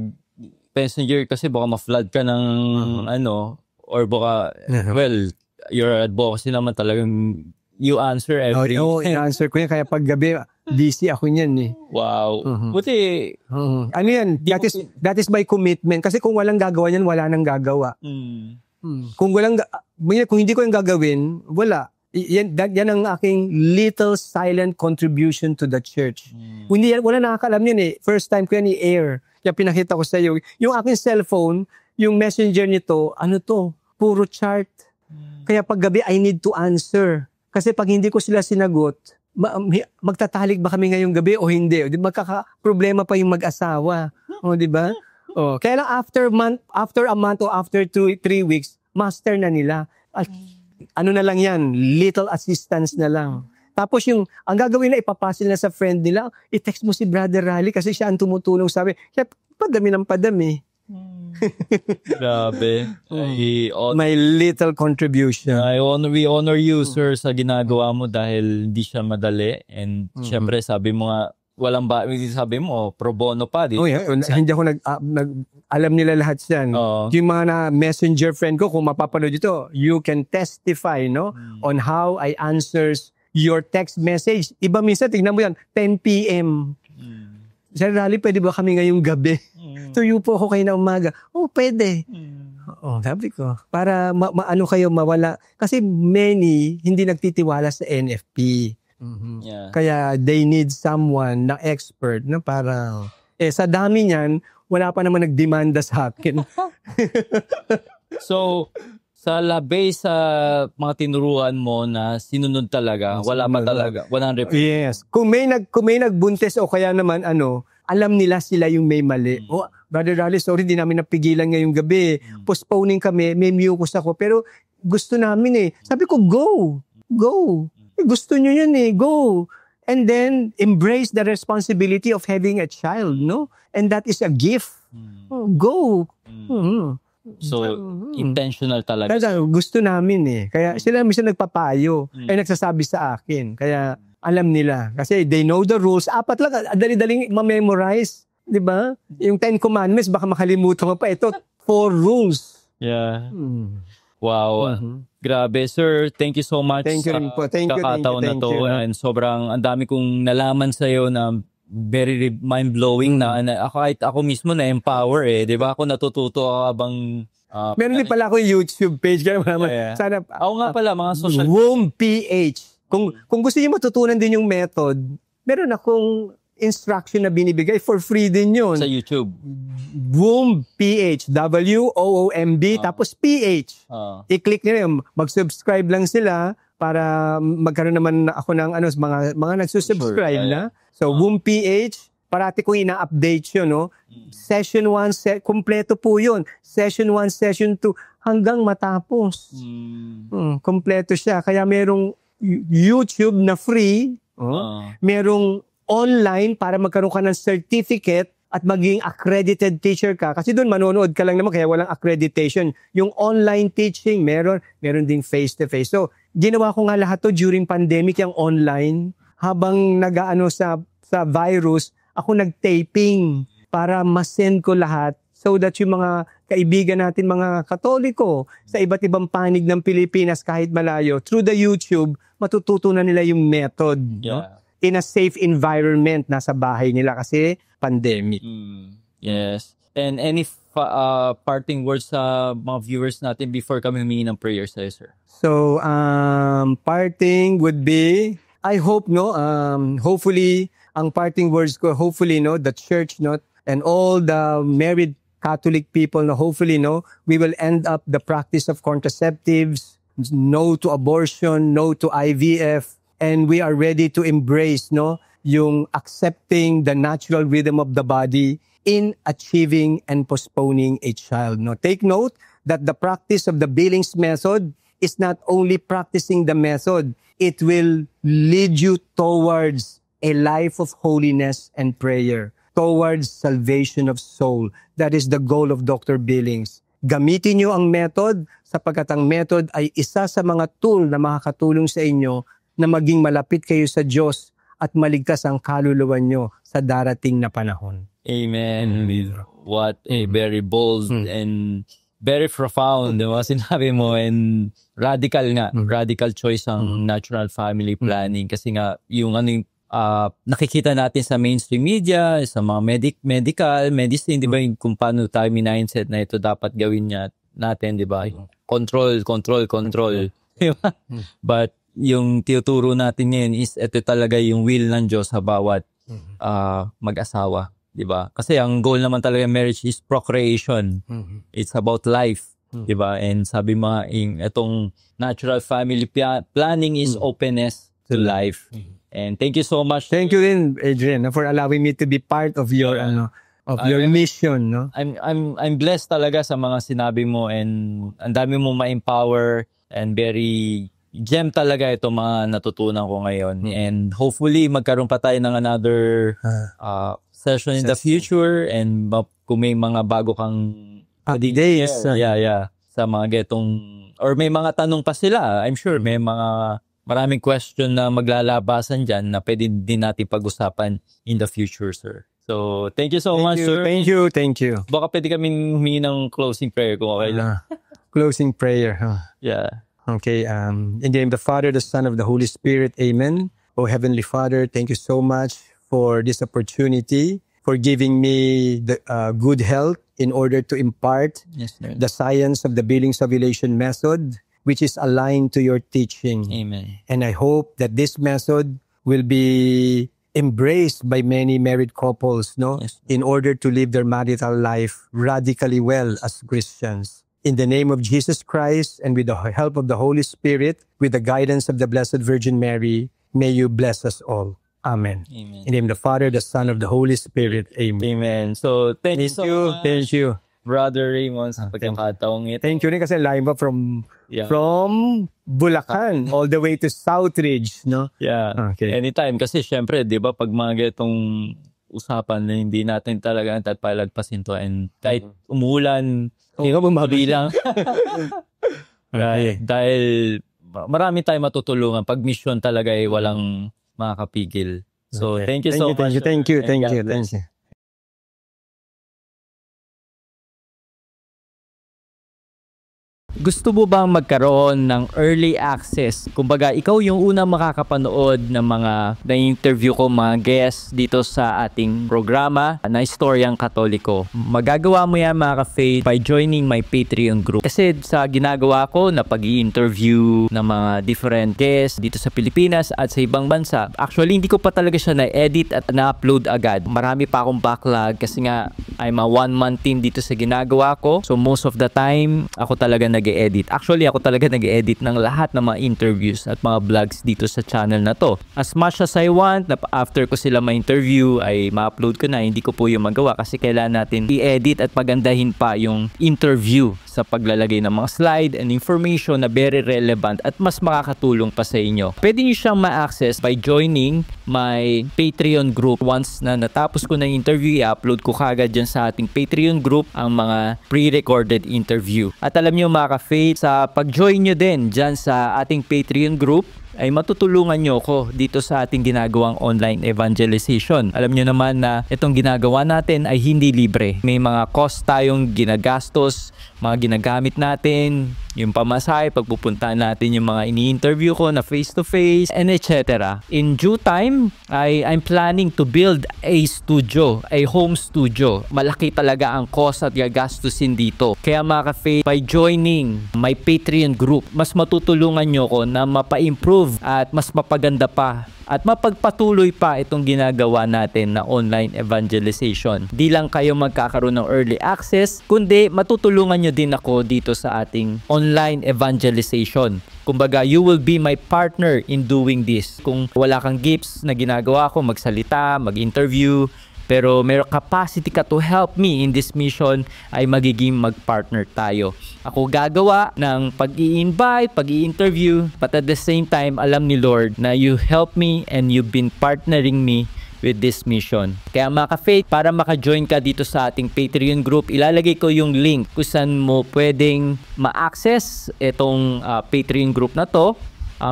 messenger, kasi baka ma-flood ka ng or baka, well, your advocacy naman talagang you answer every... i-answer ko yan. Kaya pag gabi, busy ako niyan eh. Wow. Buti... Ano yan? That is my commitment. Kasi kung walang gagawa yan, wala nang gagawa. Kung hindi ko yung gagawin, wala. Yan ang aking little silent contribution to the church. Wala nakakaalam yun eh. First time ko yan i-air. Kaya pinakita ko sa iyo. Yung aking cellphone, yung messenger nito, puro chart. Kaya pag gabi, I need to answer. Kasi pag hindi ko sila sinagot, magtatalik ba kami ngayong gabi o hindi? Magkaka-problema pa yung mag-asawa. Di ba? Kaya lang after a month o after 3 weeks, master na nila. At ano na lang yan, little assistance na lang. Tapos ang gagawin na ipapasil na sa friend nila, i-text mo si Brother Rally kasi siya ang tumutulong sabi. Kaya padami ng padami. Grabe. My little contribution. We honor you, sir, sa ginagawa mo dahil hindi siya madali. And syempre, sabi mo nga, sabi mo, pro bono pa. Hindi ako alam nila lahat yan. Yung mga messenger friend ko, kung mapapanood ito, you can testify on how I answers your text message. Iba minsan, tignan mo yan, 10 p.m. Sir Rally, pwede ba kami ngayong gabi? Tuyo po ako kayo na umaga. Pwede. Sabi ko. Para mawala. Kasi many hindi nagtitiwala sa NFP. Yeah. Kaya they need someone na expert na para sa dami niyan, wala pa naman nagdemanda sa akin. So, based sa mga tinuruan mo na sinunod talaga, wala pa talaga, 100%. Yes. Kung may nagbuntis o kaya naman alam nila sila yung may mali. Brother Rally, sorry, di namin napigilan ngayong gabi. Postponing kami, may mucus ako. Pero gusto namin eh. Sabi ko, go. Gusto nyo yun eh, go. And then, embrace the responsibility of having a child, no? And that is a gift. Go. So, intentional talaga. Gusto namin eh. Kaya sila minsan nagpapayo. Nagsasabi sa akin. Kaya alam nila. Kasi they know the rules. 4 lang, dali-daling ma-memorize. Diba? Yung 10 commandments, baka makalimutan ko pa. Ito, 4 rules. Yeah. Wow. Grabe, sir. Thank you so much. Thank you rin po. Thank you. Na to. And sobrang, ang dami kong nalaman sa'yo na very mind-blowing na kahit ako mismo na-empower eh. Diba? Ako natututo habang... meron din pala ako YouTube page. Kaya sana... Ako nga pala, mga social... Womb PH. Kung gusto niyo matutunan din yung method, meron akong instruction na binibigay for free din yun. Sa YouTube. Womb PH. W-O-O-M-B tapos PH. I-click nila yun. Mag-subscribe lang sila para magkaroon naman ako ng mga nagsusubscribe na. So, Womb PH, parati kong ina-update yun, no? Session 1, kompleto po yun. Session 1, Session 2, hanggang matapos. Kompleto siya. Kaya merong YouTube na free, merong online para magkaroon ka ng certificate at maging accredited teacher ka. Kasi doon manonood ka lang naman kaya walang accreditation. Yung online teaching, meron ding face-to-face. So, ginawa ko nga lahat to during pandemic, yung online. Habang sa virus, ako nag-taping para masend ko lahat so that yung mga kaibigan natin, mga Katoliko, sa iba't ibang panig ng Pilipinas kahit malayo, through the YouTube, matututo na nila yung method. No? In a safe environment, nasa bahay nila kasi pandemic. Yes. And any parting words sa mga viewers natin before kami humingi ng prayer sa'yo, sir? So, parting would be, I hope, hopefully, ang parting words ko, hopefully, no, the church, no, and all the married Catholic people, no, hopefully, no, we will end up the practice of contraceptives, no to abortion, no to IVF, and we are ready to embrace, no, yung accepting the natural rhythm of the body in achieving and postponing a child. No, take note that the practice of the Billings method is not only practicing the method, it will lead you towards a life of holiness and prayer, towards salvation of soul. That is the goal of Dr. Billings. Gamitin nyo ang method sapagkat ang method ay isa sa mga tool na makakatulong sa inyo na maging malapit kayo sa Diyos at maligtas ang kaluluwa nyo sa darating na panahon. Amen. What a very bold and very profound, diba? Sinabi mo, and radical nga. Radical choice ang natural family planning. Kasi nga, yung nakikita natin sa mainstream media, sa mga medicine, di ba? Kung paano tayo mindset na ito dapat gawin natin, di ba? Control. Diba? But yung tinuturo natin ngayon is ito talaga yung will ng Diyos sa bawat mag-asawa. Diba? Kasi ang goal naman talaga ng marriage is procreation. It's about life. Diba? And sabi mo, itong natural family planning is openness to life. And thank you so much. Thank you din, Adrian, for allowing me to be part of your your mission. No? I'm blessed talaga sa mga sinabi mo, and ang dami mo ma-empower, and very gem talaga ito mga natutunan ko ngayon. And hopefully magkaroon pa tayo ng another session in the future, and kung may mga bago kang days, sa mga getong, or may mga tanong pa sila, I'm sure may maraming question na maglalabasan dyan na pwede din natin pag-usapan in the future, sir. So, thank you so much, sir. Thank you. Baka pwede kami humingi ng closing prayer kung okay lang. Closing prayer. Yeah. Okay. In the name of the Father, the Son, of the Holy Spirit. Amen. Oh, Heavenly Father, thank you so much for this opportunity, for giving me the good health in order to impart the science of the Billings Ovulation method, which is aligned to your teaching. Amen. And I hope that this method will be embraced by many married couples, in order to live their marital life radically well as Christians. In the name of Jesus Christ, and with the help of the Holy Spirit, with the guidance of the Blessed Virgin Mary, may you bless us all. Amen. Amen. In the name of the Father, the Son, of the Holy Spirit. Amen. Amen. So, thank you so much. Thank you. Brother Raymond, sa pagkakataong ito. Thank you rin kasi live ba from Bulacan all the way to Southridge, no? Yeah. Okay. Anytime. Kasi syempre, di ba, pag mga itong usapan na hindi natin talaga palagpasin to, and kahit umulan, mabilang. Dahil marami tayong matutulungan. Pag mission talaga ay walang makakapigil. So, thank you so much. Thank you. Gusto mo bang magkaroon ng early access? Kumbaga, ikaw yung unang makakapanood ng mga na-interview ko, mga guests dito sa ating programa na Istoryang Katoliko. Magagawa mo yan, mga ka-faith, by joining my Patreon group. Kasi sa ginagawa ko na pag-i-interview ng mga different guests dito sa Pilipinas at sa ibang bansa, actually, hindi ko pa talaga siya na-edit at na-upload agad. Marami pa akong backlog kasi nga, I'm a one-man team dito sa ginagawa ko. So, most of the time, ako talaga nag-e-edit. Actually, ako talaga nag-e-edit ng lahat ng mga interviews at mga vlogs dito sa channel na to. As much as I want, na after ko sila ma-interview, ay ma-upload ko na. Hindi ko po yung magawa kasi kailangan natin i-edit at pagandahin pa yung interview sa paglalagay ng mga slide and information na very relevant at mas makakatulong pa sa inyo. Pwede nyo siyang ma-access by joining my Patreon group. Once na natapos ko na yung interview, i-upload ko kagad dyan sa ating Patreon group ang mga pre-recorded interview. At alam nyo mga ka-faith, sa pag-join nyo din dyan sa ating Patreon group, ay matutulungan nyo ko dito sa ating ginagawang online evangelization. Alam nyo naman na itong ginagawa natin ay hindi libre. May mga cost tayong ginagastos mga ginagamit natin, yung pamasahe, pagpupuntahan natin yung mga ini-interview ko na face-to-face, and etc. In due time, I'm planning to build a studio, a home studio. Malaki talaga ang cost at gagastusin dito. Kaya mga ka-faith, by joining my Patreon group, mas matutulungan nyo ko na mapa-improve at mas mapaganda pa at mapagpatuloy pa itong ginagawa natin na online evangelization. Di lang kayo magkakaroon ng early access, kundi matutulungan nyo din ako dito sa ating online evangelization. Kumbaga, you will be my partner in doing this. Kung wala kang gifts na ginagawa ko, magsalita, mag-interview, pero may capacity ka to help me in this mission, ay magiging mag-partner tayo. Ako gagawa ng pag-i-invite, pag-i-interview, but at the same time, alam ni Lord na you help me and you've been partnering me with this mission. Kaya mga ka-faith, para maka-join ka dito sa ating Patreon group, ilalagay ko yung link kung saan mo pwedeng ma-access itong Patreon group na to.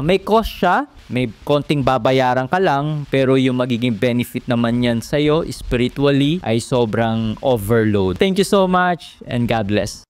May cost siya, may konting babayaran ka lang, pero yung magiging benefit naman yan sa'yo spiritually ay sobrang overload. Thank you so much and God bless.